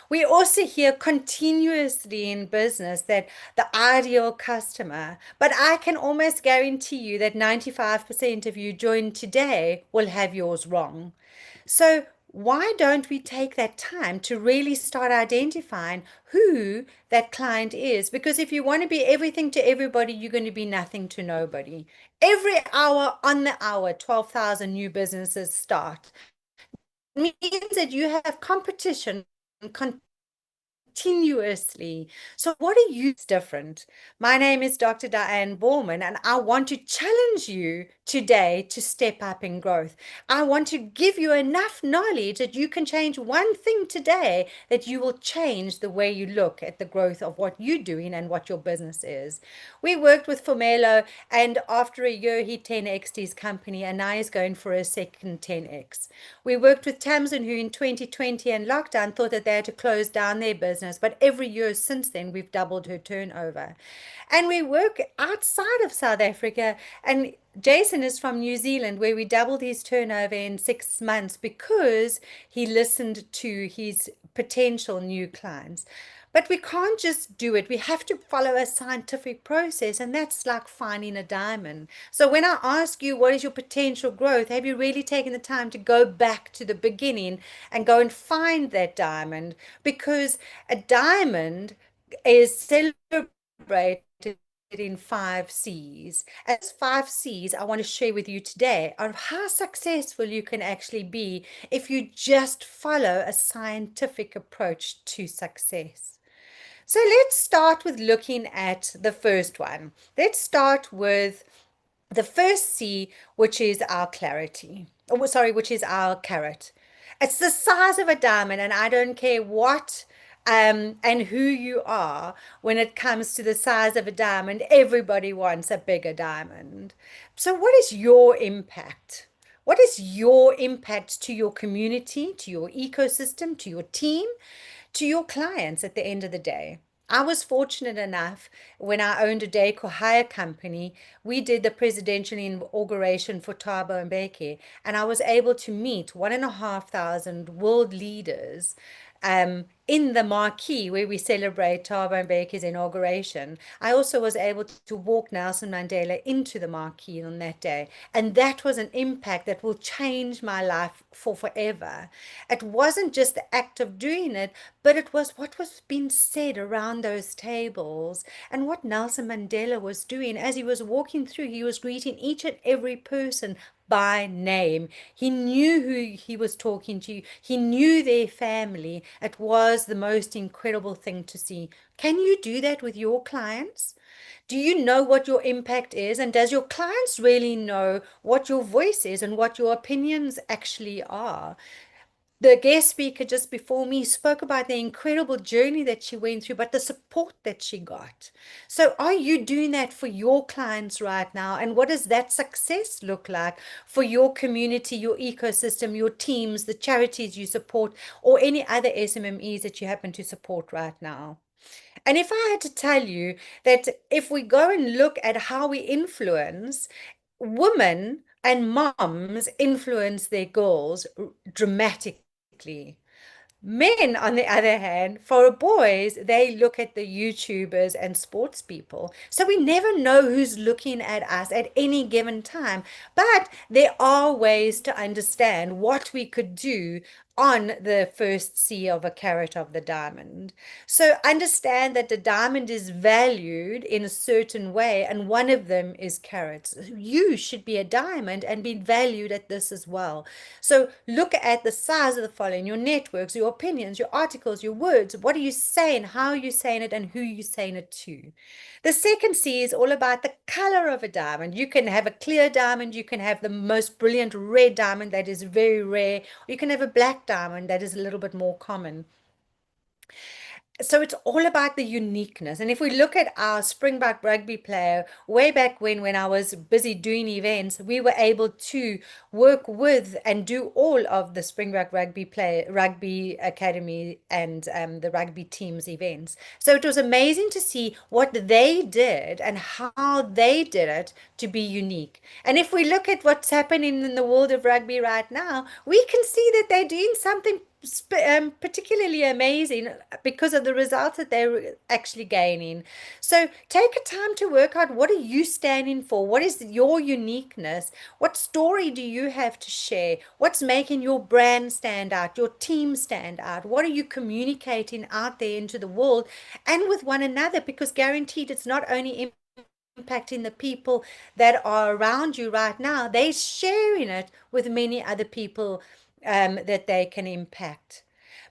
We also hear continuously in business that the ideal customer, but I can almost guarantee you that 95% of you joined today will have yours wrong. So why don't we take that time to really start identifying who that client is? Because if you want to be everything to everybody, you're going to be nothing to nobody. Every hour on the hour, 12,000 new businesses start. It means that you have competition continuously. So what are you different? My name is Dr. Diane Borman, and I want to challenge you today to step up in growth. I want to give you enough knowledge that you can change one thing today, that you will change the way you look at the growth of what you're doing and what your business is. We worked with Formelo, and after a year, he 10x'd his company, and now he's going for a second 10x. We worked with Tamsin, who in 2020 and lockdown thought that they had to close down their business, but every year since then, we've doubled her turnover. And we work outside of South Africa, and Jason is from New Zealand, where we doubled his turnover in 6 months because he listened to his potential new clients. But we can't just do it. We have to follow a scientific process, and that's like finding a diamond. So when I ask you, what is your potential growth? Have you really taken the time to go back to the beginning and go and find that diamond? Because a diamond is celebrated in 5 C's. As 5 C's, I want to share with you today of how successful you can actually be if you just follow a scientific approach to success. So let's start with looking at the first one. Let's start with the first C, which is our clarity. Oh, sorry, which is our carat. It's the size of a diamond, and I don't care what and who you are when it comes to the size of a diamond. Everybody wants a bigger diamond. So what is your impact? What is your impact to your community, to your ecosystem, to your team, to your clients at the end of the day? I was fortunate enough when I owned a decor hire company, we did the presidential inauguration for Thabo Mbeki, and I was able to meet 1,500 world leaders in the marquee where we celebrate Thabo Mbeki's inauguration. I also was able to walk Nelson Mandela into the marquee on that day. And that was an impact that will change my life for forever. It wasn't just the act of doing it, but it was what was being said around those tables and what Nelson Mandela was doing. As he was walking through, he was greeting each and every person by name. He knew who he was talking to. He knew their family. It was the most incredible thing to see. Can you do that with your clients? Do you know what your impact is? And does your clients really know what your voice is and what your opinions actually are? The guest speaker just before me spoke about the incredible journey that she went through, but the support that she got. So are you doing that for your clients right now? And what does that success look like for your community, your ecosystem, your teams, the charities you support, or any other SMMEs that you happen to support right now? And if I had to tell you that if we go and look at how we influence, women and moms influence their girls dramatically. Men, on the other hand, for boys, they look at the YouTubers and sports people. So we never know who's looking at us at any given time. But there are ways to understand what we could do on the first C of a carat of the diamond. So understand that the diamond is valued in a certain way, and one of them is carats. You should be a diamond and be valued at this as well. So look at the size of the following, your networks, your opinions, your articles, your words. What are you saying? How are you saying it? And who are you saying it to? The second C is all about the color of a diamond. You can have a clear diamond. You can have the most brilliant red diamond that is very rare. Or you can have a black diamond that is a little bit more common. So it's all about the uniqueness. And if we look at our Springbok rugby player, way back when I was busy doing events, we were able to work with and do all of the Springbok rugby academy and the rugby teams events. So it was amazing to see what they did and how they did it to be unique. And if we look at what's happening in the world of rugby right now, we can see that they're doing something particularly amazing because of the results that they're actually gaining. So take a time to work out, what are you standing for? What is your uniqueness? What story do you have to share? What's making your brand stand out, your team stand out? What are you communicating out there into the world and with one another? Because guaranteed, it's not only impacting the people that are around you right now, they're sharing it with many other people that they can impact.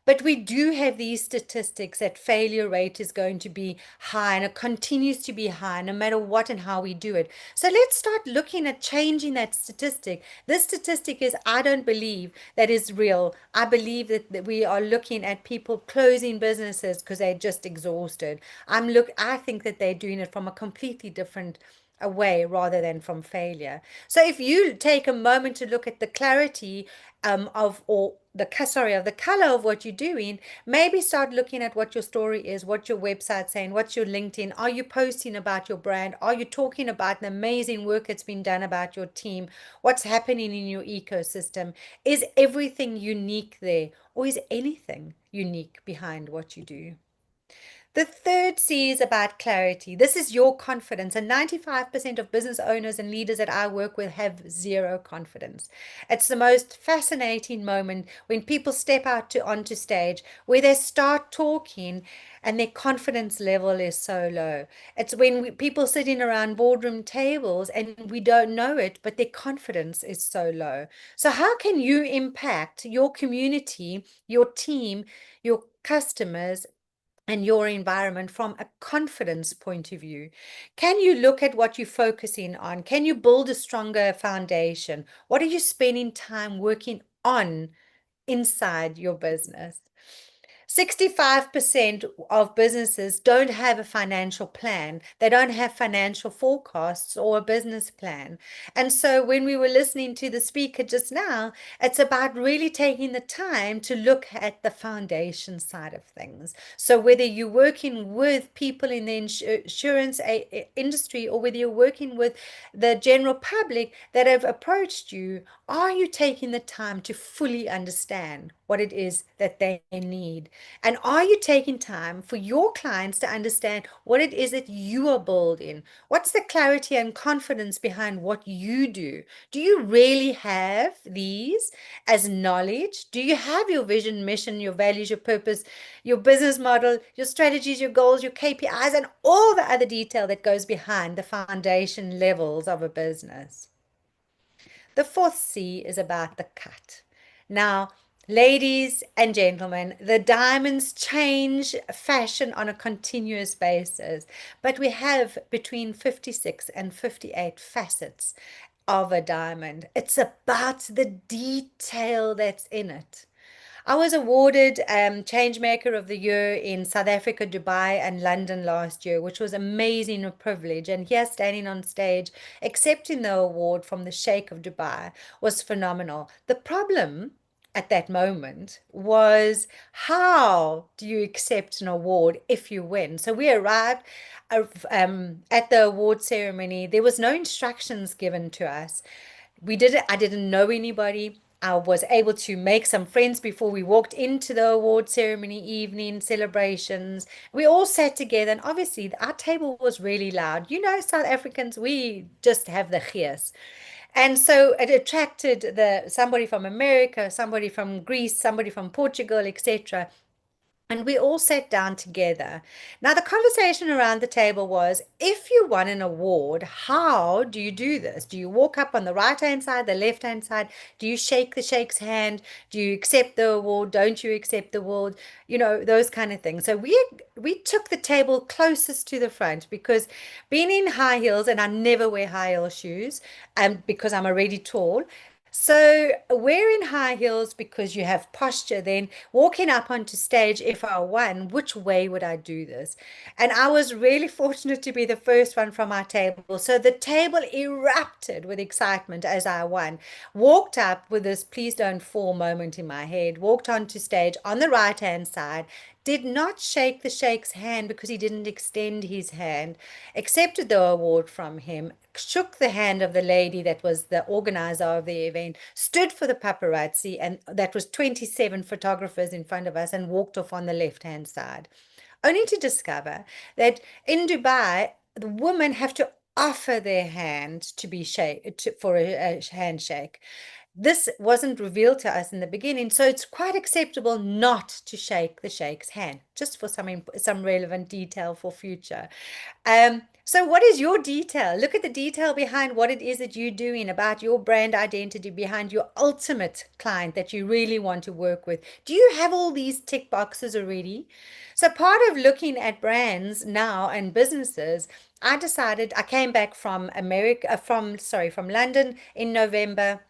But we do have these statistics that failure rate is going to be high, and it continues to be high no matter what and how we do it. So let's start looking at changing that statistic. This statistic is, I don't believe that is real. I believe that we are looking at people closing businesses because they're just exhausted. I think that they're doing it from a completely different away rather than from failure. So if you take a moment to look at the clarity of the color of what you're doing, maybe start looking at what your story is, what your website's saying, what's your LinkedIn, are you posting about your brand, are you talking about the amazing work that's been done about your team, what's happening in your ecosystem, is everything unique there, or is anything unique behind what you do? The third C is about clarity. This is your confidence. And 95% of business owners and leaders that I work with have zero confidence. It's the most fascinating moment when people step onto stage, where they start talking and their confidence level is so low. It's when people sitting around boardroom tables and we don't know it, but their confidence is so low. So how can you impact your community, your team, your customers, and your environment from a confidence point of view? Can you look at what you're focusing on? Can you build a stronger foundation? What are you spending time working on inside your business? 65% of businesses don't have a financial plan. They don't have financial forecasts or a business plan. And so when we were listening to the speaker just now, it's about really taking the time to look at the foundation side of things. So whether you're working with people in the insurance industry, or whether you're working with the general public that have approached you, are you taking the time to fully understand what it is that they need? And are you taking time for your clients to understand what it is that you are building? What's the clarity and confidence behind what you do? Do you really have these as knowledge? Do you have your vision, mission, your values, your purpose, your business model, your strategies, your goals, your KPIs, and all the other detail that goes behind the foundation levels of a business? The fourth C is about the cut. Now, ladies and gentlemen, the diamonds change fashion on a continuous basis, but we have between 56 and 58 facets of a diamond. It's about the detail that's in it. I was awarded Changemaker of the Year in South Africa, Dubai, and London last year, which was amazing, a privilege. And here, standing on stage, accepting the award from the Sheikh of Dubai was phenomenal. The problem at that moment was, how do you accept an award if you win? So we arrived at the award ceremony. There was no instructions given to us. I didn't know anybody. I was able to make some friends before we walked into the award ceremony evening celebrations. We all sat together, and obviously our table was really loud. You know, South Africans, we just have the gees. And so it attracted somebody from America, somebody from Greece, somebody from Portugal, etc. And we all sat down together. Now, the conversation around the table was, if you won an award, how do you do this? Do you walk up on the right-hand side, the left-hand side? Do you shake the Sheik's hand? Do you accept the award? Don't you accept the award? You know, those kind of things. So we took the table closest to the front, because being in high heels, and I never wear high heel shoes, because I'm already tall. So wearing high heels because you have posture, then walking up onto stage, if I won, which way would I do this? And I was really fortunate to be the first one from our table. So the table erupted with excitement as I won. Walked up with this please don't fall moment in my head, walked onto stage on the right-hand side, did not shake the Sheik's hand because he didn't extend his hand, accepted the award from him, shook the hand of the lady that was the organizer of the event, stood for the paparazzi, and that was 27 photographers in front of us, and walked off on the left-hand side. Only to discover that in Dubai, the women have to offer their hand to be for a handshake. This wasn't revealed to us in the beginning, so it's quite acceptable not to shake the Sheik's hand, just for some relevant detail for future. So what is your detail? Look at the detail behind what it is that you're doing, about your brand identity, behind your ultimate client that you really want to work with. Do you have all these tick boxes already? So part of looking at brands now and businesses, I came back from from London in November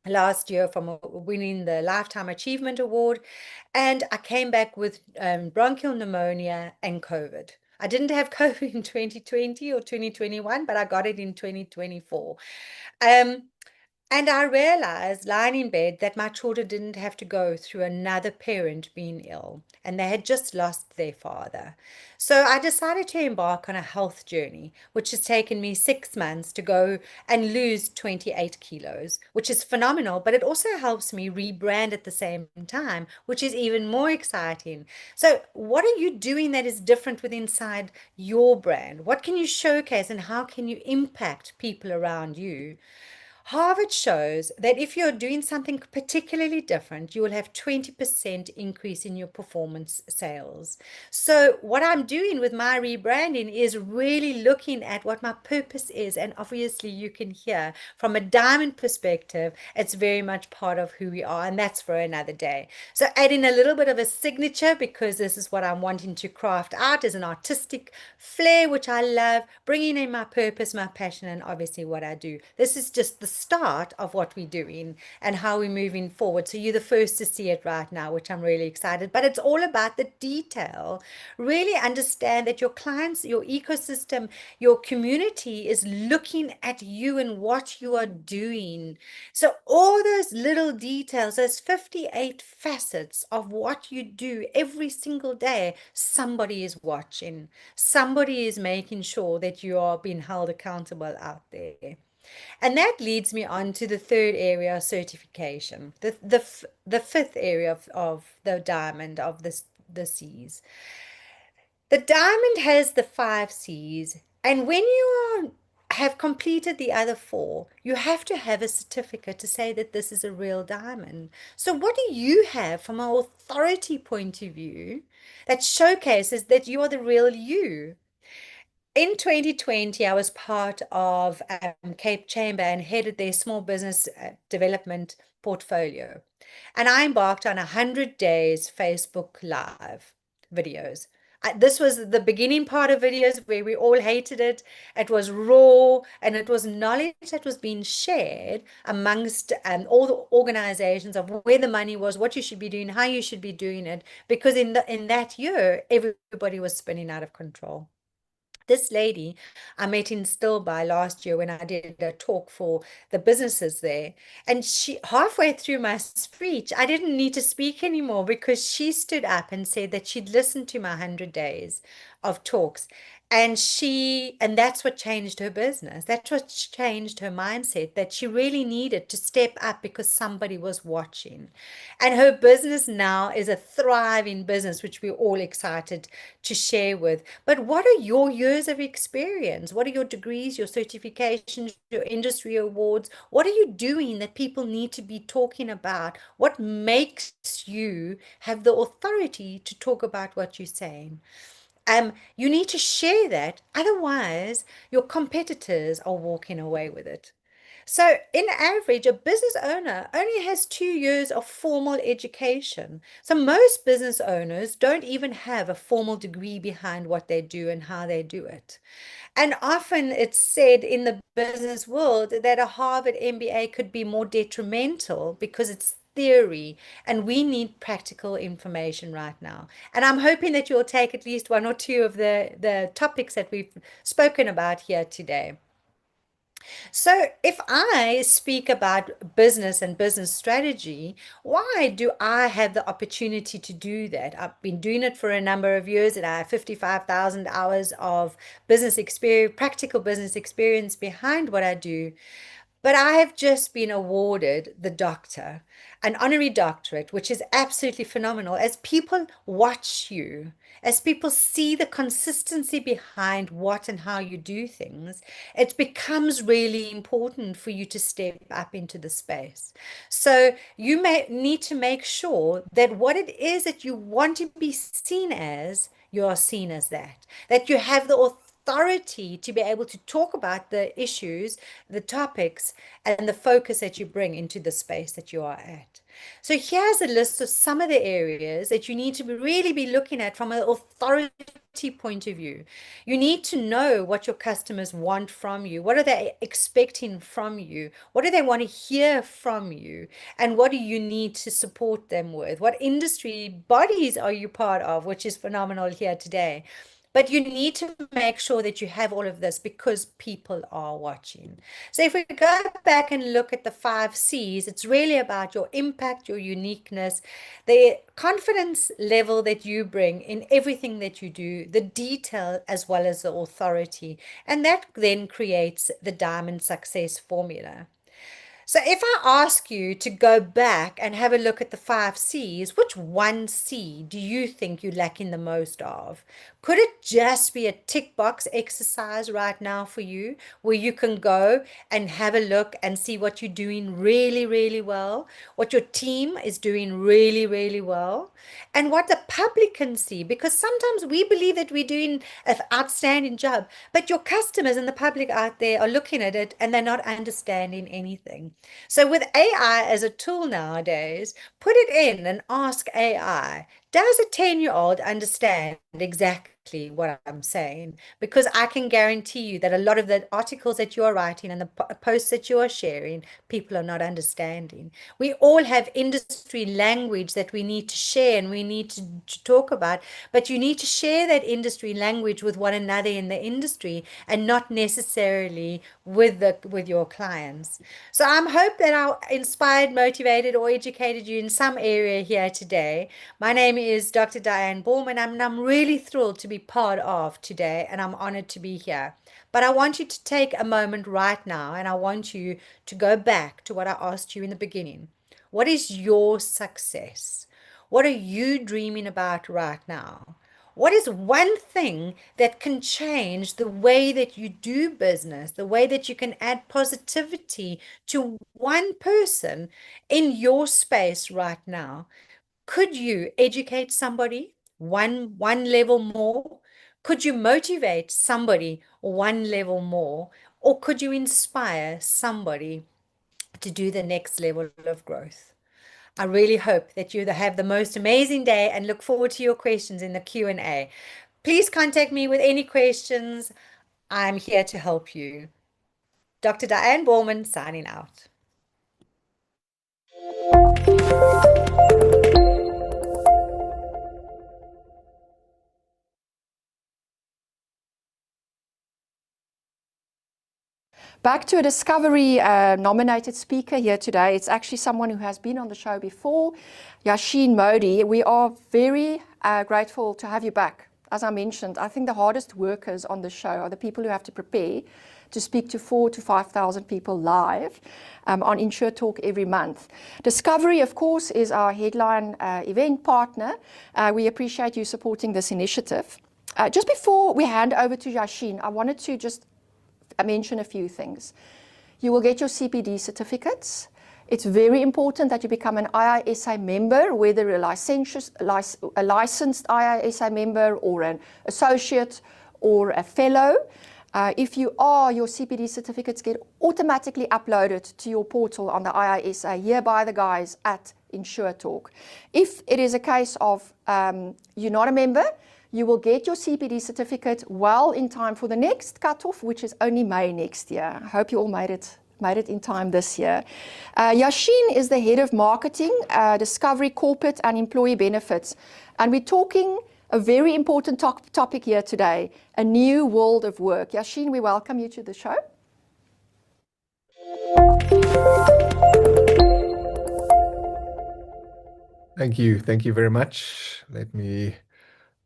last year from winning the Lifetime Achievement Award. And I came back with bronchial pneumonia and COVID. I didn't have COVID in 2020 or 2021, but I got it in 2024. And I realized lying in bed that my children didn't have to go through another parent being ill, and they had just lost their father. So I decided to embark on a health journey, which has taken me 6 months to go and lose 28 kilos, which is phenomenal, but it also helps me rebrand at the same time, which is even more exciting. So what are you doing that is different within inside your brand? What can you showcase and how can you impact people around you? Harvard shows that if you're doing something particularly different, you will have 20% increase in your performance sales. So what I'm doing with my rebranding is really looking at what my purpose is. And obviously you can hear from a diamond perspective, it's very much part of who we are. And that's for another day. So adding a little bit of a signature, because this is what I'm wanting to craft out as an artistic flair, which I love, bringing in my purpose, my passion, and obviously what I do. This is just the start of what we're doing and how we're moving forward. So you're the first to see it right now, which I'm really excited. But it's all about the detail. Really understand that your clients, your ecosystem, your community is looking at you and what you are doing. So all those little details, those 58 facets of what you do every single day, somebody is watching. Somebody is making sure that you are being held accountable out there. And that leads me on to the third area, certification, the fifth area of the diamond of the C's. The diamond has the 5 C's, and when you have completed the other 4, you have to have a certificate to say that this is a real diamond. So what do you have from an authority point of view that showcases that you are the real you? In 2020, I was part of Cape Chamber and headed their small business development portfolio. And I embarked on 100 days Facebook Live videos. This was the beginning part of videos where we all hated it. It was raw and it was knowledge that was being shared amongst all the organizations of where the money was, what you should be doing, how you should be doing it. Because in that year, everybody was spinning out of control. This lady I met in Stillby last year when I did a talk for the businesses there. And she, halfway through my speech, I didn't need to speak anymore because she stood up and said that she'd listened to my 100 days of talks. And that's what changed her business. That's what changed her mindset, that she really needed to step up because somebody was watching. And her business now is a thriving business, which we're all excited to share with. But what are your years of experience? What are your degrees, your certifications, your industry awards? What are you doing that people need to be talking about? What makes you have the authority to talk about what you're saying? You need to share that. Otherwise, your competitors are walking away with it. So, in average, a business owner only has 2 years of formal education. So, most business owners don't even have a formal degree behind what they do and how they do it. And often it's said in the business world that a Harvard MBA could be more detrimental because it's theory, and we need practical information right now. And I'm hoping that you'll take at least 1 or 2 of the topics that we've spoken about here today. So, if I speak about business and business strategy, why do I have the opportunity to do that? I've been doing it for a number of years and I have 55,000 hours of business experience, practical business experience behind what I do. But I have just been awarded the doctor, an honorary doctorate, which is absolutely phenomenal. As people watch you, as people see the consistency behind what and how you do things, it becomes really important for you to step up into the space. So you may need to make sure that what it is that you want to be seen as, you are seen as that you have the authority to be able to talk about the issues, the topics, and the focus that you bring into the space that you are at. So here's a list of some of the areas that you need to really be looking at from an authority point of view. You need to know what your customers want from you. What are they expecting from you? What do they want to hear from you? And what do you need to support them with? What industry bodies are you part of, which is phenomenal here today? But you need to make sure that you have all of this because people are watching. So if we go back and look at the 5 C's, it's really about your impact, your uniqueness, the confidence level that you bring in everything that you do, the detail as well as the authority. And that then creates the diamond success formula. So if I ask you to go back and have a look at the 5 C's, which one C do you think you're lacking the most of? Could it just be a tick box exercise right now for you, where you can go and have a look and see what you're doing really, really well, what your team is doing really, really well, and what the public can see? Because sometimes we believe that we're doing an outstanding job, but your customers and the public out there are looking at it and they're not understanding anything. So with AI as a tool nowadays, put it in and ask AI, does a 10-year-old understand exactly what I'm saying? Because I can guarantee you that a lot of the articles that you are writing and the posts that you are sharing, people are not understanding. We all have industry language that we need to share and we need to talk about, but you need to share that industry language with one another in the industry and not necessarily with your clients. So I hope that I inspired, motivated, or educated you in some area here today. My name is Dr. Diane Ballman, and I'm really thrilled to be part of today, and I'm honored to be here. But I want you to take a moment right now, and I want you to go back to what I asked you in the beginning. What is your success? What are you dreaming about right now? What is one thing that can change the way that you do business, the way that you can add positivity to one person in your space right now? Could you educate somebody one level more? Could you motivate somebody one level more? Or could you inspire somebody to do the next level of growth? I really hope that you have the most amazing day and look forward to your questions in the Q&A. Please contact me with any questions. I'm here to help you. Dr. Diane Ballman signing out. Back to a Discovery nominated speaker here today. It's actually someone who has been on the show before, Yashin Modi. We are very grateful to have you back. As I mentioned, I think the hardest workers on the show are the people who have to prepare to speak to 4,000 to 5,000 people live on InsureTalk every month. Discovery, of course, is our headline event partner. We appreciate you supporting this initiative. Just before we hand over to Yashin, I wanted to just mention a few things. You will get your CPD certificates. It's very important that you become an IISA member, whether a licensed IISA member or an associate or a fellow. If you are, your CPD certificates get automatically uploaded to your portal on the IISA here by the guys at InsureTalk. If it is a case of you're not a member, you will get your CPD certificate well in time for the next cutoff, which is only May next year. I hope you all made it in time this year. Yashin is the head of marketing, Discovery, corporate and employee benefits. And we're talking a very important topic here today, a new world of work. Yashin, we welcome you to the show. Thank you. Thank you very much. Let me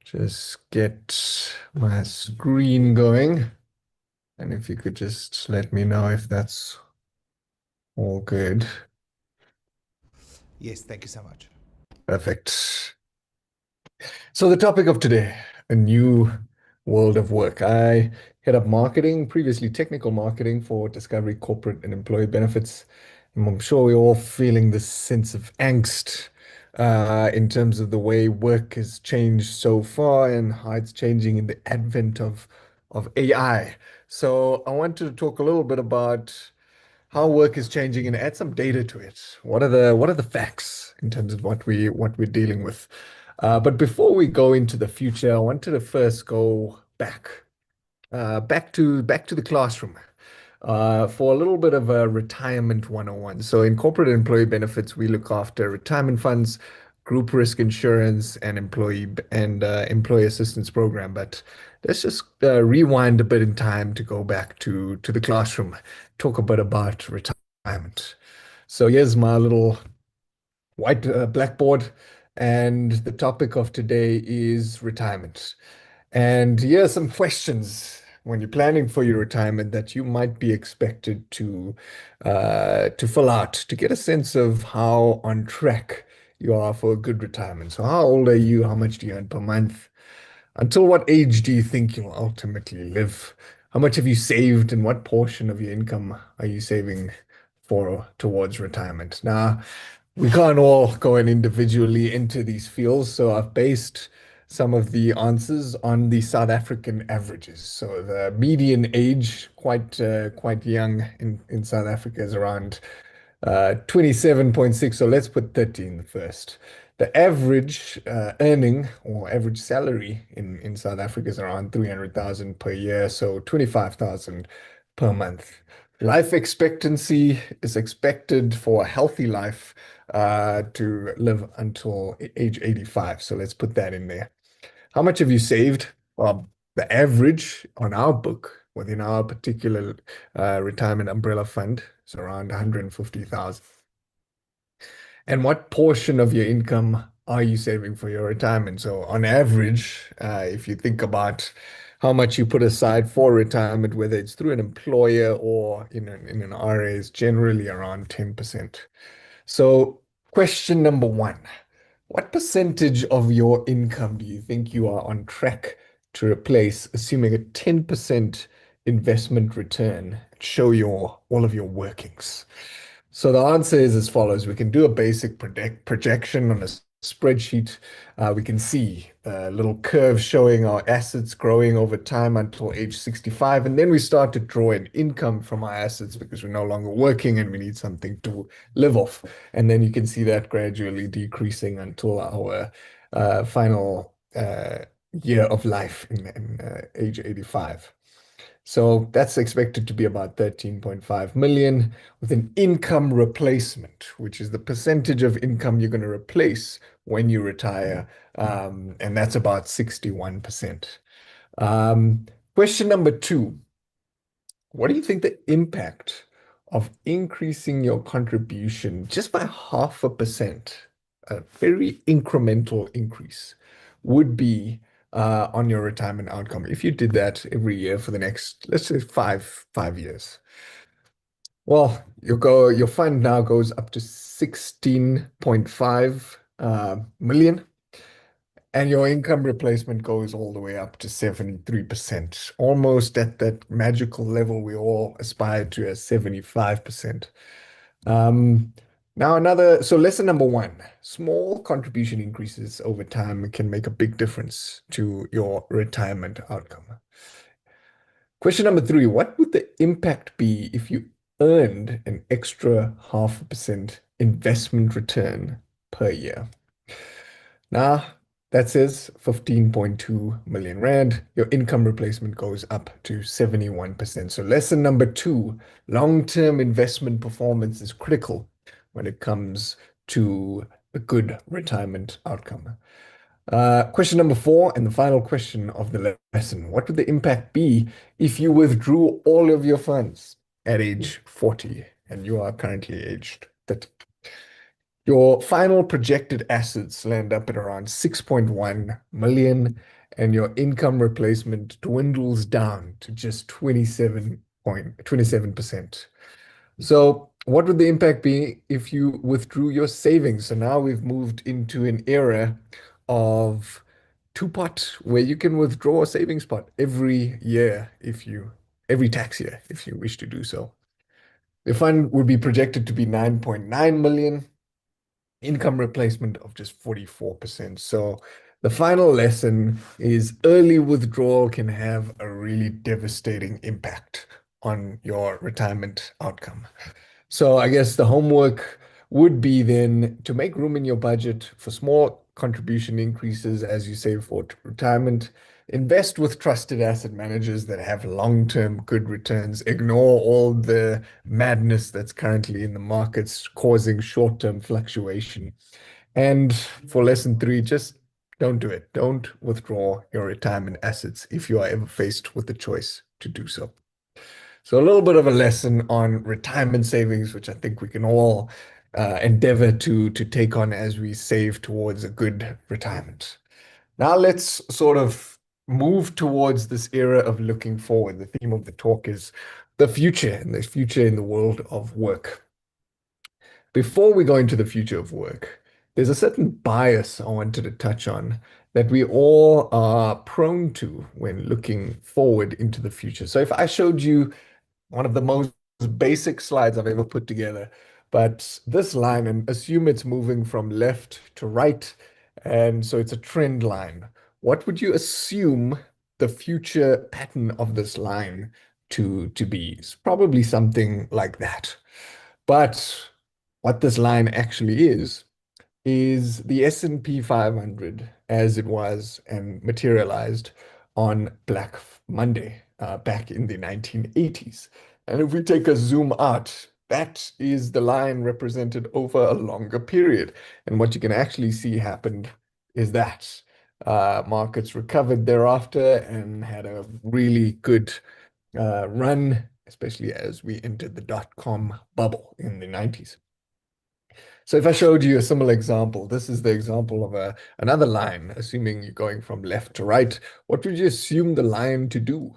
just get my screen going. And if you could just let me know if that's all good. Yes, thank you so much. Perfect. So the topic of today, a new world of work. I head up marketing, previously technical marketing for Discovery, corporate and employee benefits. And I'm sure we're all feeling this sense of angst in terms of the way work has changed so far and how it's changing in the advent of of AI. So I wanted to talk a little bit about how work is changing and add some data to it. What are the facts in terms of what we're dealing with? But before we go into the future, I wanted to first go back to the classroom for a little bit of a retirement 101. So in corporate employee benefits, we look after retirement funds, group risk insurance, and employee assistance program. But let's just rewind a bit in time to go back to the classroom, talk a bit about retirement. So here's my little white blackboard, and the topic of today is retirement. And here are some questions when you're planning for your retirement that you might be expected to fill out to get a sense of how on track you are for a good retirement. So how old are you? How much do you earn per month? Until what age do you think you'll ultimately live? How much have you saved, and what portion of your income are you saving for towards retirement? Now, we can't all go in individually into these fields, so I've based some of the answers on the South African averages. So the median age, quite young in South Africa, is around 27.6. So let's put 13 first. The average earning or average salary in South Africa is around 300,000 per year, so 25,000 per month. Life expectancy is expected for a healthy life to live until age 85. So let's put that in there. How much have you saved? Well, the average on our book within our particular retirement umbrella fund is around 150,000. And what portion of your income are you saving for your retirement? So on average, if you think about how much you put aside for retirement, whether it's through an employer or in an RA, is generally around 10%. So question number one, what percentage of your income do you think you are on track to replace, assuming a 10% investment return, show all of your workings? So the answer is as follows. We can do a basic projection on a spreadsheet. We can see a little curve showing our assets growing over time until age 65. And then we start to draw in income from our assets because we're no longer working and we need something to live off. And then you can see that gradually decreasing until our final year of life in age 85. So that's expected to be about 13.5 million with an income replacement, which is the percentage of income you're going to replace when you retire. And that's about 61%. Question number two, what do you think the impact of increasing your contribution just by 0.5%, a very incremental increase, would be on your retirement outcome if you did that every year for the next, let's say, five years? Well, your fund now goes up to 16.5 million, and your income replacement goes all the way up to 73%, almost at that magical level we all aspire to as 75%. So lesson number one, small contribution increases over time can make a big difference to your retirement outcome. Question number three, what would the impact be if you earned an extra 0.5% investment return per year? Now, that says 15.2 million Rand. Your income replacement goes up to 71%. So lesson number two, long-term investment performance is critical when it comes to a good retirement outcome. Question number four, and the final question of the lesson. What would the impact be if you withdrew all of your funds at age 40 and you are currently aged 30? Your final projected assets land up at around 6.1 million, and your income replacement dwindles down to just 27%. So what would the impact be if you withdrew your savings? So now we've moved into an era of two-pot where you can withdraw a savings pot every year every tax year, if you wish to do so. The fund would be projected to be 9.9 million, income replacement of just 44%. So The final lesson is early withdrawal can have a really devastating impact on your retirement outcome. So I guess the homework would be then to make room in your budget for small contribution increases as you save for retirement. Invest with trusted asset managers that have long-term good returns. Ignore all the madness that's currently in the markets causing short-term fluctuation. And for lesson 3, just don't do it. Don't withdraw your retirement assets if you are ever faced with the choice to do so. So a little bit of a lesson on retirement savings, which I think we can all endeavor to take on as we save towards a good retirement. Now let's sort of move towards this era of looking forward. The theme of the talk is the future and the future in the world of work. Before we go into the future of work, there's a certain bias I wanted to touch on that we all are prone to when looking forward into the future. So if I showed you one of the most basic slides I've ever put together, but this line, and assume it's moving from left to right, and so it's a trend line. What would you assume the future pattern of this line to be? It's probably something like that. But what this line actually is the S&P 500 as it was and materialized on Black Monday back in the 1980s. And if we take a zoom out, that is the line represented over a longer period. And what you can actually see happened is that markets recovered thereafter and had a really good run, especially as we entered the dot-com bubble in the 90s. So if I showed you a similar example, this is the example of another line, assuming you're going from left to right, what would you assume the line to do?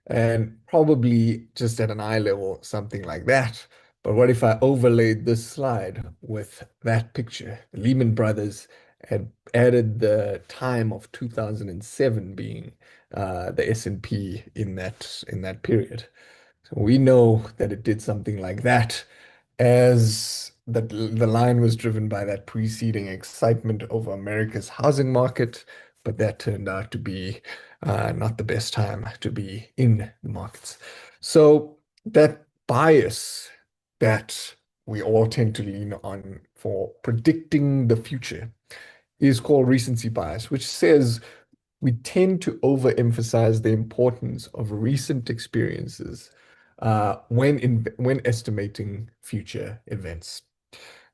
And probably just at an eye level, something like that. But what if I overlaid this slide with that picture? The Lehman Brothers had added the time of 2007 being the S&P in that period. So we know that it did something like that, as the line was driven by that preceding excitement over America's housing market, but that turned out to be not the best time to be in the markets. So that bias that we all tend to lean on for predicting the future is called recency bias, which says we tend to overemphasize the importance of recent experiences when estimating future events.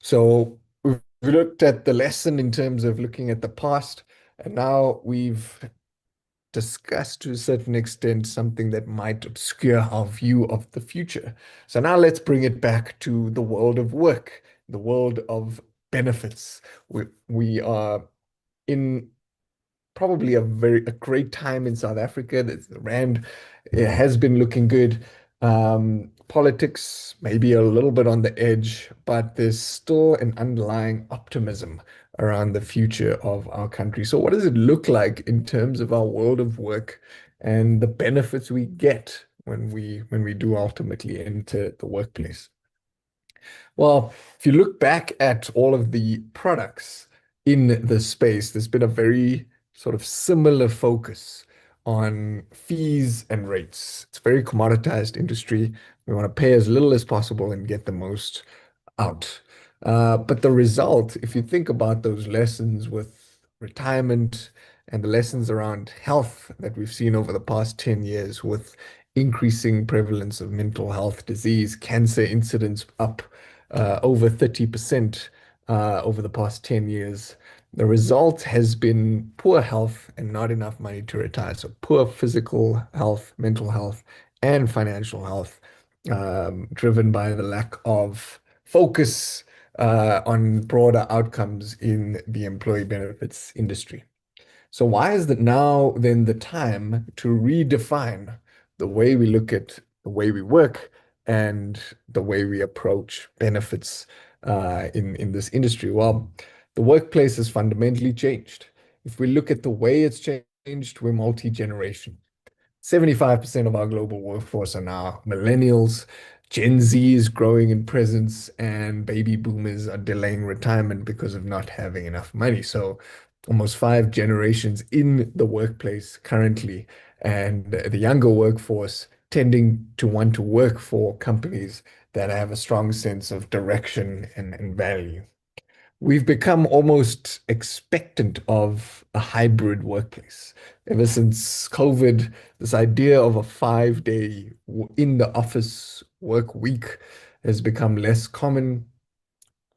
So we've looked at the lesson in terms of looking at the past, and now we've discussed to a certain extent something that might obscure our view of the future. So now let's bring it back to the world of work, the world of benefits. We are in probably a great time in South Africa. The rand has been looking good. Politics maybe a little bit on the edge, but there's still an underlying optimism around the future of our country. So what does it look like in terms of our world of work and the benefits we get when we do ultimately enter the workplace? Well, if you look back at all of the products in the space, there's been a very sort of similar focus on fees and rates. It's a very commoditized industry. We want to pay as little as possible and get the most out. But the result, if you think about those lessons with retirement and the lessons around health that we've seen over the past 10 years with increasing prevalence of mental health disease, cancer incidence up over 30% over the past 10 years. The result has been poor health and not enough money to retire. So poor physical health, mental health, and financial health, driven by the lack of focus on broader outcomes in the employee benefits industry. So why is that now then the time to redefine the way we look at the way we work and the way we approach benefits in this industry? Well, the workplace has fundamentally changed. If we look at the way it's changed, we're multi-generation. 75% of our global workforce are now millennials. Gen Z is growing in presence, and baby boomers are delaying retirement because of not having enough money. So almost 5 generations in the workplace currently, and the younger workforce tending to want to work for companies that have a strong sense of direction and value. We've become almost expectant of a hybrid workplace. Ever since COVID, this idea of a 5-day in the office work week has become less common.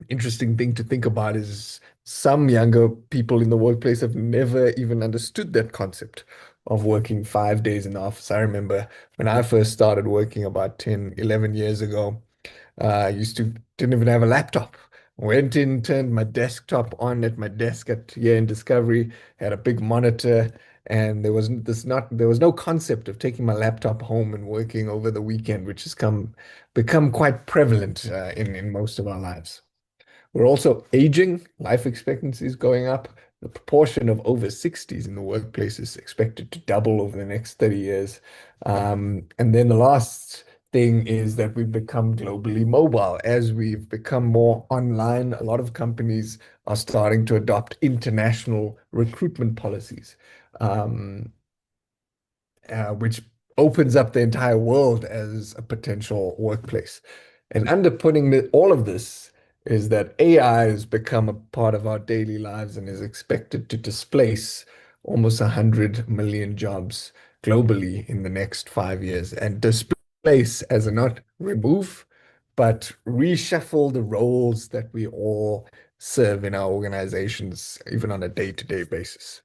Interesting thing to think about is some younger people in the workplace have never even understood that concept of working 5 days in the office. I remember when I first started working about 10, 11 years ago, I didn't even have a laptop. Went in, turned my desktop on at my desk at here in Discovery, had a big monitor, and there was no concept of taking my laptop home and working over the weekend, which has become quite prevalent in most of our lives. We're also aging. Life expectancy is going up. The proportion of over 60s in the workplace is expected to double over the next 30 years. And then the last thing is that we've become globally mobile. As we've become more online, a lot of companies are starting to adopt international recruitment policies, which opens up the entire world as a potential workplace. And underpinning all of this is that AI has become a part of our daily lives and is expected to displace almost 100 million jobs globally in the next 5 years. And displace as a not remove, but reshuffle the roles that we all serve in our organizations, even on a day-to-day basis.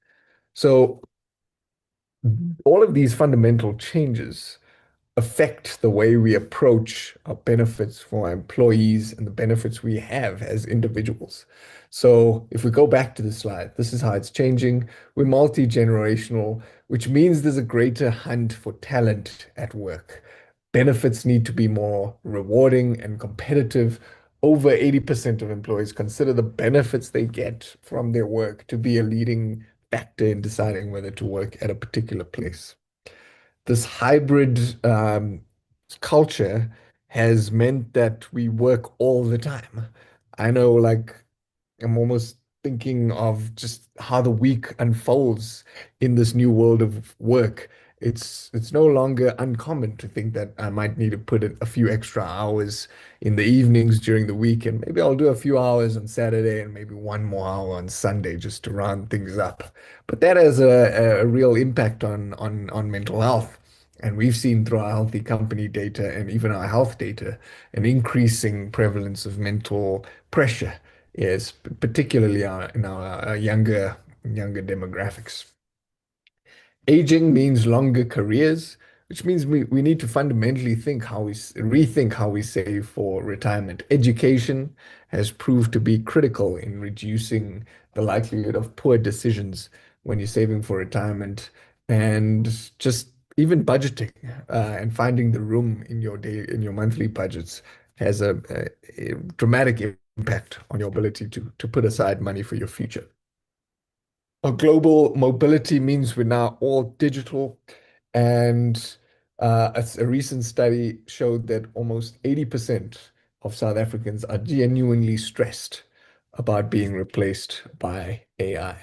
So all of these fundamental changes affect the way we approach our benefits for our employees and the benefits we have as individuals. So if we go back to the slide, this is how it's changing. We're multi-generational, which means there's a greater hunt for talent at work. Benefits need to be more rewarding and competitive. Over 80% of employees consider the benefits they get from their work to be a leading factor in deciding whether to work at a particular place. This hybrid culture has meant that we work all the time. I know, like, I'm almost thinking of just how the week unfolds in this new world of work. It's no longer uncommon to think that I might need to put in a few extra hours in the evenings during the week, and maybe I'll do a few hours on Saturday and maybe one more hour on Sunday just to round things up. But that has a real impact on mental health. And we've seen through our healthy company data and even our health data an increasing prevalence of mental pressure, yes, particularly in our younger demographics. Aging means longer careers, which means we need to fundamentally rethink how we save for retirement. Education has proved to be critical in reducing the likelihood of poor decisions when you're saving for retirement, and just even budgeting and finding the room in your monthly budgets has a dramatic impact on your ability to put aside money for your future. Our global mobility means we're now all digital, and a recent study showed that almost 80% of South Africans are genuinely stressed about being replaced by AI.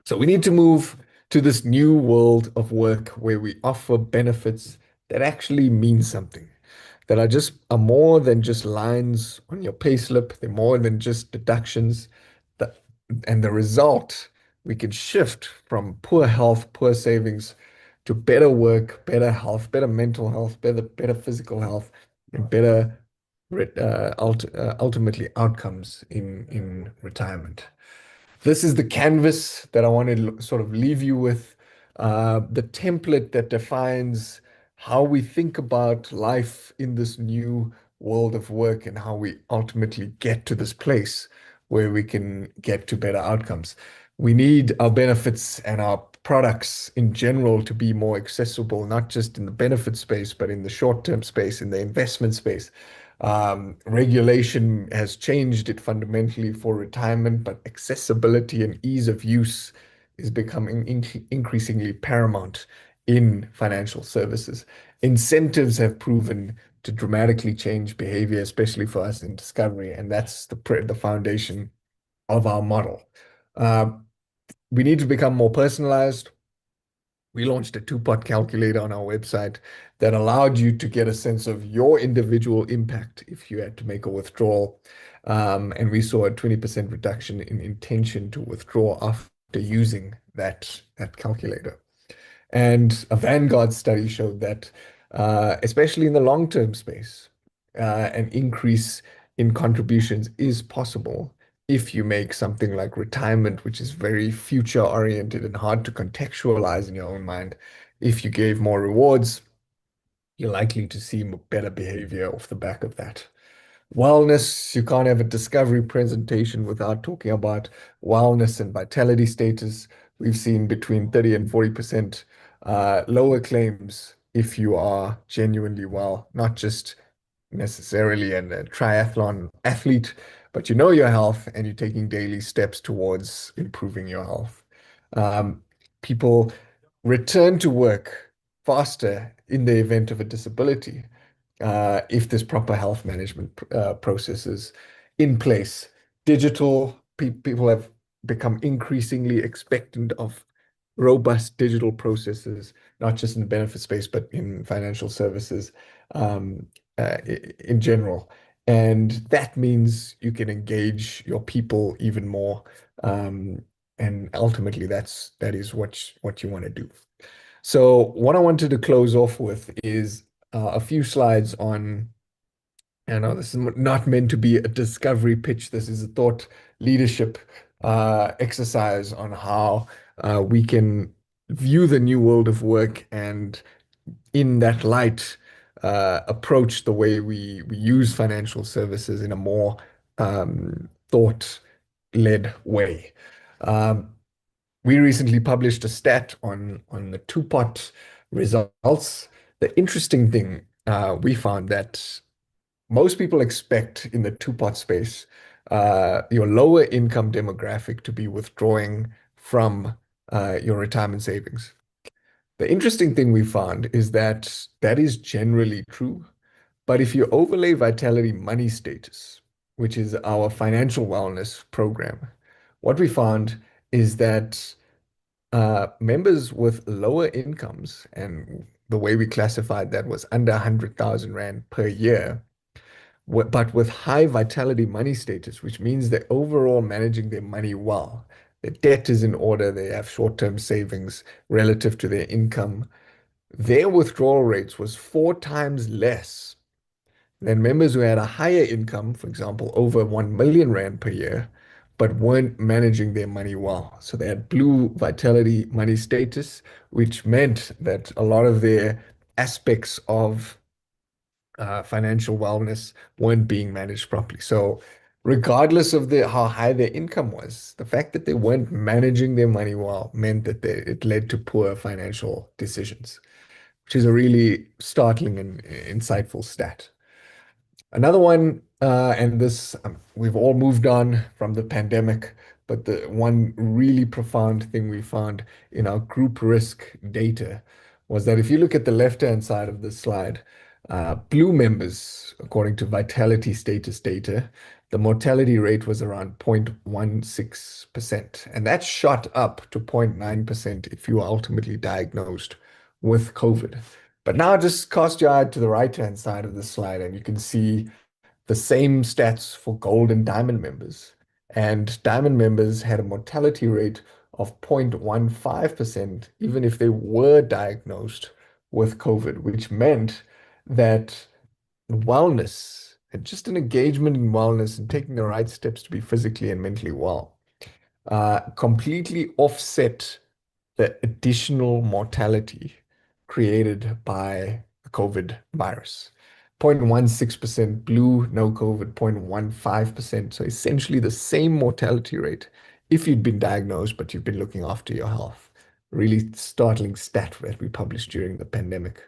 So we need to move to this new world of work where we offer benefits that actually mean something, that are more than just lines on your payslip. They're more than just deductions. That, and the result, we can shift from poor health, poor savings to better work, better health, better mental health, better physical health, and better ultimately outcomes in retirement. This is the canvas that I want to sort of leave you with, the template that defines how we think about life in this new world of work and how we ultimately get to this place where we can get to better outcomes. We need our benefits and our products in general to be more accessible, not just in the benefit space, but in the short-term space, in the investment space. Regulation has changed it fundamentally for retirement, but accessibility and ease of use is becoming increasingly paramount in financial services. Incentives have proven to dramatically change behavior, especially for us in Discovery, and that's the foundation of our model. We need to become more personalized. We launched a two-part calculator on our website that allowed you to get a sense of your individual impact if you had to make a withdrawal. And we saw a 20% reduction in intention to withdraw after using that calculator. And a Vanguard study showed that, especially in the long-term space, an increase in contributions is possible if you make something like retirement, which is very future-oriented and hard to contextualize in your own mind. If you gave more rewards, you're likely to see better behavior off the back of that. Wellness, you can't have a discovery presentation without talking about wellness and vitality status. We've seen between 30 and 40% lower claims if you are genuinely well, not just necessarily a triathlon athlete, but you know your health and you're taking daily steps towards improving your health. Um, People return to work faster in the event of a disability if there's proper health management processes in place. People have become increasingly expectant of robust digital processes, not just in the benefit space, but in financial services um, in general. And that means you can engage your people even more. And ultimately, that is what you want to do. So what I wanted to close off with is a few slides on, I know this is not meant to be a discovery pitch. This is a thought leadership exercise on how we can view the new world of work and in that light approach the way we use financial services in a more thought-led way. Um, we recently published a stat on the two-pot results. The interesting thing we found that most people expect in the two-pot space your lower income demographic to be withdrawing from your retirement savings. The interesting thing we found is that that is generally true, but if you overlay Vitality Money Status, which is our financial wellness program, what we found is that members with lower incomes, and the way we classified that was under 100,000 Rand per year, but with high Vitality Money Status, which means they're overall managing their money well. Their debt is in order, they have short-term savings relative to their income. Their withdrawal rates was 4 times less than members who had a higher income, for example, over 1 million Rand per year, but weren't managing their money well. So they had blue Vitality Money Status, which meant that a lot of their aspects of financial wellness weren't being managed properly. So regardless of how high their income was, the fact that they weren't managing their money well meant that it led to poor financial decisions, which is a really startling and insightful stat. Another one, and this, we've all moved on from the pandemic, but the one really profound thing we found in our group risk data was that if you look at the left-hand side of the slide, blue members, according to vitality status data, the mortality rate was around 0.16%, and that shot up to 0.9% if you were ultimately diagnosed with COVID. But now just cast your eye to the right-hand side of the slide, and you can see the same stats for gold and diamond members. And diamond members had a mortality rate of 0.15%, even if they were diagnosed with COVID, which meant that wellness and just an engagement in wellness and taking the right steps to be physically and mentally well completely offset the additional mortality created by the COVID virus. 0.16% blue, no COVID, 0.15%. So essentially the same mortality rate if you'd been diagnosed, but you've been looking after your health. Really startling stat that we published during the pandemic.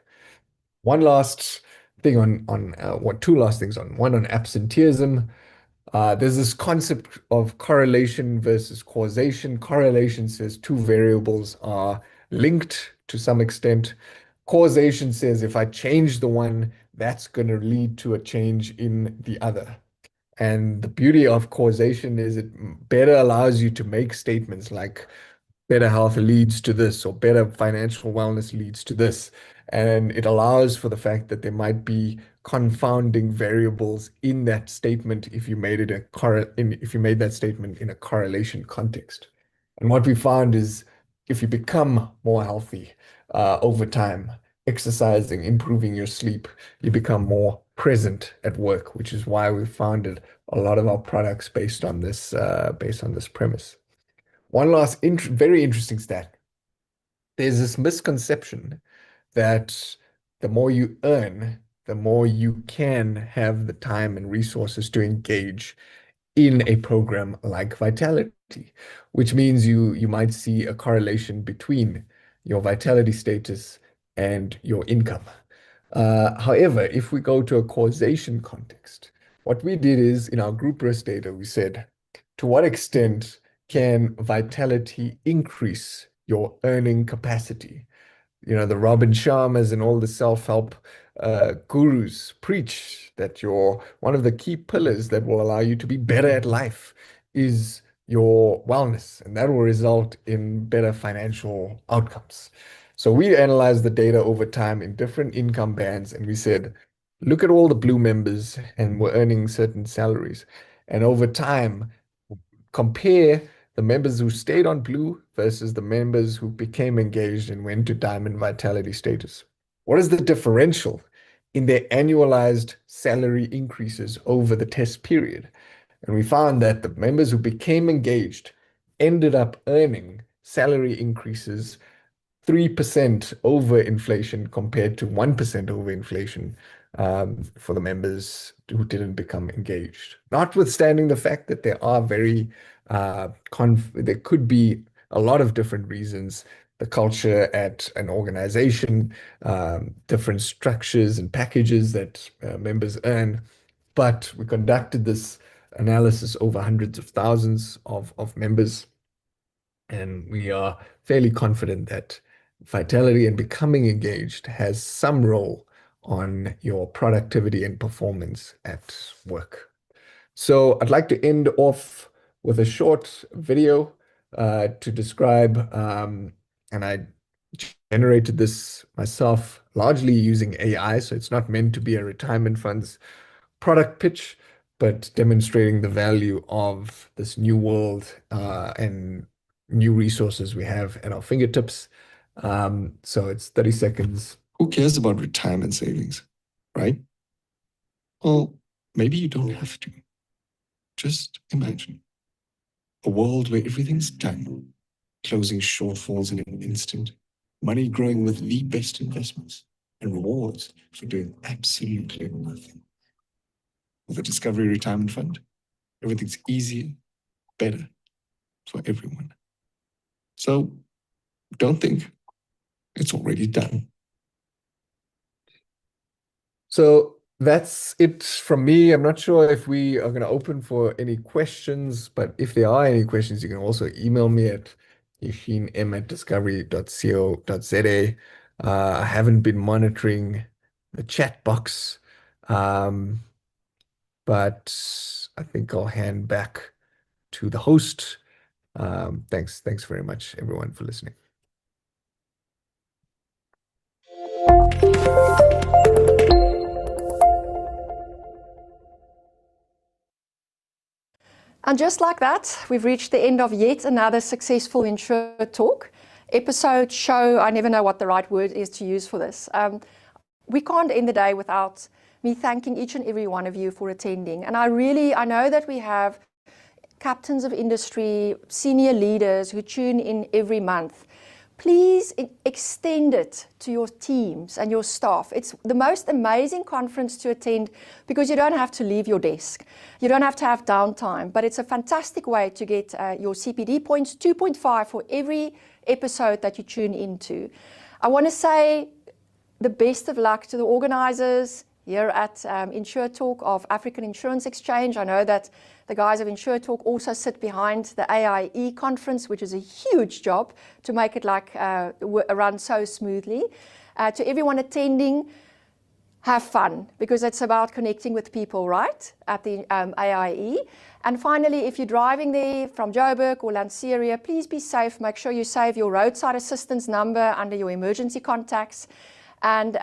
One last thing two last things on one on absenteeism. There's this concept of correlation versus causation. Correlation says two variables are linked to some extent. Causation says if I change the one, that's going to lead to a change in the other. And the beauty of causation is it better allows you to make statements like, better health leads to this, or better financial wellness leads to this. And it allows for the fact that there might be confounding variables in that statement if you made that statement in a correlation context. And what we found is if you become more healthy over time, exercising, improving your sleep, you become more present at work, which is why we founded a lot of our products based on this premise. One last very interesting stat. There's this misconception that the more you earn, the more you can have the time and resources to engage in a program like Vitality, which means you might see a correlation between your Vitality status and your income. However, if we go to a causation context, what we did is in our group risk data, we said, to what extent can Vitality increase your earning capacity? You know, the Robin Sharmas and all the self-help gurus preach that one of the key pillars that will allow you to be better at life is your wellness, and that will result in better financial outcomes. So we analyzed the data over time in different income bands, and we said, look at all the blue members and we're earning certain salaries. And over time, compare the members who stayed on blue versus the members who became engaged and went to diamond Vitality status. What is the differential in their annualized salary increases over the test period? And we found that the members who became engaged ended up earning salary increases 3% over inflation compared to 1% over inflation for the members who didn't become engaged. Notwithstanding the fact that there are there could be a lot of different reasons, the culture at an organization, different structures and packages that members earn. But we conducted this analysis over hundreds of thousands of members, and we are fairly confident that Vitality and becoming engaged has some role on your productivity and performance at work. So I'd like to end off with a short video to describe, and I generated this myself largely using AI, so it's not meant to be a retirement fund's product pitch, but demonstrating the value of this new world and new resources we have at our fingertips. So it's 30 seconds. Who cares about retirement savings, right? Well, maybe you don't have to. Just imagine a world where everything's done, closing shortfalls in an instant, money growing with the best investments, and rewards for doing absolutely nothing. With a Discovery Retirement Fund, everything's easier, better for everyone. So don't think it's already done. So that's it from me. I'm not sure if we are going to open for any questions, but if there are any questions, you can also email me at yashin.m@discovery.co.za. I haven't been monitoring the chat box, but I think I'll hand back to the host. Thanks very much, everyone, for listening. And just like that, we've reached the end of yet another successful InsureTalk episode, show. I never know what the right word is to use for this. We can't end the day without me thanking each and every one of you for attending. And I know that we have captains of industry, senior leaders who tune in every month. Please extend it to your teams and your staff. It's the most amazing conference to attend because you don't have to leave your desk. You don't have to have downtime, but it's a fantastic way to get your CPD points, 2.5 for every episode that you tune into. I want to say the best of luck to the organizers here at InsureTalk of African Insurance Exchange. I know that the guys of InsureTalk also sit behind the AIE conference, which is a huge job to make it run so smoothly. To everyone attending, have fun, because it's about connecting with people, right, at the AIE. And finally, if you're driving there from Joburg or Lanseria, please be safe. Make sure you save your roadside assistance number under your emergency contacts. And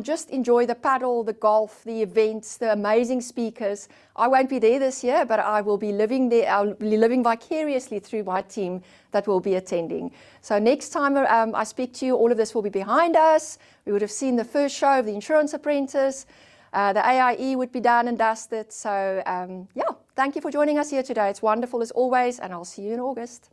just enjoy the paddle, the golf, the events, the amazing speakers. I won't be there this year, but I will be living there. I'll be living vicariously through my team that will be attending. So next time I speak to you, all of this will be behind us. We would have seen the first show of the Insurance Apprentice. The AIE would be done and dusted. So yeah, thank you for joining us here today. It's wonderful as always, and I'll see you in August.